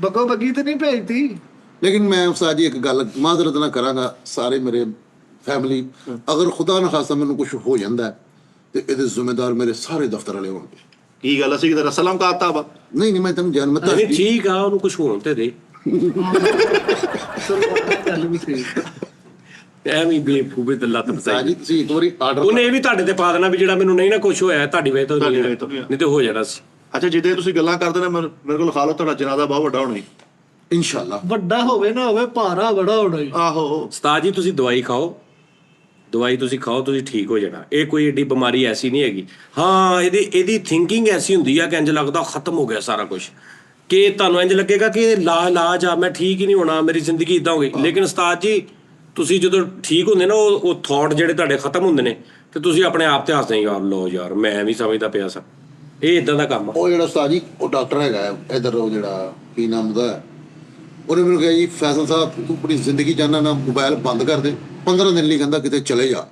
ਬੱਗੋ ਬੱਗੀ ਤੇ ਨਹੀਂ ਭੇਜਦੀ। ਲੇਕਿਨ ਮੈਂ ਉਸਤਾਦ ਜੀ ਇੱਕ ਗੱਲ ਮਾਜ਼ਰਤ ਨਾਲ ਕਰਾਂਗਾ, ਸਾਰੇ ਮੇਰੇ ਫੈਮਿਲੀ, ਅਗਰ ਖੁਦਾ ਨਾ ਖਾਸਤਾ ਮੈਨੂੰ ਕੁਝ ਹੋ ਜਾਂਦਾ ਤੇ ਇਹਦੇ ਜ਼ਿੰਮੇਦਾਰ ਮੇਰੇ ਸਾਰੇ ਦਫ਼ਤਰ ਵਾਲੇ ਹੋਣਗੇ। ਕੀ ਗੱਲ? ਅਸੀਂ ਕਿਤੇ ਰਸਲਮ ਕਾਤਾ ਵਾ? ਨਹੀਂ ਮੈਂ ਤੈਨੂੰ ਜਾਨ ਨਹੀਂ ਠੀਕ ਆ, ਉਹਨੂੰ ਕੁਝ ਹੋਣ ਤੇ ਦੇ। ਗੱਲ ਵੀ ਸਹੀ। ਐਵੇਂ ਬੇਫੂਬੇ ਤੇ ਲੱਤ ਉਸਤਾਦ ਫਸਾਈ। ਜੀ ਤੁਸੀਂ ਇੱਕ ਵਾਰੀ ਆਰਡਰ, ਉਹਨੇ ਇਹ ਵੀ ਤੁਹਾਡੇ ਤੇ ਪਾ ਦੇਣਾ ਵੀ ਜਿਹੜਾ ਮੈਨੂੰ ਨਹੀਂ ਨਾ ਕੁਝ ਹੋਇਆ ਤੁਹਾਡੀ ਵਜ੍ਹਾ ਤੋਂ ਤੁਹਾਡੀ ਨਹੀਂ ਵਜ੍ਹਾ ਤੋਂ ਨਹੀਂ ਨਹੀਂ ਤੇ ਹੋ ਜਾਣਾ ਸੀ। ਅੱਛਾ, ਜਿੱਦੇ ਤੁਸੀਂ ਗੱਲਾਂ ਕਰਦੇ ਨੇ ਮੇਰੇ ਕੋਲ ਖਾ ਲਓ, ਤੁਹਾਡਾ ਜਨਾਜ਼ਾ ਬਹੁਤ ਵੱਡਾ ਹੋਣਾ। ਇਨਸ਼ਾਅੱਲਾ। ਵੱਡਾ ਹੋਵੇ ਨਾ ਹੋਵੇ, ਭਾਰਾ ਬੜਾ ਹੋਣਾ ਈ। ਆਹੋ। ਉਸਤਾਦ ਜੀ, ਤੁਸੀਂ ਦਵਾਈ ਖਾਓ, ਦਵਾਈ ਤੁਸੀਂ ਖਾਓ, ਤੁਸੀਂ ਠੀਕ ਹੋ ਜਾਣਾ। ਇਹ ਕੋਈ ਏਡੀ ਬਿਮਾਰੀ ਐਸੀ ਨਹੀਂ ਹੈਗੀ। ਹਾਂ, ਇਹਦੀ ਥਿੰਕਿੰਗ ਐਸੀ ਹੁੰਦੀ ਆ ਕਿ ਇੰਜ ਲੱਗਦਾ ਖਤਮ ਹੋ ਗਿਆ ਸਾਰਾ ਕੁਝ, ਕਿ ਤੁਹਾਨੂੰ ਇੰਜ ਲੱਗੇਗਾ ਕਿ ਇਲਾਜ ਆ, ਮੈਂ ਠੀਕ ਹੀ ਨਹੀਂ ਹੋਣਾ, ਮੇਰੀ ਜ਼ਿੰਦਗੀ ਇਦਾਂ ਹੋ ਗਈ। ਲੇਕਿਨ ਉਸਤਾਦ ਜੀ, ਤੁਸੀਂ ਜਦੋਂ ਠੀਕ ਹੁੰਦੇ ਨਾ, ਉਹ ਥਾਟ ਜਿਹੜੇ ਤੁਹਾਡੇ ਖਤਮ ਹੁੰਦੇ ਨੇ, ਤੇ ਤੁਸੀਂ ਆਪਣੇ ਆਪ ਤੇ ਹੱਸਦੇ ਯਾਰ, ਲੋ ਯਾਰ ਮੈਂ ਵੀ ਸਮਝਦਾ ਪਿਆ ਸਾਂ। ਇਹ ਇਦਾਂ ਦਾ ਕੰਮ ਆ। ਉਹ ਜਿਹੜਾ ਉਸਤਾਦ ਜੀ, ਉਹ ਡਾਕਟਰ ਹੈਗਾ ਇਧਰ, ਉਹ ਜਿਹੜਾ ਕੀ ਨਾਮ ਦਾ, ਉਹਨੇ ਮੈਨੂੰ ਕਿਹਾ ਜੀ ਫੈਸਲ ਸਾਹਿਬ ਤੂੰ ਆਪਣੀ ਜ਼ਿੰਦਗੀ ਚਾਹਨਾ ਨਾ, ਮੋਬਾਈਲ ਬੰਦ ਕਰ ਦੇ, 15 ਦਿਨ ਲਈ ਕਹਿੰਦਾ ਕਿਤੇ ਚਲੇ ਜਾ,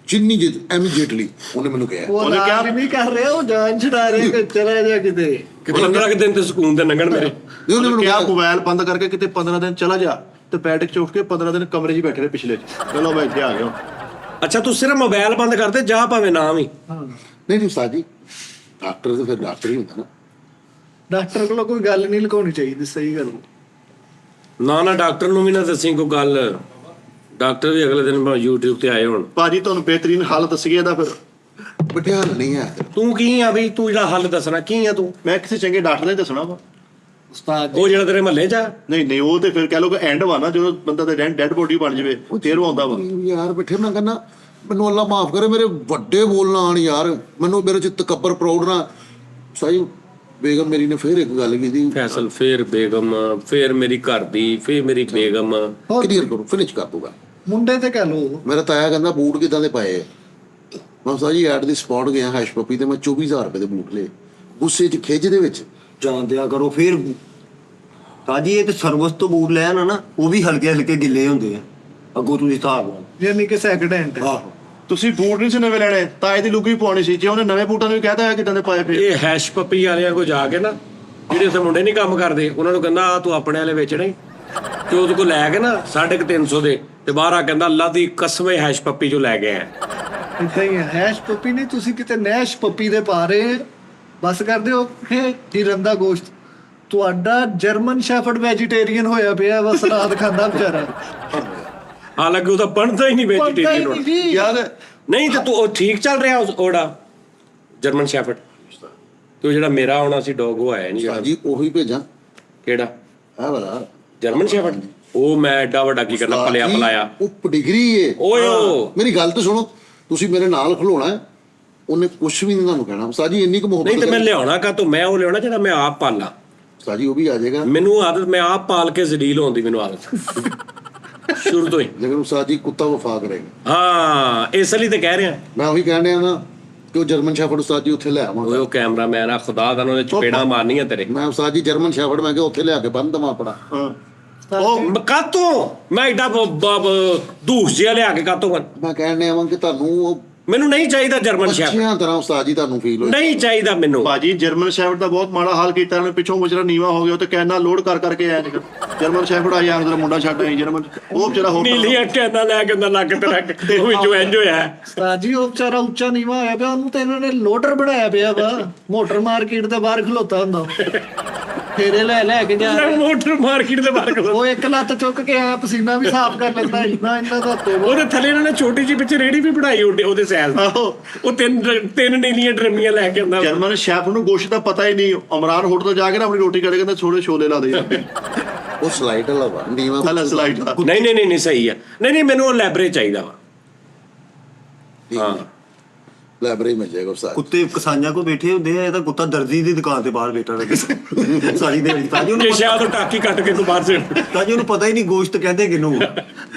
ਜਿੰਨੀ ਇਮੀਡੀਏਟਲੀ ਉਹਨੇ ਮੈਨੂੰ ਕਿਹਾ। ਉਹ ਇਲਾਜ ਨਹੀਂ ਕਰ ਰਿਹਾ, ਉਹ ਜਾਨ ਛਡਾ ਰਿਹਾ ਕਿ ਚਲਾ ਜਾ ਕਿਤੇ। ਕਿ 15 ਦਿਨ ਤੇ ਸਕੂਨ ਦੇ ਲੰਘਣ ਮੇਰੇ। ਉਹਨੇ ਮੈਨੂੰ ਕਿਹਾ ਕਿਹਾ ਮੋਬਾਈਲ ਬੰਦ ਕਰਕੇ ਕਿਤੇ 15 ਦਿਨ ਚਲਾ ਜਾ, ਤੇ ਬੈਠਕ ਚ ਉੱਠ ਕੇ 15 ਦਿਨ ਕਮਰੇ 'ਚ ਬੈਠੇ ਰਹੇ ਪਿਛਲੇ 'ਚ। ਚਲੋ ਮੈਂ ਇੱਥੇ ਆ ਗਿਆ। ਅੱਛਾ, ਤੂੰ ਸਿਰਫ ਮੋਬਾਈਲ ਬੰਦ ਕਰਦੇ ਜਾ, ਭਾਵੇਂ ਨਾ ਵੀ। ਨਹੀਂ ਉਸਤਾਦ ਜੀ, ਡਾਕਟਰ ਤੇ ਫਿਰ ਡਾਕਟਰ ਹੀ ਹੁੰਦਾ ਨਾ। ਡਾਕਟਰ ਕੋਲੋਂ ਕੋਈ ਗੱਲ ਨਹੀਂ ਲੁਕਾਉਣੀ ਚਾਹੀਦੀ, ਸਹੀ ਗੱਲ। ਨਾ ਡਾਕਟਰ ਨੂੰ ਵੀ ਨਾ ਦੱਸੀ ਕੋਈ ਗੱਲ। ਡਾਕਟਰ ਵੀ ਅਗਲੇ ਦਿਨ YouTube ਤੇ ਆਏ ਹੁਣ। ਭਾਜੀ ਤੁਹਾਨੂੰ ਬਿਹਤਰੀਨ ਹੱਲ ਦੱਸੀਏ ਇਹਦਾ ਫਿਰ। ਬਟਿਆਲ ਨਹੀਂ ਹੈ। ਤੂੰ ਕੀ ਆ ਬਈ, ਤੂੰ ਜਿਹੜਾ ਹੱਲ ਦੱਸਣਾ ਕੀ ਆ ਤੂੰ? ਮੈਂ ਕਿਸੇ ਚੰਗੇ ਡਾਕਟਰ ਨੇ ਦੱਸਣਾ ਵਾ। ਉਸਤਾਦ ਉਹ ਜਿਹੜਾ ਤੇਰੇ ਮਹੱਲੇ 'ਚ ਆ? ਨਹੀਂ ਉਹ ਤੇ ਫਿਰ ਕਹਿ ਲੋ ਕਿ ਐਂਡ ਵਾ ਨਾ, ਜਦੋਂ ਬੰਦਾ ਤੇ ਡੈਡ ਬੋਡੀ ਬਣ ਜਾਵੇ ਫੇਰ ਉਹ ਆਉਂਦਾ ਵਾ। ਯਾਰ ਬੈਠੇ ਮੈਂ ਕਹਿੰਦਾ ਮੈਨੂੰ ਅੱਲਾ ਮਾਫ ਕਰੇ, ਮੇਰੇ ਵੱਡੇ ਬੋਲ ਨਾ ਆਣ ਯਾਰ, ਮੈਨੂੰ ਮੇਰੇ ਚ ਤਕੱਬਰ ਪ੍ਰਾਊਡ ਨਾ। ਸਹੀ ਬੇਗਮ ਮੇਰੀ ਨੇ ਫੇਰ ਇੱਕ ਗੱਲ ਕੀਤੀ, ਫੈਸਲ ਫੇਰ ਬੇਗਮ, ਫੇਰ ਮੇਰੀ ਘਰ ਦੀ, ਫੇਰ ਮੇਰੀ ਬੇਗਮ। ਕਲੀਅਰ ਕਰੋ, ਫਿਨਿਸ਼ ਕਰ ਦੂਗਾ। ਮੁੰਡੇ ਤੇ ਕਹਿ ਲੋ। ਮੇਰਾ ਤਾਇਆ ਕਹਿੰਦਾ ਬੂਟ ਕਿਦਾਂ ਦੇ ਪਾਏ ਆ? ਮੈਂ ਉਸਤਾਦ ਜੀ ਐਟ ਦੀ ਸਪੌਟ ਗਿਆ ਹੈਸ਼ ਪੱਪੀ ਤੇ, ਮੈਂ 24,000 ਰੁਪਏ ਦੇ ਬੂਟ ਲਏ, ਗੁੱਸੇ 'ਚ ਖਿੱਚ ਦੇ ਵਿੱਚ। ਜਾਣ ਦਿਆ ਕਰੋ ਫਿਰ। ਕਾਜੀ ਇਹ ਤੇ ਸਰਵਿਸ ਤੋਂ ਬੂਟ ਲੈ ਆਣਾ ਨਾ, ਉਹ ਵੀ ਹਲਕੇ ਹਲਕੇ ਗਿੱਲੇ ਹੁੰਦੇ ਆ ਅੱਗੋਂ ਤੁਸੀਂ ਹਿਸਾਬ ਨਾਲ। ਯਾਨੀ ਕਿ ਸੈਕਿੰਡ ਹੈਂਡ। ਆਹੋ, ਤੁਸੀਂ ਬੂਟ ਨਹੀਂ ਸੀ ਨਵੇਂ ਲੈਣੇ, ਤਾਂ ਇਹਦੀ ਲੁੱਕ ਵੀ ਪਾਉਣੀ ਸੀ। ਜੇ ਉਹਨੇ ਨਵੇਂ ਬੂਟਾਂ ਨੂੰ ਵੀ ਕਹਿਤਾ ਹੈ ਕਿਦਾਂ ਦੇ ਪਾਏ ਫਿਰ। ਇਹ ਹੈਸ਼ ਪੱਪੀ ਵਾਲਿਆਂ ਕੋ ਜਾ ਕੇ ਨਾ, ਜਿਹੜੇ ਉੱਥੇ ਮੁੰਡੇ ਨਹੀਂ ਕੰਮ ਕਰਦੇ, ਉਹਨਾਂ ਨੂੰ ਕਹਿੰਦਾ ਤੂੰ ਆਪਣੇ ਵਾਲੇ ਵੇਚਣੇ, ਤੇ ਉਹਦੇ ਕੋਲ ਲੈ ਕੇ ਨਾ 350 ਦੇ, ਤੇ ਬਾਹਰ ਆ ਕਹਿੰਦਾ ਅੱਲਾ ਦੀ ਕਸਮ ਹੈ ਹੈਸ਼ ਪੱਪੀ ਜੋ ਲੈ ਗਏ ਆ। ਇੱਥੇ ਹੀ ਹੈਸ਼ ਪੱਪੀ ਨਹੀਂ, ਤੁਸੀਂ ਕਿਤੇ ਨੈਸ਼ ਪੱਪੀ ਦੇ ਪਾ ਰਹੇ। ਬਸ ਕਰਦੇ ਹੋ ਹਿਰਨ ਦਾ ਗੋਸ਼ਤ। ਤੁਹਾਡਾ ਜਰਮਨ ਸ਼ੈਫਰਡ ਵੈਜੀਟੇਰੀਅਨ ਹੋਇਆ ਪਿਆ ਵਾ, ਸਲਾਦ ਖਾਂਦਾ ਵਿਚਾਰਾ। ਹਾਲਾਂਕਿ ਉਹਦਾ ਬਣਦਾ ਹੀ ਨਹੀਂ ਵੈਜੀਟੇਰੀਅਨ ਹੋਣਾ। ਯਾਰ ਨਹੀਂ ਤੇ ਤੂੰ ਉਹ ਠੀਕ ਚੱਲ ਰਿਹਾ ਉਹਦਾ ਜਰਮਨ ਸ਼ੈਫਰਡ, ਤੇ ਉਹ ਜਿਹੜਾ ਮੇਰਾ ਆਉਣਾ ਸੀ ਡੌਗ ਉਹ ਆਇਆ ਨਹੀਂ। ਉਸਤਾਦ ਜੀ ਉਹੀ ਭੇਜਾਂ? ਕਿਹੜਾ? ਇਹ ਵਾਲਾ ਜਰਮਨ ਸ਼ੈਫਰਡ? ਉਹ ਮੈਂ ਐਡਾ ਵੱਡਾ ਕੀ ਕਰਨਾ, ਪਲਿਆ ਪਲਾਇਆ। ਉਹ ਪਡਿਗਰੀ ਏ। ਓਏ ਮੇਰੀ ਗੱਲ ਤਾਂ ਸੁਣੋ, ਤੁਸੀਂ ਮੇਰੇ ਨਾਲ ਖਲੋਣਾ ਹੈ, ਉਹਨੇ ਕੁਝ ਵੀ ਨਹੀਂ ਤੁਹਾਨੂੰ ਕਹਿਣਾ। ਉਸਤਾਦ ਜੀ ਇੰਨੀ ਕੁ ਮੁਹੱਬਤ ਨਹੀਂ ਤੇ ਮੈਂ ਲਿਆਉਣਾ ਕਾ ਤੂੰ, ਮੈਂ ਉਹ ਲਿਆਉਣਾ ਜਿਹੜਾ ਮੈਂ ਆਪ ਪਾਲਾਂ। ਉਸਤਾਦ ਜੀ ਉਹ ਵੀ ਆ ਜਾਏਗਾ। ਮੈਨੂੰ ਆਦਤ, ਮੈਂ ਆਪ ਪਾਲ ਕੇ ਜ਼ਲੀਲ ਹੋਣ ਦੀ ਮੈਨੂੰ ਆਦਤ ਸ਼ੁਰੂ ਤੋਂ ਹੀ। ਲੇਕਿਨ ਉਸਤਾਦ ਜੀ ਕੁੱਤਾ ਵਫਾ ਕਰੇਗਾ। ਹਾਂ ਇਸ ਲਈ ਤੇ ਕਹਿ ਰਿਹਾ। ਮੈਂ ਉਹੀ ਕਹਿਣ ਡਿਆ ਨਾ ਕਿ ਉਹ ਜਰਮਨ ਸ਼ੈਫਰਡ ਉਸਤਾਦ ਜੀ ਉੱਥੇ ਲੈ ਆਵਾਂਗਾ। ਉਹ ਕੈਮਰਾਮੈਨ ਆ, ਖੁਦਾ ਦਾ ਉਹਨੇ ਚਪੇੜਾਂ ਮਾਰਨੀਆਂ ਤੇਰੇ। ਮੈਂ ਉਸਤਾਦ ਜੀ ਜਰਮਨ ਸ਼ੈਫਰਡ ਮੈਂ ਕਿਹਾ ਉੱਥੇ ਲਿਆ ਕੇ ਬੰਨ ਦਵਾਂ ਆਪਣਾ। ਉਹ ਕਾਤੋਂ ਮੈਂ ਐਡਾ ਦੂਸ ਜਿਹਾ ਲਿਆ ਕੇ ਕਾਤੋਂ? ਮੈਂ ਕਹਿਣ ਡਿਆ ਵਾਂ ਕਿ ਤੁਹਾਨੂੰ ਉਹ ਮੈਨੂੰ ਨਹੀਂ ਚਾਹੀਦਾ ਜਰਮਨ ਸ਼ੈਫਰਡ, ਅੱਛੀਆਂ ਤਰ੍ਹਾਂ ਉਸਤਾਦ ਜੀ ਤੁਹਾਨੂੰ ਫੀਲ ਹੋਏ। ਨਹੀਂ ਚਾਹੀਦਾ ਮੈਨੂੰ। ਭਾਜੀ ਜਰਮਨ ਸ਼ੈਫਰਡ ਦਾ ਬਹੁਤ ਮਾੜਾ ਹਾਲ ਕੀਤਾ ਉਹਨੇ, ਪਿੱਛੋਂ ਮੁਜਰਾ ਨੀਵਾ ਹੋ ਗਿਆ, ਉਹ ਤੇ ਕੈਨਾ ਲੋਡ ਕਰ ਕਰਕੇ ਆਇਆ ਨਿਕਲ। ਜਰਮਨ ਸ਼ੈਫਰਡ ਆਇਆ ਉਹਦਾ ਮੁੰਡਾ ਛੱਡ ਆਈ ਜਰਮਨ, ਉਹ ਵਿਚਾਰਾ ਹੋ ਨੀਲੀਆਂ ਕੈਨਾਂ ਲੈ ਕੇ ਉਹਦਾ ਲੱਗ ਤੇ ਰੱਖ, ਉਹ ਵੀ ਜੋ ਇੰਜ ਹੋਇਆ। ਉਸਤਾਦ ਜੀ ਉਹ ਵਿਚਾਰਾ ਉੱਚਾ ਨੀਵਾ ਹੋਇਆ ਪਿਆ, ਉਹਨੂੰ ਤੇ ਇਹਨਾਂ ਨੇ ਲੋਡਰ ਬਣਾਇਆ ਪਿਆ ਵਾ। ਮੋਟਰ ਮਾਰਕੀਟ ਦੇ ਬਾਹਰ ਖਲੋਤਾ ਹੁੰਦਾ, ਫੇਰੇ ਲੈ ਕੇ ਜਾ ਰਿਹਾ। ਮੋਟਰ ਮਾਰਕੀਟ ਦੇ ਬਾਹਰ ਉਹ ਇੱਕ ਲੱਤ ਚੁੱਕ ਕੇ ਆਇਆ, ਪਸੀਨਾ ਵੀ ਸਾਫ਼ ਕਰ ਲੈਂਦਾ, ਇੰਨਾ ਇਹਨਾਂ ਦਾ ਤੋਬਾ। ਉਹਦੇ ਥੱਲੇ ਇਹਨਾਂ ਨੇ ਛੋਟੀ ਜਿਹੀ ਪਿੱਛੇ ਰੇੜੀ ਵੀ ਬਣਾਈ ਉਹਦੇ ਸੈਲ। ਉਹ ਤਿੰਨ ਨੀਲੀਆਂ ਡਰਮੀਆਂ ਲੈ ਕੇ ਆਉਂਦਾ। ਜਰਮਨ ਸ਼ੈਫ ਨੂੰ ਗੋਸ਼ਤ ਦਾ ਪਤਾ ਹੀ ਨਹੀਂ। ਇਮਰਾਨ ਹੋਟਲ ਜਾ ਕੇ ਨਾ ਆਪਣੀ ਰੋਟੀ ਕੱਢ ਕੇ ਕਹਿੰਦਾ ਥੋੜੇ ਛੋਲੇ ਲਾ ਦੇ। ਉਹ ਸਲਾਈਡ ਵਾਲਾ ਵਾ ਨੀਵਾ। ਹਲਾ ਸਲਾਈਡ ਨਹੀਂ ਸਹੀ ਆ। ਨਹੀਂ ਮੈਨੂੰ ਉਹ ਲੈਬਰੇ ਚਾਹੀਦਾ ਵਾ। ਹਾਂ ਲਾਇਬ੍ਰੇਰੀ ਮਿਲ ਜਾਏਗਾ ਉਸਤਾਦ। ਕੁੱਤੇ ਕਸਾਈਆਂ ਕੋ ਬੈਠੇ ਹੁੰਦੇ ਆ, ਇਹ ਤਾਂ ਕੁੱਤਾ ਦਰਜੀ ਦੀ ਦੁਕਾਨ ਤੇ ਬਾਹਰ ਬੈਠਾ ਰਹਿੰਦਾ ਸਾਰੀ ਦਿਹਾੜੀ। ਤਾਂ ਜੀ ਜੇ ਸ਼ਾਇਦ ਉਹ ਟਾਕੀ ਕੱਟ ਕੇ ਕੋ ਬਾਹਰ ਸੇ, ਤਾਂ ਜੀ ਉਹਨੂੰ ਪਤਾ ਹੀ ਨਹੀਂ ਗੋਸ਼ਤ ਕਹਿੰਦੇ ਕਿਹਨੂੰ।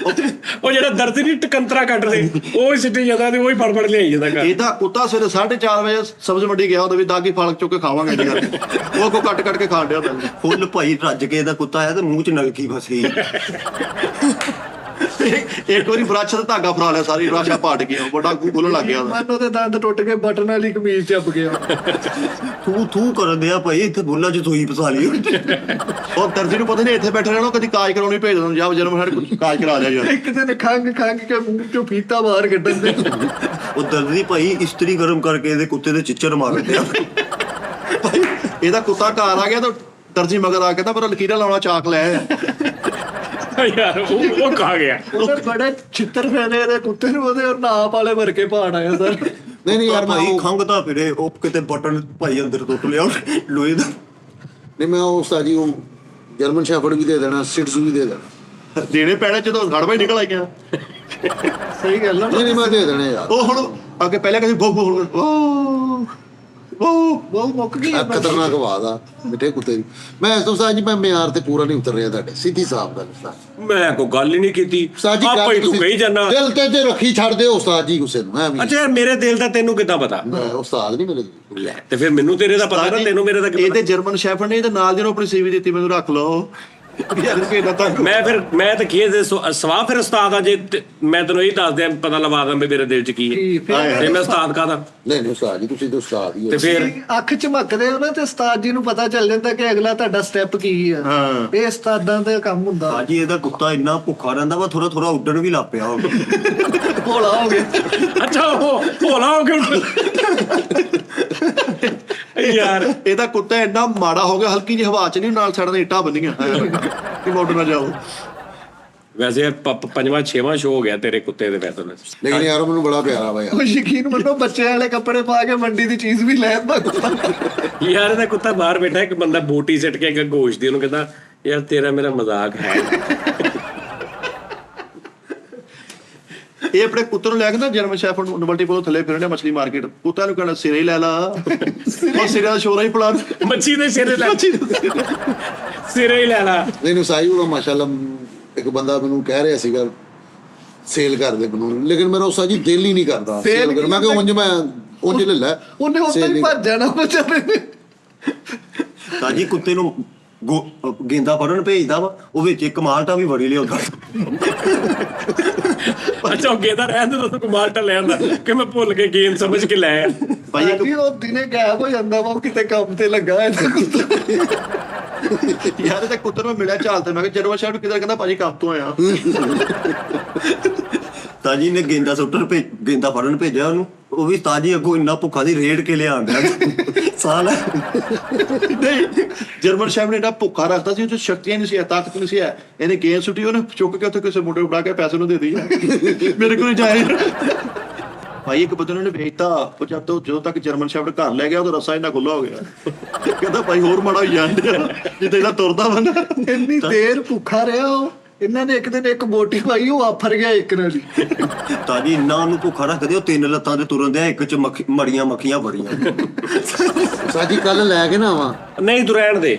ਉਹ ਜਿਹੜਾ ਦਰਦ ਨਹੀਂ ਟਕੰਤਰਾ ਕੱਟਦੇ ਉਹ ਹੀ ਸਿੱਟੀ ਜਾਂਦਾ ਤੇ ਉਹ ਹੀ ਫੜ ਲਿਆਈ ਜਾਂਦਾ ਘਰ। ਇਹਦਾ ਕੁੱਤਾ ਸਵੇਰੇ 4:30 ਵਜੇ ਸਬਜ਼ੀ ਮੰਡੀ ਗਿਆ ਹੁੰਦਾ ਵੀ ਦਾਗੀ ਫਾਲਕ ਚੁੱਕ ਕੇ ਖਾਵਾਂਗੇ ਅੱਜ ਕੱਲ੍ਹ। ਉਹ ਕੋ ਕੱਟ ਕੇ ਖਾਣ ਡਿਆ ਹੁੰਦਾ। ਫੁੱਲ ਭਾਈ ਰੱਜ ਕੇ ਇਹਦਾ ਕੁੱਤਾ ਆਇਆ ਤੇ ਮੂੰਹ ਚ ਨਲਕੀ ਫਸੀ। ਇੱਕ ਵਾਰੀ ਬ੍ਰਸ਼ ਦਾ ਧਾਗਾ ਫਰਾ ਲਿਆ, ਸਾਰੀ ਬ੍ਰਸ਼ਾ ਪਾਟ ਗਿਆ, ਵੱਡਾ ਖੁੱਲਣ ਲੱਗ ਗਿਆ ਉਹਦਾ। ਮਨ ਉਹਦੇ ਦੰਦ ਟੁੱਟ ਕੇ ਬਟਨ ਵਾਲੀ ਕਮੀਜ਼ ਚੱਪ ਗਿਆ। ਤੂੰ ਕਰਨ ਦਿਆ ਭਾਈ, ਇੱਥੇ ਬੁੱਲਾ ਚ ਸੂਈ ਫਸਾ ਲਈ। ਉਹ ਦਰਜੀ ਨੂੰ ਪਤਾ ਨਹੀਂ ਇੱਥੇ ਬੈਠੇ ਰਹਿਣਾ, ਕਦੀ ਕਾਜ ਕਰਾਉਣੀ ਭੇਜ ਦਿੰਦਾ, ਜਾਂ ਜਨਮ ਸਾਡੇ ਕਾਜ ਕਰਾ ਲਿਆ ਯਾਰ। ਇੱਕ ਦਿਨ ਖੰਗ ਕੇ ਮੂੰਹ ਚੋਂ ਫੀਤਾ ਬਾਹਰ ਕੱਢਣ ਦੇ। ਉਹ ਦਰਜੀ ਭਾਈ ਇਸਤਰੀ ਗਰਮ ਕਰਕੇ ਇਹਦੇ ਕੁੱਤੇ ਦੇ ਚਿੱਚਰ ਮਾਰ ਦਿਆ। ਭਾਈ ਇਹਦਾ ਕੁੱਤਾ ਘਰ ਆ ਗਿਆ ਤਾਂ ਦਰਜੀ ਮਗਰ ਆ ਕੇ ਤਾਂ ਪਰ ਲਕੀਰਾਂ ਲਾਉਣਾ ਚਾਕ ਲੈ ਆਇਆ। ਯਾਰ ਉਹ ਕਾ ਗਿਆ। ਉਹਦੇ ਬੜੇ ਛਿੱਤਰ ਫੈਲੇ ਇਹਦੇ ਕੁੱਤੇ ਨੂੰ, ਉਹਦੇ ਔਰ ਨਾਪ ਵਾਲੇ ਭਰ ਕੇ ਪਾੜ ਆਇਆ ਸਰ। ਨਹੀਂ ਯਾਰ ਮੈਂ ਭਾਈ ਖੰਗਦਾ ਫਿਰੇ, ਉਹ ਕਿਤੇ ਬਟਨ ਭਾਈ ਅੰਦਰ ਟੁੱਟ ਲਿਆ ਲੋਹੇ ਦਾ। ਨਹੀਂ ਮੈਂ ਉਹ ਉਸਤਾਦ ਜੀ ਉਹ ਜਰਮਨ ਸ਼ੈਫਰਡ ਵੀ ਦੇ ਦੇਣਾ, ਸਿਟਸ ਵੀ ਦੇ ਦੇਣਾ। ਦੇਣੇ ਪੈਣੇ ਜਦੋਂ ਗੜਬਾ ਹੀ ਨਿਕਲ ਆਈਆਂ। ਸਹੀ ਗੱਲ ਆ। ਨਹੀਂ ਮੈਂ ਦੇ ਦੇਣੇ ਯਾਰ। ਉਹ ਹੁਣ ਅੱਗੇ ਪਹਿਲੇ ਕਹਿੰਦੀ ਉਹ ਬਹੁਤ ਮੁੱਕ ਗਈ। ਖਤਰਨਾਕ ਆਵਾਜ਼ ਆ ਮਿੱਠੇ ਕੁੱਤੇ ਦੀ। ਮੈਂ ਇਸ ਤੋਂ ਉਸਤਾਦ ਜੀ ਮੈਂ ਮਿਆਰ ਤੇ ਪੂਰਾ ਨਹੀਂ ਉਤਰ ਰਿਹਾ ਤੁਹਾਡੇ, ਸਿੱਧੀ ਸਾਫ਼ ਗੱਲ ਉਸਤਾਦ। ਮੈਂ ਕੋਈ ਗੱਲ ਹੀ ਨਹੀਂ ਕੀਤੀ। ਉਸਤਾਦ ਜੀ ਆਪਾ ਹੀ ਤੂੰ ਕਹੀ ਜਾਨਾ। ਦਿਲ ਤੇ ਰੱਖੀ ਛੱਡ ਦਿਓ ਉਸਤਾਦ ਜੀ ਗੁੱਸੇ ਨੂੰ। ਐਵੇਂ ਅੱਛਾ ਯਾਰ ਮੇਰੇ ਦਿਲ ਦਾ ਤੈਨੂੰ ਕਿੱਦਾਂ ਪਤਾ? ਮੈਂ ਉਸਤਾਦ ਨਹੀਂ ਮੇਰੇ। ਲੈ ਤੇ ਫਿਰ ਮੈਨੂੰ ਤੇਰੇ ਦਾ ਪਤਾ ਨਾ, ਤੈਨੂੰ ਮੇਰੇ ਦਾ ਕੀ ਇਹ ਪਤਾ? ਤੇ ਜਰਮਨ ਸ਼ੈਫਰਡ ਨੇ ਇਹਦੇ ਨਾਲ ਜਿਹਨੂੰ ਆਪਣੀ ਸੀਵੀ ਦਿੱਤੀ, ਮੈਨੂੰ ਰੱਖ ਲਓ ਯਾਰ। ਕਿਹਦਾ ਤਾਂ ਮੈਂ ਤਾਂ ਕੀ ਸਵਾਹ ਫਿਰ ਉਸਤਾਦ ਆ ਜੇ ਮੈਂ ਤੈਨੂੰ ਇਹ ਦੱਸ ਦਿਆਂ, ਪਤਾ ਲਵਾ ਦਾਂ ਵੀ ਮੇਰੇ ਦਿਲ 'ਚ ਕੀ ਹੈ। ਤੇ ਮੈਂ ਉਸਤਾਦ ਕਾਹਦਾ? ਨਹੀਂ ਉਸਤਾਦ ਜੀ ਤੁਸੀਂ ਤਾਂ ਉਸਤਾਦ ਹੀ ਹੋ। ਤੇ ਫਿਰ ਅੱਖ ਝਮਕਦੇ ਹੋ ਨਾ ਤੇ ਉਸਤਾਦ ਜੀ ਨੂੰ ਪਤਾ ਚੱਲ ਜਾਂਦਾ ਕਿ ਅਗਲਾ ਤੁਹਾਡਾ ਸਟੈਪ ਕੀ ਆ। ਇਹ ਉਸਤਾਦਾਂ ਦਾ ਕੰਮ ਹੁੰਦਾ। ਭਾਜੀ ਇਹਦਾ ਕੁੱਤਾ ਇੰਨਾ ਭੁੱਖਾ ਰਹਿੰਦਾ ਵਾ, ਥੋੜਾ ਉੱਡਣ ਵੀ ਲੱਗ ਪਿਆ ਹੋਵੇ। ਭੋਲਾ ਹੋ ਗਿਆ। ਅੱਛਾ ਉਹ ਭੋਲਾ ਹੋ ਗਿਆ ਯਾਰ। ਇਹਦਾ ਕੁੱਤਾ ਇੰਨਾ ਮਾੜਾ ਹੋ ਗਿਆ, ਹਲਕੀ ਜਿਹੀ ਹਵਾ ਚ ਨਹੀਂ ਨਾਲ ਸੜਨ ਇੱਟਾਂ ਬੰਨੀਆਂ ਕਿ ਮੋਟਰ ਨਾ ਜਾਓ। ਵੈਸੇ ਪੰਜਵਾਂ ਛੇਵਾਂ ਸ਼ੋਅ ਹੋ ਗਿਆ ਤੇਰੇ ਕੁੱਤੇ ਦੇ ਵੈਸੇ। ਲੇਕਿਨ ਯਾਰ ਮੈਨੂੰ ਬੜਾ ਪਿਆਰਾ ਵਾ ਯਾਰ। ਉਹ ਯਕੀਨ ਮੰਨੋ ਬੱਚਿਆਂ ਵਾਲੇ ਕੱਪੜੇ ਪਾ ਕੇ ਮੰਡੀ ਦੀ ਚੀਜ਼ ਵੀ ਲੈ ਆਂਦਾ ਕੁੱਤਾ। ਯਾਰ ਇਹਦਾ ਕੁੱਤਾ ਬਾਹਰ ਬੈਠਾ, ਇੱਕ ਬੰਦਾ ਬੋਟੀ ਸਿੱਟ ਕੇ ਗੋਸ਼ਤ ਦੀ, ਉਹਨੂੰ ਕਹਿੰਦਾ ਯਾਰ ਤੇਰਾ ਮੇਰਾ ਮਜ਼ਾਕ ਹੈ। ਇਹ ਆਪਣੇ ਕੁੱਤੇ ਨੂੰ ਲੈ ਕੇ ਨਾ ਜਰਮਨ ਸ਼ੈਫਰਡ ਨੂੰ ਮਲਟੀਪਲ ਥੱਲੇ ਫਿਰਨੇ ਮਛਲੀ ਮਾਰਕੀਟ, ਕੁੱਤਾ ਨੂੰ ਕਹਿੰਦਾ ਸਿਰੇ ਹੀ ਲੈ ਲਾ। ਉਹ ਸਿਰੇ ਦਾ ਸ਼ੋਰਾ ਹੀ ਪਲਾ ਮੱਛੀ ਦੇ ਸਿਰੇ ਲੈ, ਸਿਰੇ ਹੀ ਲੈ ਲਾ। ਨਹੀਂ ਸਾਈ ਉਹ ਮਾਸ਼ਾਅੱਲਾ ਇੱਕ ਬੰਦਾ ਮੈਨੂੰ ਕਹਿ ਰਿਹਾ ਸੀਗਾ ਸੇਲ ਕਰ ਦੇ ਮੈਨੂੰ, ਲੇਕਿਨ ਮੇਰਾ ਉਸਤਾਦ ਜੀ ਦਿਲ ਹੀ ਨਹੀਂ ਕਰਦਾ ਸੇਲ ਕਰ। ਮੈਂ ਕਿਹਾ ਉਂਝ ਲੈ ਲੈ। ਉਹਨੇ ਉੱਤੇ ਹੀ ਭੱਜ ਜਾਣਾ ਵਿਚਾਰੇ ਨੇ। ਤਾਂ ਜੀ ਕੁੱਤੇ ਨੂੰ ਗੇਂਦਾ ਫੜਨ ਭੇਜਦਾ ਵਾ, ਉਹ ਵਿੱਚ ਇੱਕ ਮਾਲਟਾ ਵੀ ਵੜੀ ਲਿਆਉਂਦਾ। ਅੱਛਾ ਉਹ ਗੇਦਾ ਰਹਿੰਦੇ ਤਾਂ ਤੂੰ ਮਾਲਟਾ ਲੈ ਆਂਦਾ ਕਿ ਮੈਂ ਭੁੱਲ ਕੇ ਗੇਮ ਸਮਝ ਕੇ ਲੈ ਆਇਆ। ਭਾਈ ਉਹ ਦਿਨੇ ਗਾਇਬ ਹੋ ਜਾਂਦਾ ਵਾ, ਉਹ ਕਿਤੇ ਕੰਮ ਤੇ ਲੱਗਾ ਹੈ। ਯਾਰ ਇਹ ਤਾਂ ਕੁੱਤੇ ਨੂੰ ਮਿਲਿਆ ਚਾਲ ਤੇ, ਮੈਂ ਕਿਹਾ ਜਰਮਨ ਸ਼ੈਫਰਡ ਕਿਧਰ, ਕਹਿੰਦਾ ਭਾਜੀ ਕੰਮ ਤੋਂ ਆਇਆ। ਤਾਂ ਜੀ ਨੇ ਗੇਂਦਾ ਫੜਨ ਭੇਜਿਆ ਉਹਨੂੰ, ਉਹ ਵੀ ਉਸਤਾਦ ਜੀ ਅੱਗੋਂ ਇੰਨਾ ਭੁੱਖਾ ਦੀ ਰੇਡ ਕੇ ਲਿਆਂਦਾ ਸਾਲ ਨਹੀਂ, ਜਰਮਨ ਸ਼ੈਫ ਨੇ ਇੰਨਾ ਭੁੱਖਾ ਰੱਖਦਾ ਸੀ, ਉਹ 'ਚ ਸ਼ਕਤੀਆਂ ਨਹੀਂ ਸੀ, ਤਾਕਤ ਨਹੀਂ ਸੀ। ਇਹਨੇ ਗੇਂਦ ਸੁੱਟੀ, ਉਹਨੇ ਚੁੱਕ ਕੇ ਉੱਥੇ ਕਿਸੇ ਮੁੰਡੇ ਨੂੰ ਫੜਾ ਕੇ ਪੈਸੇ ਨੂੰ ਦੇ ਦਿੱਤੀ ਮੇਰੇ ਕੋਲ ਜਾਏ ਭਾਈ। ਇੱਕ ਬੰਦੇ ਨੇ ਵੇਚਤਾ, ਉਹ ਜਦੋਂ ਤੱਕ ਜਰਮਨ ਸ਼ੈਫ ਘਰ ਲੈ ਗਿਆ ਉਹਦਾ ਰਸਾ ਇੰਨਾ ਖੁੱਲਾ ਹੋ ਗਿਆ, ਕਹਿੰਦਾ ਭਾਈ ਹੋਰ ਮਾੜਾ ਹੋ ਜਾਂਦਾ ਜਿੱਦਾਂ ਇਹਦਾ ਤੁਰਦਾ ਬੰਦਾ। ਇੰਨੀ ਦੇਰ ਭੁੱਖਾ ਰਿਹਾ ਉਹ, ਇਹਨਾਂ ਨੇ ਇੱਕ ਦਿਨ ਇੱਕ ਬੋਟੀ ਪਾਈ, ਉਹ ਆਫਰ ਗਿਆ ਇੱਕ ਨਾਲ ਹੀ। ਤਾਜੀ ਇੰਨਾ ਉਹਨੂੰ ਭੁੱਖਾ ਰੱਖਦੇ, ਉਹ 3 ਲੱਤਾਂ ਤੇ ਤੁਰਨ ਦਿਆ, ਇੱਕ ਚ ਮੜੀਆਂ ਮੱਖੀਆਂ ਬੜੀਆਂ। ਸਾਜੀ ਕੱਲ ਲੈ ਕੇ ਨਾ ਆਵਾਂ ਨਹੀਂ ਤੂੰ ਰਹਿਣ ਦੇ,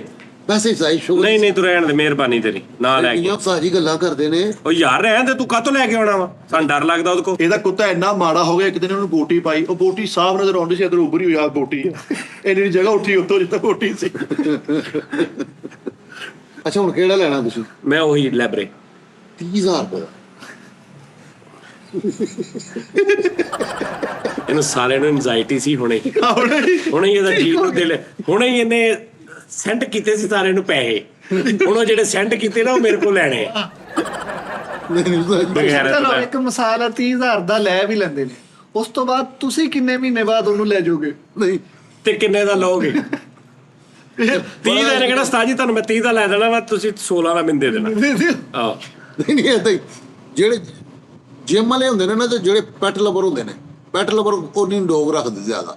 ਵੈਸੇ ਸਾਈ ਸ਼ੁਗਰ ਨਹੀਂ ਤੂੰ ਰਹਿਣ ਦੇ, ਮਿਹਰਬਾਨੀ ਤੇਰੀ ਨਾ ਲੈ ਕੇ। ਸਾਜੀ ਗੱਲਾਂ ਕਰਦੇ ਨੇ। ਉਹ ਯਾਰ ਰਹਿਣ ਦੇ, ਤੂੰ ਕਾਹਤੋਂ ਲੈ ਕੇ ਆਉਣਾ ਵਾ? ਸਾਨੂੰ ਡਰ ਲੱਗਦਾ ਉਹਦੇ ਕੋਲ। ਇਹਦਾ ਕੁੱਤਾ ਇੰਨਾ ਮਾੜਾ ਹੋ ਗਿਆ, ਇੱਕ ਦਿਨ ਉਹਨੂੰ ਬੋਟੀ ਪਾਈ, ਉਹ ਬੋਟੀ ਸਾਫ਼ ਨਜ਼ਰ ਆਉਂਦੀ ਸੀ, ਇੱਧਰ ਉੱਭਰੀ ਹੋਈ ਆ ਬੋਟੀ, ਇੰਨੀ ਜਗ੍ਹਾ ਉੱਠੀ ਉੱਤੋਂ ਜਿੱਥੇ ਬੋਟੀ ਸੀ। ਅੱਛਾ ਹੁਣ ਕਿਹੜਾ ਲੈਣਾ ਤੁਸੀਂ? ਮੈਂ ਉਹੀ ਲੈਬਰੇ 30,000 ਰੁਪਏ ਦਾ। ਇਹਨੂੰ ਸਾਰਿਆਂ ਨੂੰ ਐਂਜ਼ਾਈਟੀ ਸੀ ਹੁਣੇ ਹੁਣੇ ਹੀ ਇਹਦਾ ਜੀਵ ਨੂੰ ਦਿਲ, ਹੁਣੇ ਹੀ ਇਹਨੇ ਸੈਂਡ ਕੀਤੇ ਸੀ ਸਾਰਿਆਂ ਨੂੰ ਪੈਸੇ, ਹੁਣ ਉਹ ਜਿਹੜੇ ਸੈਂਡ ਕੀਤੇ ਨਾ ਉਹ ਮੇਰੇ ਕੋਲ ਲੈਣੇ ਆ। ਨਹੀਂ ਸਾਜੀ ਬਗੈਰ ਚਲੋ ਇੱਕ ਮਿਸਾਲ ਆ, 30,000 ਦਾ ਲੈ ਵੀ ਲੈਂਦੇ ਨੇ, ਉਸ ਤੋਂ ਬਾਅਦ ਤੁਸੀਂ ਕਿੰਨੇ ਮਹੀਨੇ ਬਾਅਦ ਉਹਨੂੰ ਲੈ ਜਾਓਗੇ? ਨਹੀਂ ਤੇ ਕਿੰਨੇ ਦਾ ਲਓਗੇ? 30 ਦਾ ਇਹਨੇ ਕਹਿਣਾ ਉਸਤਾਦ ਜੀ ਤੁਹਾਨੂੰ ਮੈਂ 30 ਦਾ ਲੈ ਦੇਣਾ ਵਾ, ਤੁਸੀਂ 16 ਦਾ ਮੈਨੂੰ ਦੇ ਦੇਣਾ। ਆਹੋ ਨਹੀਂ ਏਦਾਂ ਹੀ ਜਿਹੜੇ ਜਿਮ ਵਾਲੇ ਹੁੰਦੇ ਨੇ ਨਾ, ਤੇ ਜਿਹੜੇ ਪੈਟ ਲਵਰ ਹੁੰਦੇ ਨੇ, ਪੈਟ ਲਵਰ ਉਹ ਨਹੀਂ ਡੋਗ ਰੱਖਦੇ ਜ਼ਿਆਦਾ,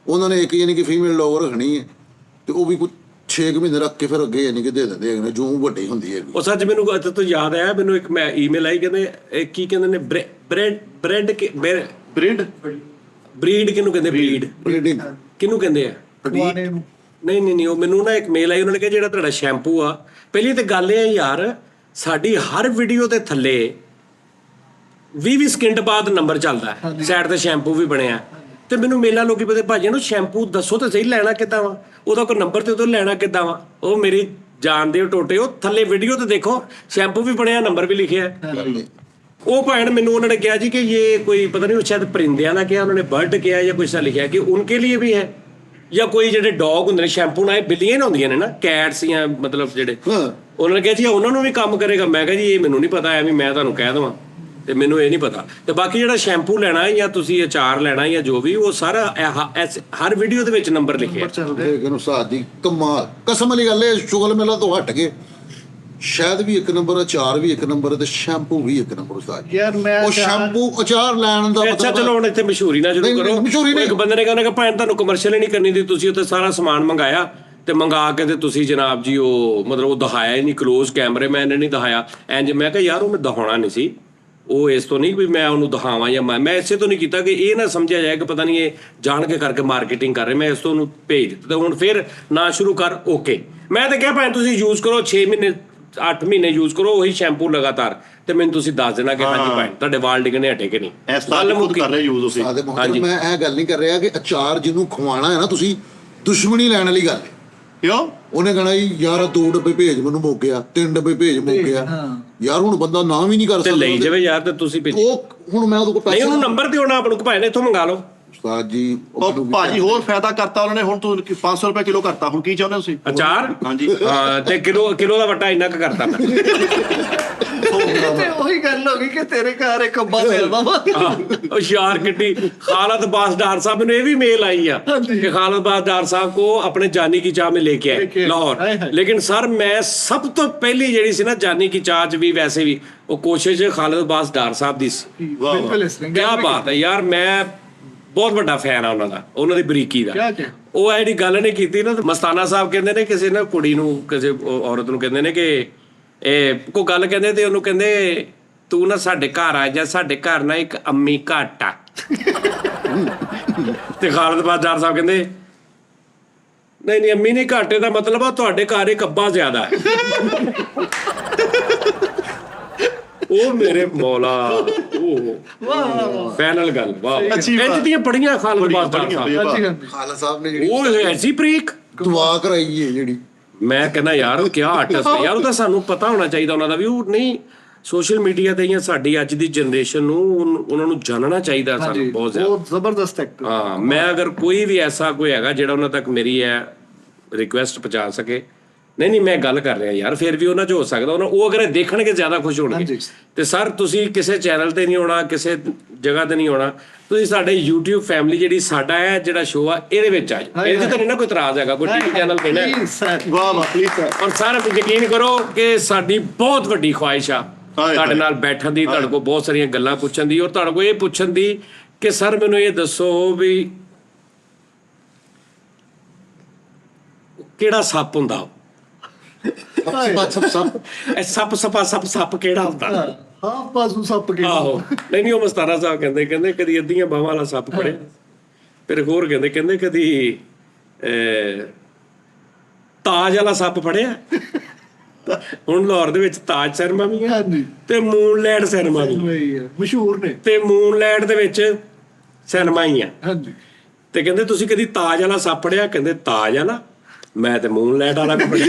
ਉਹਨਾਂ ਨੇ ਇੱਕ ਯਾਨੀ ਕਿ ਫੀਮੇਲ ਡੋਗ ਰੱਖਣੀ ਹੈ, ਤੇ ਉਹ ਵੀ ਕੁਝ 6 ਮਹੀਨੇ ਰੱਖ ਕੇ ਫਿਰ ਅੱਗੇ ਯਾਨੀ ਕਿ ਦੇ ਦਿੰਦੇ ਹੈਗੇ ਨੇ, ਜੋ ਵੱਡੀ ਹੁੰਦੀ ਹੈ। ਉਹ ਸੱਚ ਮੈਨੂੰ ਤੋਂ ਯਾਦ ਆਇਆ, ਮੈਨੂੰ ਇੱਕ ਮੈਂ ਈਮੇਲ ਆਈ, ਕਹਿੰਦੇ ਇਹ ਕੀ ਕਹਿੰਦੇ ਨੇ, ਬ੍ਰੈਡ ਬਰੀਡ ਕਿਹਨੂੰ ਕਹਿੰਦੇ? ਬਰੀਡਿੰਗ ਕਿਹਨੂੰ ਕਹਿੰਦੇ ਆ? ਖਵਾਣੇ ਨੂੰ। ਨਹੀਂ ਉਹ ਮੈਨੂੰ ਨਾ ਇੱਕ ਮੇਲ ਆਈ, ਉਹਨਾਂ ਨੇ ਕਿਹਾ ਜਿਹੜਾ ਤੁਹਾਡਾ ਸ਼ੈਂਪੂ ਆ, ਪਹਿਲੀ ਤੇ ਗੱਲ ਇਹ ਆ ਯਾਰ, ਸਾਡੀ ਹਰ ਵੀਡੀਓ ਦੇ ਥੱਲੇ 20 ਸਕਿੰਟ ਬਾਅਦ ਨੰਬਰ ਚੱਲਦਾ ਹੈ, ਸਾਈਡ ਤੇ ਸ਼ੈਂਪੂ ਵੀ ਬਣਿਆ, ਤੇ ਮੈਨੂੰ ਮੇਲਾ ਲੋਕੀ ਪਤਾ ਭਾਜੀ ਨੂੰ ਸ਼ੈਂਪੂ ਦੱਸੋ ਤਾਂ ਸਹੀ, ਲੈਣਾ ਕਿੱਦਾਂ ਵਾ, ਉਹਦਾ ਕੋਈ ਨੰਬਰ ਤੇ ਉਦੋਂ ਲੈਣਾ ਕਿੱਦਾਂ ਵਾ? ਉਹ ਮੇਰੀ ਜਾਨ ਦੇ ਟੋਟੇ, ਉਹ ਥੱਲੇ ਵੀਡੀਓ ਤੇ ਦੇਖੋ ਸ਼ੈਂਪੂ ਵੀ ਬਣਿਆ, ਨੰਬਰ ਵੀ ਲਿਖਿਆ। ਉਹ ਭੈਣ ਮੈਨੂੰ ਉਹਨਾਂ ਨੇ ਕਿਹਾ ਜੀ ਕਿ ਇਹ ਕੋਈ ਪਤਾ ਨਹੀਂ, ਸ਼ਾਇਦ ਪਰਿੰਦਿਆਂ ਦਾ ਕਿਹਾ, ਉਹਨਾਂ ਨੇ ਬਰਡ ਕਿਹਾ ਜਾਂ ਕੁਛ ਲਿਖਿਆ ਕਿ ਉਨਕੇ ਲਈ ਵੀ ਹੈ, ਜਾਂ ਕੋਈ ਜਿਹੜੇ ਡੌਗ ਹੁੰਦੇ ਨੇ ਸ਼ੈਂਪੂ ਨਾਲ, ਬਿੱਲੀਆਂ ਹੁੰਦੀਆਂ ਨੇ ਨਾ, ਕੈਟਸ ਜਾਂ ਮਤਲਬ ਜਿਹੜੇ, ਉਹਨਾਂ ਨੇ ਕਿਹਾ ਜੀ ਉਹਨਾਂ ਨੂੰ ਵੀ ਕੰਮ ਕਰੇਗਾ। ਮੈਂ ਕਿਹਾ ਜੀ ਇਹ ਮੈਨੂੰ ਨਹੀਂ ਪਤਾ, ਐਵੇਂ ਮੈਂ ਤੁਹਾਨੂੰ ਕਹਿ ਦੇਵਾਂ, ਤੇ ਮੈਨੂੰ ਇਹ ਨਹੀਂ ਪਤਾ। ਤੇ ਬਾਕੀ ਜਿਹੜਾ ਸ਼ੈਂਪੂ ਲੈਣਾ ਹੈ ਜਾਂ ਤੁਸੀਂ ਅਚਾਰ ਲੈਣਾ ਜਾਂ ਜੋ ਵੀ, ਉਹ ਸਾਰਾ ਹਰ ਵੀਡੀਓ ਦੇ ਵਿੱਚ ਨੰਬਰ ਲਿਖਿਆ। ਲੇਕਿਨ ਉਸਤਾਦ ਜੀ ਕਮਾਲ, ਕਸਮ ਵਾਲੀ ਗੱਲ ਹੈ, ਸ਼ੁਗਰ ਮੇਲਾ ਤੋਂ ਹਟ ਕੇ ਸ਼ਾਇਦ ਵੀ ਇੱਕ ਨੰਬਰ, ਅਚਾਰ ਵੀ ਇੱਕ ਨੰਬਰ, ਤੇ ਸ਼ੈਂਪੂ ਵੀ ਇੱਕ ਨੰਬਰ ਉਸਤਾਦ ਯਾਰ ਮੈਂ ਉਹ ਸ਼ੈਂਪੂ ਅਚਾਰ ਲੈਣ ਦਾ ਅੱਛਾ ਚਲੋ ਹੁਣ ਇੱਥੇ ਮਸ਼ਹੂਰੀ ਨਾ ਸ਼ੁਰੂ ਕਰੋ। ਮਸ਼ਹੂਰੀ ਨਹੀਂ, ਇੱਕ ਬੰਦੇ ਨੇ ਕਹਿੰਦਾ ਕਿ ਭਾਵੇਂ ਤੁਹਾਨੂੰ ਕਮਰਸ਼ੀਅਲ ਹੀ ਨਹੀਂ ਕਰਨੀ ਦੀ, ਤੁਸੀਂ ਉੱਥੇ ਸਾਰਾ ਸਮਾਨ ਮੰਗਾਇਆ ਤੇ ਮੰਗਾ ਕੇ ਤੇ ਤੁਸੀਂ ਜਨਾਬ ਜੀ ਉਹ ਮਤਲਬ ਉਹ ਦਿਖਾਇਆ ਹੀ ਨਹੀਂ, ਕਲੋਜ਼ ਕੈਮਰੇ-ਮੈਨ ਨੇ ਨਹੀਂ ਦਿਖਾਇਆ ਇੰਜ। ਮੈਂ ਕਿਹਾ ਯਾਰ ਉਹ ਮੈਂ ਦਿਖਾਉਣਾ ਨਹੀਂ ਸੀ, ਉਹ ਇਸ ਤੋਂ ਨਹੀਂ ਵੀ ਮੈਂ ਉਹਨੂੰ ਦਿਖਾਵਾਂ, ਜਾਂ ਮੈਂ ਇਸੇ ਤੋਂ ਨਹੀਂ ਕੀਤਾ ਕਿ ਇਹ ਨਾ ਸਮਝਿਆ ਜਾਏ ਕਿ ਪਤਾ ਨਹੀਂ ਇਹ ਜਾਣ ਕੇ ਕਰਕੇ ਮਾਰਕੀਟਿੰਗ ਕਰ ਰਹੇ, ਮੈਂ ਇਸ ਤੋਂ ਉਹਨੂੰ ਭੇਜ ਦਿੱਤਾ। ਤੇ ਹੁਣ ਫਿਰ ਨਾ ਸ਼ੁਰੂ ਕਰ, ਓਕੇ। ਮੈਂ ਤਾਂ ਕਿਹਾ ਭਾਵੇਂ ਤੁਸੀਂ ਯੂਜ਼ ਕਰੋ 6 ਮਹੀਨੇ 8 ਮਹੀਨੇ ਯੂਜ਼ ਕਰੋ ਉਹੀ ਸ਼ੈਂਪੂ ਲਗਾਤਾਰ, ਤੇ ਮੈਨੂੰ ਤੁਸੀਂ ਦੱਸ ਦੇਣਾ ਕਿ ਹਾਂਜੀ ਭਾਈ ਤੁਹਾਡੇ ਵਾਲ ਡਿੱਗਣੇ ਹਟੇ ਕਿ ਨਹੀਂ। ਇਸ ਤਰ੍ਹਾਂ ਖੁਦ ਕਰ ਰਹੇ ਯੂਜ਼ ਤੁਸੀਂ। ਹਾਂਜੀ ਮੈਂ ਇਹ ਗੱਲ ਨਹੀਂ ਕਰ ਰਿਹਾ ਕਿ ਅਚਾਰ ਜਿਹਨੂੰ ਖਵਾਣਾ ਹੈ ਨਾ, ਤੁਸੀਂ ਦੁਸ਼ਮਣੀ ਲੈਣ ਵਾਲੀ ਗੱਲ ਹੈ। ਕਿਉਂ? ਉਹਨੇ ਕਹਣਾ ਯਾਰ 2 ਡੱਬੇ ਭੇਜ ਮੈਨੂੰ ਮੁੱਕ ਗਿਆ, 3 ਡੱਬੇ ਭੇਜ ਮੁੱਕ ਗਿਆ, ਯਾਰ ਹੁਣ ਬੰਦਾ ਨਾ ਵੀ ਨਹੀਂ ਕਰ ਤੇ ਸਕਦਾ। ਲਈ ਜਾਵੇ ਯਾਰ, ਤੇ ਤੁਸੀਂ ਭੇਜੋ। ਉਹ ਹੁਣ ਮੈਂ ਉਹਦੇ ਕੋਲ ਨਹੀਂ ਪੈਸੇ ਉਹਨੂੰ ਨੰਬਰ ਦਿਓ ਨਾ ਆਪ ਨੂੰ, ਭਾਈ ਨੇ ਇੱਥੋਂ ਮੰਗਾ ਲਓ। ਉਸਤਾਦ ਜੀ ਉਹ ਭਾਜੀ ਹੋਰ ਫਾਇਦਾ ਕਰਤਾ ਉਹਨਾਂ ਨੇ, ਹੁਣ ਤੂੰ 500 ਰੁਪਏ ਕਿਲੋ ਕਰਤਾ, ਹੁਣ ਕੀ ਚਾਹੁੰਦੇ ਤੁਸੀਂ? ਅਚਾਰ? ਹਾਂਜੀ ਹਾਂ, ਤੇ ਕਿਲੋ ਦਾ ਵੱਟਾ ਇੰਨਾ ਕੁ ਕਰਤਾ ਮੈਂ। ਤੇ ਉਹੀ ਗੱਲ ਹੋ ਗਈ ਕਿ ਤੇਰੇ ਘਰ ਇੱਕ ਅੱਬਾ ਮਿਲਦਾ ਵਾ। ਉਹ ਯਾਰ ਕਿੱਡੀ ਖਾਲਦ ਬਾਸਡਾਰ ਸਾਹਿਬ ਨੂੰ ਇਹ ਵੀ ਮੇਲ आई कि खालिद बासडार साहब को अपने जानी की चाह में लेके आए लाहौर। लेकिन सर मैं सब तो पहली ਜਿਹੜੀ ਸੀ ਨਾ ਜਾਨੀ की चाह ਚ ਵੀ ਵੈਸੇ ਵੀ ਉਹ ਕੋਸ਼ਿਸ਼ ਖਾਲਿਦ ਬਾਸਡਾਰ ਸਾਹਿਬ ਦੀ ਸੀ। ਕੀ ਬਾਤ ਹੈ ਯਾਰ, ਮੈਂ ਬਹੁਤ ਵੱਡਾ ਫੈਨ ਆ ਉਹਨਾਂ ਦਾ, ਉਹਨਾਂ ਦੀ ਬਰੀਕੀ ਦਾ। ਉਹ ਜਿਹੜੀ ਗੱਲ ਨੇ ਕੀਤੀ ਨਾ, ਮਸਤਾਨਾ ਸਾਹਿਬ ਕਹਿੰਦੇ ਨੇ ਕਿਸੇ ਨਾ ਕੁੜੀ ਨੂੰ, ਕਿਸੇ ਔਰਤ ਨੂੰ ਕਹਿੰਦੇ ਨੇ ਕਿ ਇਹ ਕੋਈ ਗੱਲ ਕਹਿੰਦੇ, ਤੇ ਉਹਨੂੰ ਕਹਿੰਦੇ ਤੂੰ ਨਾ ਸਾਡੇ ਘਰ ਆ ਜਾ, ਸਾਡੇ ਘਰ ਨਾ ਇੱਕ ਅੰਮੀ ਘੱਟ ਆ। ਤੇ ਖਾਲਿਦ ਬਾਸਡਾਰ ਸਾਹਿਬ ਕਹਿੰਦੇ ਨਹੀਂ ਅੰਮੀ ਨਹੀਂ ਘੱਟ, ਇਹਦਾ ਮਤਲਬ ਆ ਤੁਹਾਡੇ ਘਰ ਇੱਕ ਅੱਬਾ ਜ਼ਿਆਦਾ ਹੈ। ਉਹ ਮੇਰੇ ਮੌਲਾ, ਉਹ ਫਾਈਨਲ ਗੱਲ। ਵਾਹ, ਇੰਜ ਦੀਆਂ ਬੜੀਆਂ ਖਾਲਿਦ ਬਾਸਡਾਰ ਸਾਹਿਬ। ਖਾਲਦ ਸਾਹਿਬ ਨੇ ਜਿਹੜੀ ਉਹ ਐਸੀ ਬਰੀਕ ਦੁਆ ਕਰਾਈ ਹੈ ਜਿਹੜੀ, ਮੈਂ ਕਹਿੰਦਾ ਯਾਰ ਉਹ ਕਿਆ ਆਰਟਿਸਟ ਹੈ ਯਾਰ, ਉਹ ਤਾਂ ਸਾਨੂੰ ਪਤਾ ਹੋਣਾ ਚਾਹੀਦਾ ਉਹਨਾਂ ਦਾ ਵੀ। ਉਹ ਨਹੀਂ ਸੋਸ਼ਲ ਮੀਡੀਆ ਤੇ ਜਾਂ ਸਾਡੀ ਅੱਜ ਦੀ ਜਨਰੇਸ਼ਨ ਨੂੰ ਉਹਨਾਂ ਨੂੰ ਜਾਣਨਾ ਚਾਹੀਦਾ ਸਾਨੂੰ ਬਹੁਤ ਜ਼ਿਆਦਾ। ਬਹੁਤ ਜ਼ਬਰਦਸਤ ਐਕਟਰ। ਹਾਂ, ਮੈਂ ਅਗਰ ਕੋਈ ਵੀ ਐਸਾ ਕੋਈ ਹੈਗਾ ਜਿਹੜਾ ਉਹਨਾਂ ਤੱਕ ਮੇਰੀ ਹੈ ਰਿਕੁਐਸਟ ਪਹੁੰਚਾ ਸਕੇ, ਨਹੀਂ ਮੈਂ ਗੱਲ ਕਰ ਰਿਹਾ ਯਾਰ, ਫਿਰ ਵੀ ਉਹਨਾਂ 'ਚ ਹੋ ਸਕਦਾ ਉਹ ਅਗਰ ਇਹ ਦੇਖਣਗੇ ਜ਼ਿਆਦਾ ਖੁਸ਼ ਹੋਣਗੇ। ਤੇ ਸਰ ਤੁਸੀਂ ਕਿਸੇ ਚੈਨਲ ਤੇ ਨਹੀਂ ਆਉਣਾ, ਕਿਸੇ ਜਗ੍ਹਾ ਤੇ ਨਹੀਂ ਆਉਣਾ, ਤੁਸੀਂ ਸਾਡੇ YouTube ਫੈਮਿਲੀ ਜਿਹੜੀ ਸਾਡਾ ਹੈ ਜਿਹੜਾ ਸ਼ੋਅ ਆ ਇਹਦੇ ਵਿੱਚ ਆ ਜਾਓ। ਇਹਦੇ ਤੇ ਨਹੀਂ ਨਾ ਕੋਈ ਇਤਰਾਜ਼ ਹੈਗਾ, ਕੋਈ ਟੀਵੀ ਚੈਨਲ ਤੇ ਨਾ। ਵਾਹ ਵਾਹ ਪਲੀਜ਼ ਸਰ। ਔਰ ਸਰ ਯਕੀਨ ਕਰੋ ਕਿ ਸਾਡੀ ਬਹੁਤ ਵੱਡੀ ਖੁਆਇਸ਼ ਆ ਤੁਹਾਡੇ ਨਾਲ ਬੈਠਣ ਦੀ, ਤੁਹਾਡੇ ਕੋਲ ਬਹੁਤ ਸਾਰੀਆਂ ਗੱਲਾਂ ਪੁੱਛਣ ਦੀ, ਔਰ ਤੁਹਾਡੇ ਕੋਲ ਇਹ ਪੁੱਛਣ ਦੀ ਕਿ ਸਰ ਮੈਨੂੰ ਇਹ ਦੱਸੋ ਵੀ ਕਿਹੜਾ ਸੱਪ ਹੁੰਦਾ? ਇਹ ਸੱਪ ਕਿਹੜਾ ਹੁੰਦਾ? ਹਾਂ ਪਾਸੂ ਸੱਪ ਕਿਹੜਾ? ਆਹੋ ਨਹੀਂ ਉਹ ਮਸਤਾਨਾ ਸਾਹਿਬ ਕਹਿੰਦੇ ਕਦੀ ਅੱਧੀਆਂ ਬਾਹਾਂ ਵਾਲਾ ਸੱਪ ਫੜਿਆ, ਫਿਰ ਹੋਰ ਕਹਿੰਦੇ ਕਦੀ ਤਾਜ ਵਾਲਾ ਸੱਪ ਫੜਿਆ। ਹੁਣ ਲਾਹੌਰ ਦੇ ਵਿੱਚ ਤਾਜ ਸੈਰੇਮਨੀ ਹੈ ਤੇ ਮੂਨਲਾਈਟ ਸੈਰੇਮਨੀ ਮਸ਼ਹੂਰ ਨੇ, ਤੇ ਮੂਨਲਾਈਟ ਦੇ ਵਿੱਚ ਸਿਨੇਮਾ ਹੀ ਆ। ਹਾਂਜੀ ਤੇ ਕਹਿੰਦੇ ਤੁਸੀਂ ਕਦੀ ਤਾਜ ਵਾਲਾ ਸੱਪ ਫੜਿਆ? ਕਹਿੰਦੇ ਤਾਜ ਵਾਲਾ, ਮੈਂ ਤੇ ਮੂਨਲਾਈਟ ਵਾਲਾ ਫੜਿਆ।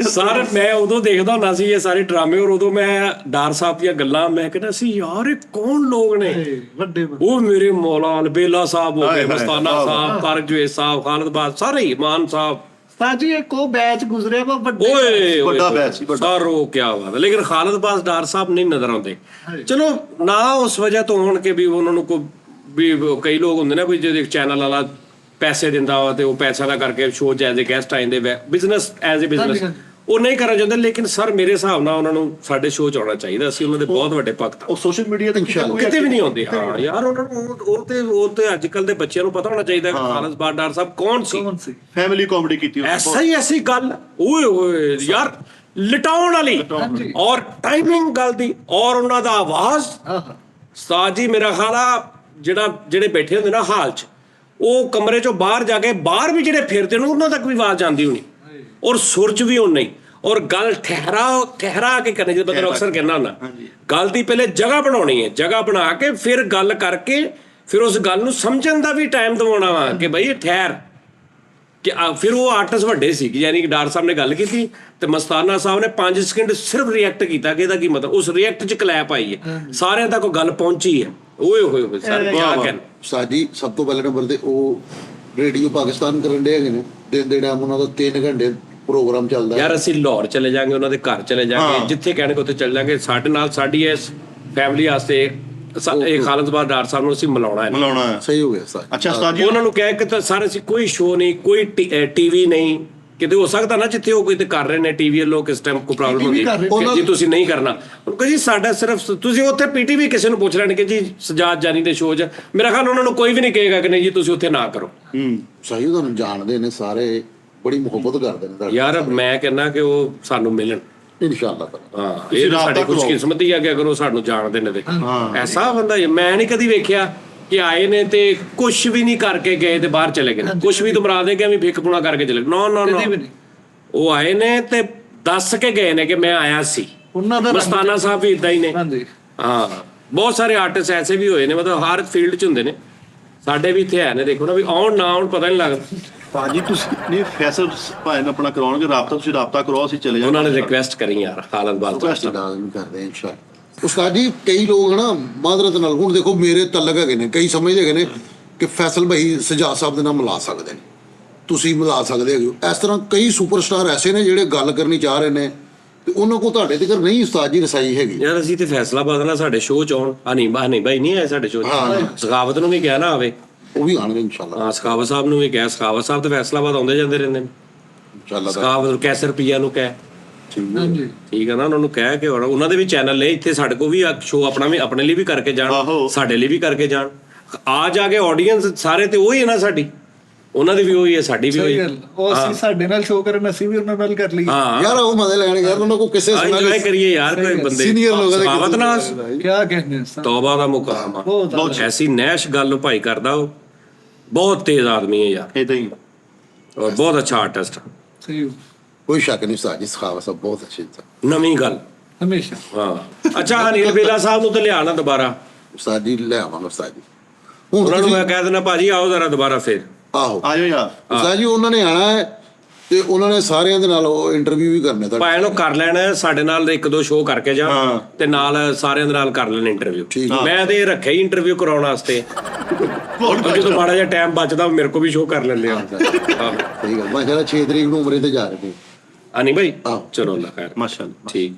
ਸਰ ਮੈਂ ਉਦੋਂ ਦੇਖਦਾ ਹੁੰਦਾ ਸੀ ਇਹ ਸਾਰੇ ਡਰਾਮੇ, ਔਰ ਉਦੋਂ ਮੈਂ ਡਾਰ ਸਾਹਿਬ ਦੀਆਂ ਗੱਲਾਂ ਮੈਂ ਕਹਿੰਦਾ ਸੀ ਯਾਰ ਇਹ ਕੌਣ ਲੋਕ ਨੇ ਵੱਡੇ? ਉਹ ਮੇਰੇ ਮੌਲਾ ਅਲਬੇਲਾ ਸਾਹਿਬ ਹੋ ਗਏ, ਮਸਤਾਨਾ ਸਾਹਿਬ, ਤਾਰਿਕ ਜਵੇਦ ਸਾਹਿਬ, ਖਾਲਿਦ ਬਾਦ, ਸਾਰੇ ਇਮਾਨ ਸਾਹਿਬ। ਸਾਜੀ ਇੱਕ ਉਹ ਬੈਚ ਗੁਜ਼ਰਿਆ ਵਾ ਵੱਡੇ, ਓਏ ਵੱਡਾ ਬੈਚ ਸੀ, ਵੱਡਾ। ਸਰ ਉਹ ਕਿਆ ਬਾਤ ਹੈ। ਲੇਕਿਨ ਖਾਲਿਦ ਬਾਦ ਡਾਰ ਸਾਹਿਬ ਨਹੀਂ ਨਜ਼ਰ ਆਉਂਦੇ। ਚਲੋ ਨਾ ਉਸ ਵਜ੍ਹਾ ਤੋਂ ਹੋਣ ਕੇ ਵੀ ਉਹਨਾਂ ਨੂੰ ਕੋਈ ਵੀ ਕਈ ਲੋਕ ਹੁੰਦੇ ਨਾ, ਕੋਈ ਜੇ ਚੈਨਲ ਵਾਲਾ ਪੈਸੇ ਦਿੰਦਾ ਵਾ ਤੇ ਉਹ ਪੈਸਾ ਦਾ ਕਰਕੇ ਸ਼ੋਅ 'ਚ ਐਜ਼ ਏ ਗੈਸਟ ਆ ਜਾਂਦੇ, ਬਿਜ਼ਨਸ ਐਜ਼ ਏ ਬਿਜ਼ਨਸ ਉਹ ਨਹੀਂ ਕਰਨਾ ਚਾਹੁੰਦੇ। ਲੇਕਿਨ ਸਰ ਮੇਰੇ ਹਿਸਾਬ ਨਾਲ ਉਹਨਾਂ ਨੂੰ ਸਾਡੇ ਸ਼ੋਅ 'ਚ ਆਉਣਾ ਚਾਹੀਦਾ, ਅਸੀਂ ਉਹਨਾਂ ਦੇ ਬਹੁਤ ਵੱਡੇ ਭਗਤ ਉਹ ਸੋਸ਼ਲ ਮੀਡੀਆ ਤੇ ਕਿਤੇ ਵੀ ਨਹੀਂ ਆਉਂਦੇ। ਹਾਂ ਯਾਰ ਉਹਨਾਂ ਨੂੰ ਉਹ ਤੇ ਅੱਜ ਕੱਲ ਦੇ ਬੱਚਿਆਂ ਨੂੰ ਪਤਾ ਹੋਣਾ ਚਾਹੀਦਾ ਕਿ ਖਾਲਿਦ ਬਾਦ ਡਾਰ ਸਾਹਿਬ ਕੌਣ ਸੀ। ਫੈਮਿਲੀ ਕਾਮੇਡੀ ਕੀਤੀ ਐਸੀ ਗੱਲ ਓਏ ਹੋਏ ਯਾਰ ਲਟਾਉਣ ਵਾਲੀ, ਔਰ ਟਾਈਮਿੰਗ ਗੱਲ ਦੀ, ਔਰ ਉਹਨਾਂ ਦਾ ਆਵਾਜ਼। ਉਸਤਾਦ ਜੀ ਮੇਰਾ ਖਿਆਲ ਆ ਜਿਹੜੇ ਬੈਠੇ ਹੁੰਦੇ ਨਾ ਹਾਲ 'ਚ, ਉਹ ਕਮਰੇ 'ਚੋਂ ਬਾਹਰ ਜਾ ਕੇ ਬਾਹਰ ਵੀ ਜਿਹੜੇ ਫਿਰਦੇ ਨੇ ਉਹਨਾਂ ਤੱਕ ਵੀ ਆਵਾਜ਼ ਜਾਂਦੀ ਹੋਣੀ, ਔਰ ਸੁਰ 'ਚ ਵੀ ਉਹ ਨਹੀਂ, ਔਰ ਗੱਲ ਠਹਿਰਾ ਕੇ ਕਰਨੀ। ਜਦੋਂ ਮੈਂ ਅਕਸਰ ਕਹਿੰਦਾ ਹੁੰਦਾ ਗੱਲ ਦੀ ਪਹਿਲੇ ਜਗ੍ਹਾ ਬਣਾਉਣੀ ਹੈ, ਜਗ੍ਹਾ ਬਣਾ ਕੇ ਫਿਰ ਗੱਲ ਕਰਕੇ ਫਿਰ ਉਸ ਗੱਲ ਨੂੰ ਸਮਝਣ ਦਾ ਵੀ ਟਾਈਮ ਦਿਵਾਉਣਾ ਵਾ ਕਿ ਬਈ ਠਹਿਰ ਕਿ ਫਿਰ ਉਹ ਆਰਟਿਸਟ ਵੱਡੇ ਸੀ, ਯਾਨੀ ਕਿ ਡਾਰ ਸਾਹਿਬ ਨੇ ਗੱਲ ਕੀਤੀ ਤੇ ਮਸਤਾਨਾ ਸਾਹਿਬ ਨੇ 5 ਸਕਿੰਟ ਸਿਰਫ ਰਿਐਕਟ ਕੀਤਾ ਕਿ ਇਹਦਾ ਕੀ ਮਤਲਬ, ਉਸ ਰਿਐਕਟ 'ਚ ਕਲੈਪ ਆਈ ਹੈ, ਸਾਰਿਆਂ ਤੱਕ ਉਹ ਗੱਲ ਪਹੁੰਚੀ ਹੈ। ਓਏ ਹੋਏ ਸਰ ਕਿਆ ਕਹਿਣ। ਸਾਡੀ ਸਭ ਤੋਂ ਪਹਿਲੇ ਨੰਬਰ ਤੇ ਉਹ ਰੇਡੀਓ ਪਾਕਿਸਤਾਨ ਕਰਨ ਦੇ ਹੈਗੇ ਨੇ, ਦਿਨ ਦੇ ਟਾਈਮ ਉਹਨਾਂ ਦਾ 3 ਘੰਟੇ ਪ੍ਰੋਗਰਾਮ ਚੱਲਦਾ ਯਾਰ। ਅਸੀਂ ਲਾਹੌਰ ਚਲੇ ਜਾਾਂਗੇ, ਉਹਨਾਂ ਦੇ ਘਰ ਚਲੇ ਜਾਾਂਗੇ, ਜਿੱਥੇ ਕਹਿਣਗੇ ਉੱਥੇ ਚਲੇ ਜਾਾਂਗੇ। ਸਾਡੇ ਨਾਲ ਸਾਡੀ ਇਸ ਫੈਮਿਲੀ ਵਾਸਤੇ ਇਹ ਖਾਲਿਦ ਬਾਦ ਡਾਰ ਸਾਹਿਬ ਨੂੰ ਅਸੀਂ ਮਿਲਾਉਣਾ ਹੈ। ਸਹੀ ਹੋ ਗਿਆ ਸਰ। ਅੱਛਾ ਉਸਤਾਦ ਜੀ ਉਹਨਾਂ ਨੂੰ ਕਹਿ ਕੇ ਤਾਂ ਸਾਰੇ ਅਸੀਂ ਕੋਈ ਸ਼ੋਅ ਨਹੀਂ, ਕੋਈ ਟੀਵੀ ਨਹੀਂ, ਕਿਤੇ ਹੋ ਸਕਦਾ ਨਾ ਜਿੱਥੇ ਉਹ ਕੋਈ ਤੇ ਕਰ ਰਹੇ ਨੇ ਟੀਵੀ ਵੱਲੋਂ ਕਿਸ ਟਾਈਮ ਕੋਈ ਪ੍ਰੋਬਲਮ ਹੁੰਦੀ ਹੈ ਜੀ ਤੁਸੀਂ ਨਹੀਂ ਕਰਨਾ। ਕਿ ਜੀ ਸਾਡਾ ਸਿਰਫ ਤੁਸੀਂ ਉੱਥੇ ਪੀਟੀਵੀ ਕਿਸੇ ਨੂੰ ਪੁੱਛ ਲੈਣ ਕਿ ਜੀ ਸਜਾਦ ਜਾਨੀ ਦੇ ਸ਼ੋਅ 'ਚ, ਮੇਰਾ ਖਿਆਲ ਉਹਨਾਂ ਨੂੰ ਕੋਈ ਵੀ ਨਹੀਂ ਕਹੇਗਾ ਕਿ ਨਹੀਂ ਜੀ ਤੁਸੀਂ ਉੱਥੇ ਨਾ ਕਰੋ। ਸਹੀ, ਤੁਹਾਨੂੰ ਜਾਣਦੇ ਨੇ ਸਾਰੇ, ਬੜੀ ਮੁਹੱਬਤ ਕਰਦੇ ਨੇ ਤੁਹਾਡੀ। ਯਾਰ ਮੈਂ ਕਹਿੰਦਾ ਕਿ ਉਹ ਸਾਨੂੰ ਮਿਲਣ ਇਨਸ਼ਾਅੱਲਾ। ਹਾਂ ਇਹ ਸਾਡੀ ਖੁਸ਼ਕਿਸਮਤੀ ਆ ਕਿ ਅਗਰ ਉਹ ਸਾਨੂੰ ਜਾਣਦੇ ਨੇ ਤੇ ਐਸਾ ਬੰਦਾ ਮੈਂ ਨਹੀਂ ਕਦੀ ਵੇਖਿਆ ਕਿ ਆਏ ਨੇ ਤੇ ਕੁਝ ਵੀ ਨਹੀਂ ਕਰਕੇ ਗਏ ਤੇ ਬਾਹਰ ਚਲੇ ਗਏ, ਕੁਝ ਵੀ ਤੁਮਰਾ ਦੇ ਕੇ ਵੀ ਭਿੱਖ ਪੁਣਾ ਕਰਕੇ ਚਲੇ। ਨੋ ਉਹ ਆਏ ਨੇ ਤੇ ਦੱਸ ਕੇ ਗਏ ਨੇ ਕਿ ਮੈਂ ਆਇਆ ਸੀ। ਮਸਤਾਨਾ ਸਾਹਿਬ ਵੀ ਇਦਾਂ ਹੀ ਨੇ। ਹਾਂ ਬਹੁਤ ਸਾਰੇ ਆਰਟਿਸਟ ਐਸੇ ਵੀ ਹੋਏ ਨੇ, ਮਤਲਬ ਹਰ ਫੀਲਡ 'ਚ ਹੁੰਦੇ ਨੇ, ਸਾਡੇ ਵੀ ਇੱਥੇ ਹੈ ਨੇ। ਦੇਖੋ ਨਾ ਵੀ ਆਉਣ ਨਾ ਆਉਣ ਪਤਾ ਨਹੀਂ ਲੱਗਦਾ। ਭਾਜੀ ਤੁਸੀਂ ਨਹੀਂ ਫੈਸਲ ਭਾਵੇਂ ਆਪਣਾ ਕਰਾਉਣਗੇ, ਰਾਬਤਾ ਤੁਸੀਂ ਰਾਬਤਾ ਕਰਵਾਓ, ਅਸੀਂ ਚਲੇ ਜਾਵਾਂਗੇ। ਉਹਨਾਂ ਨੇ ਰਿਕੁਐਸਟ ਕਰੀ ਯਾਰ ਖਾਲਿਦ ਬਾਦ ਕਰਦੇ ਇਨਸ਼ਾਅੱਲਾ। ਉਸਤਾਦ ਜੀ ਕਈ ਲੋਕ ਨਾ ਮਾਦਰਤ ਨਾਲ, ਹੁਣ ਦੇਖੋ ਮੇਰੇ ਤਲਕ ਹੈਗੇ ਨੇ, ਕਈ ਸਮਝਦੇ ਹੈਗੇ ਨੇ ਕਿ ਫੈਸਲ ਭਾਈ ਸਜਾਦ ਸਾਹਿਬ ਦੇ ਨਾਲ ਮਿਲਾ ਸਕਦੇ ਨੇ, ਤੁਸੀਂ ਮਿਲਾ ਸਕਦੇ ਹੈਗੇ ਹੋ। ਇਸ ਤਰ੍ਹਾਂ ਕਈ ਸੁਪਰਸਟਾਰ ਐਸੇ ਨੇ ਜਿਹੜੇ ਗੱਲ ਕਰਨੀ ਚਾਹ ਰਹੇ ਨੇ ਤੇ ਉਹਨਾਂ ਕੋਲ ਤੁਹਾਡੇ ਤੱਕ ਨਹੀਂ ਉਸਤਾਦ ਜੀ ਰਸਾਈ ਹੈਗੀ। ਯਾਰ ਅਸੀਂ ਤੇ ਫੈਸਲਾ ਬਦਲਣਾ ਸਾਡੇ ਸ਼ੋਅ 'ਚ ਆਉਣ। ਨਹੀਂ ਬਾਈ ਨਹੀਂ ਆਏ ਸਾਡੇ ਸ਼ੋਅ 'ਚ। ਸਖਾਵਤ ਨੂੰ ਵੀ ਕਿਹਾ ਨਾ ਆਵੇ, ਉਹ ਵੀ ਆਣਗੇ ਇਨਸ਼ਾਅੱਲਾ। ਹਾਂ ਸਖਾਵਤ ਸਾਹਿਬ ਨੂੰ ਵੀ ਕਿਹਾ, ਸਖਾਵਤ ਸਾਹਿਬ ਤੇ ਫੈਸਲਾਬਾਦ ਆਉਂਦੇ ਜਾਂਦੇ ਰਹਿੰਦੇ ਨੇ। ਇਨਸ਼ਾਅੱਲਾ ਸਖਾਵਤ ਕੈਸਰ ਰੁਪਈਆ ਨੂੰ ਕਹਿ, ਠੀਕ ਹੈ ਨਾ, ਉਹਨਾਂ ਨੂੰ ਕਹਿ ਕੇ ਉਹਨਾਂ ਦੇ ਵੀ ਚੈਨਲ ਨੇ ਇੱਥੇ, ਸਾਡੇ ਕੋਲ ਵੀ ਸ਼ੋਅ ਆਪਣਾ ਵੀ ਆਪਣੇ ਲਈ ਵੀ ਕਰਕੇ ਜਾਣ, ਸਾਡੇ ਲਈ ਵੀ ਕਰਕੇ ਜਾਣ। ਆ ਜਾ ਕੇ ਆਡੀਅנס ਸਾਰੇ ਤੇ ਉਹੀ ਹੈ ਨਾ ਸਾਡੀ, ਉਹਨਾਂ ਦੀ ਵੀ ਉਹੀ ਹੈ, ਸਾਡੀ ਵੀ ਉਹੀ। ਉਹ ਅਸੀਂ ਸਾਡੇ ਨਾਲ ਸ਼ੋਅ ਕਰਨ, ਅਸੀਂ ਵੀ ਉਹਨਾਂ ਨਾਲ ਕਰ ਲਈਏ ਯਾਰ। ਉਹ ਮਜ਼ੇ ਲੈਣ ਯਾਰ, ਉਹਨਾਂ ਕੋ ਕਿਸੇ ਇੰਜੋਏ ਕਰੀਏ ਯਾਰ। ਕੋਈ ਬੰਦੇ ਸੀਨੀਅਰ ਲੋਕਾਂ ਦੇ ਸਖਾਵਤ ਨਾਲ ਕਿਆ ਕਹਿੰਦੇ ਤੌਬਾ ਦਾ ਮੁਕਾਮ ਆ। ਬਹੁਤ ਐਸੀ ਨੈਸ਼ ਗੱਲ ਭਾਈ ਕਰਦਾ, ਉਹ ਬਹੁਤ ਤੇਜ਼ ਆਦਮੀ ਹੈ ਯਾਰ, ਇਦਾਂ ਹੀ ਔਰ ਬਹੁਤ ਅੱਛਾ ਆਰਟਿਸਟ। ਸਹੀ, ਕੋਈ ਸ਼ੱਕ ਨਹੀਂ ਉਸਤਾਦ ਜੀ, ਸਖਾਵਤ ਸਾਹਿਬ ਬਹੁਤ ਅੱਛੇ ਇਨਸਾਨ। ਨਵੀਂ ਗੱਲ ਹਮੇਸ਼ਾ। ਹਾਂ ਅੱਛਾ ਅਨਿਲ ਬੇਲਾ ਸਾਹਿਬ ਨੂੰ ਤਾਂ ਲਿਆਣਾ ਦੁਬਾਰਾ। ਉਸਤਾਦ ਜੀ ਲੈ ਆਵਾਂਗੇ ਉਸਤਾਦ ਜੀ। ਹੁਣ ਉਹਨਾਂ ਨੂੰ ਮੈਂ ਕਹਿ ਦੇਣਾ ਭਾਜੀ ਆਓ ਜ਼ਰਾ ਦੁਬਾਰਾ ਫੇਰ। ਆਹੋ ਆਇਓ ਯਾਰ। ਉਸਤਾਦ ਜੀ ਉਹਨਾਂ ਨੇ ਆਣਾ ਹੈ ਤੇ ਉਹਨਾਂ ਨੇ ਸਾਰਿਆਂ ਦੇ ਨਾਲ ਉਹ ਇੰਟਰਵਿਊ ਵੀ ਕਰਨੇ ਤਾਂ ਭਾਵੇਂ ਉਹ ਕਰ ਲੈਣ ਸਾਡੇ ਨਾਲ 1-2 ਸ਼ੋਅ ਕਰਕੇ ਜਾ ਤੇ ਨਾਲ ਸਾਰਿਆਂ ਦੇ ਨਾਲ ਕਰ ਲੈਣ ਇੰਟਰਵਿਊ। ਮੈਂ ਤੇ ਰੱਖਿਆ ਹੀ ਇੰਟਰਵਿਊ ਕਰਾਉਣ ਵਾਸਤੇ, ਜਦੋਂ ਮਾੜਾ ਜਿਹਾ ਟਾਈਮ ਬਚਦਾ ਮੇਰੇ ਕੋ ਵੀ ਸ਼ੋਅ ਕਰ ਲੈਂਦੇ ਆ। ਸਹੀ ਗੱਲ। ਮੈਂ ਕਹਿੰਦਾ 6 ਤਰੀਕ ਨੂੰ ਉਮਰੇ ਤੇ ਜਾ ਰਹੇ ਨਹੀਂ ਭਾਈ, ਚਲੋ ਅੱਲਾ ਖੈਰ, ਮਾਸ਼ਾਅੱਲਾ। ਠੀਕ।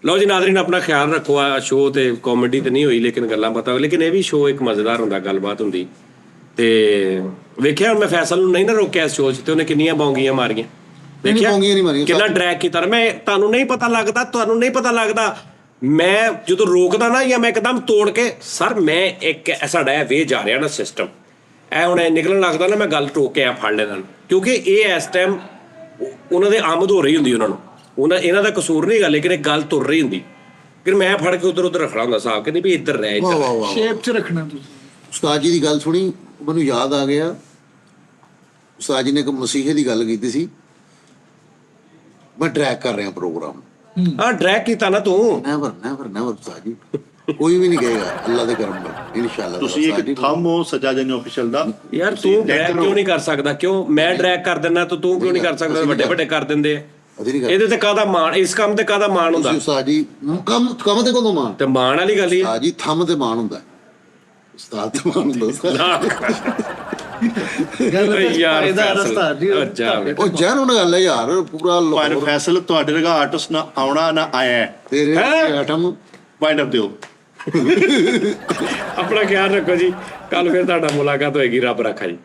ਲਓ ਜੀ ਨਾਜ਼ਰੀਨ, ਆਪਣਾ ਖਿਆਲ ਰੱਖੋ। ਆ ਸ਼ੋਅ ਤੇ ਕਾਮੇਡੀ ਤੇ ਨਹੀਂ ਹੋਈ ਲੇਕਿਨ ਗੱਲਾਂ ਬਾਤਾਂ, ਲੇਕਿਨ ਇਹ ਵੀ ਸ਼ੋਅ ਇੱਕ ਮਜ਼ੇਦਾਰ ਹੁੰਦਾ, ਗੱਲਬਾਤ ਹੁੰਦੀ। ਤੇ ਵੇਖਿਆ ਮੈਂ ਫੈਸਲ ਨੂੰ ਨਹੀਂ ਨਾ ਰੋਕਿਆ ਇਸ ਸ਼ੋਅ 'ਚ, ਤੇ ਉਹਨੇ ਕਿੰਨੀਆਂ ਬੌਂਗੀਆਂ ਮਾਰੀਆਂ, ਵੇਖਿਆ ਕਿੰਨਾ ਡਰੈਗ ਕੀਤਾ। ਮੈਂ ਤੁਹਾਨੂੰ ਨਹੀਂ ਪਤਾ ਲੱਗਦਾ, ਮੈਂ ਜਦੋਂ ਰੋਕਦਾ ਨਾ ਜਾਂ ਮੈਂ ਇੱਕਦਮ ਤੋੜ ਕੇ, ਸਰ ਮੈਂ ਇੱਕ ਸਾਡਾ ਇਹ ਵੇ ਜਾ ਰਿਹਾ ਨਾ ਸਿਸਟਮ, ਇਹ ਹੁਣ ਨਿਕਲਣ ਲੱਗਦਾ ਨਾ, ਮੈਂ ਗੱਲ ਟੋਕ ਕੇ ਫੜ ਲੈਣਾ, ਕਿਉਂਕਿ ਇਹ ਇਸ ਟਾਈਮ ਉਹਨਾਂ ਦੇ ਆਮਦ ਹੋ ਰਹੀ ਹੁੰਦੀ ਉਹਨਾਂ ਇਹਨਾਂ ਦਾ ਕਸੂਰ ਨਹੀਂ ਗਾ, ਲੇਕਿਨ ਇਹ ਗੱਲ ਤੁਰ ਰਹੀ ਹੁੰਦੀ, ਫਿਰ ਮੈਂ ਫੜ ਕੇ ਉਧਰ ਰੱਖਣਾ ਹੁੰਦਾ ਸਾਹਬ ਕਿ ਨਹੀਂ ਵੀ ਇੱਧਰ ਰਹਿ, ਸ਼ੇਪ 'ਚ ਰੱਖਣਾ ਤੁਸੀਂ। ਉਸਤਾਦ ਜੀ ਦੀ ਗੱਲ ਸੁਣੀ, ਮੈਨੂੰ ਯਾਦ ਆ ਗਿਆ, ਉਸਤਾਦ ਜੀ ਨੇ ਇੱਕ ਮਸੀਹੇ ਦੀ ਗੱਲ ਕੀਤੀ ਸੀ, ਮੈਂ ਡਰੈਗ ਕਰ ਰਿਹਾ ਪ੍ਰੋਗਰਾਮ। ਹਾਂ ਡਰੈਗ ਕੀਤਾ ਨਾ ਤੂੰ। ਨੈਵਰ ਉਸਤਾਦ ਜੀ, ਕੋਈ ਵੀ ਨਹੀਂ ਕਹੇਗਾ, ਅੱਲਾ ਦੇ ਕਰਮ ਨਾਲ ਇਨਸ਼ਾਅੱਲਾ। ਤੁਸੀਂ ਇੱਕ ਥੰਮ ਹੋ ਸਜਾਜਨ ਆਫੀਸ਼ੀਅਲ ਦਾ। ਯਾਰ ਤੂੰ ਡਰੈਗ ਕਿਉਂ ਨਹੀਂ ਕਰ ਸਕਦਾ? ਕਿਉਂ ਮੈਂ ਡਰੈਗ ਕਰ ਦਿੰਦਾ ਤਾਂ ਤੂੰ ਕਿਉਂ ਨਹੀਂ ਕਰ ਸਕਦਾ? ਵੱਡੇ ਕਰ ਦਿੰਦੇ ਆ। ਇਹਦੇ ਤੇ ਕਾਹਦਾ ਮਾਣ, ਇਸ ਕੰਮ ਤੇ ਕਾਹਦਾ ਮਾਣ ਹੁੰਦਾ? ਉਸਤਾਦ ਜੀ ਕੰਮ ਤੇ ਕਦੋਂ ਮਾਣ? ਤੇ ਮਾਣ ਵਾਲੀ ਗੱਲ ਹੀ ਉਸਤਾਦ ਜੀ ਥੰਮ ਤੇ ਮਾਣ ਹੁੰਦਾ, ਉਸਤਾਦ ਤੇ ਮਾਣ ਹੁੰਦਾ। ਯਾਰ ਉਹ ਜੈਨੂਨ ਗੱਲ ਹੈ ਯਾਰ, ਪੂਰਾ ਭਾਈ ਫੈਸਲ ਤੁਹਾਡੇ ਵਰਗਾ ਆਰਟਿਸਟ ਨਾ ਆਉਣਾ ਨਾ ਆਇਆ ਤੇਰੇ ਆਟਮ ਪੁਆਇੰਟ ਆਫ ਦਿਓ। ਆਪਣਾ ਖਿਆਲ ਰੱਖੋ ਜੀ, ਕੱਲ ਫਿਰ ਤੁਹਾਡਾ ਮੁਲਾਕਾਤ ਹੋਏਗੀ। ਰੱਬ ਰੱਖਾ ਜੀ।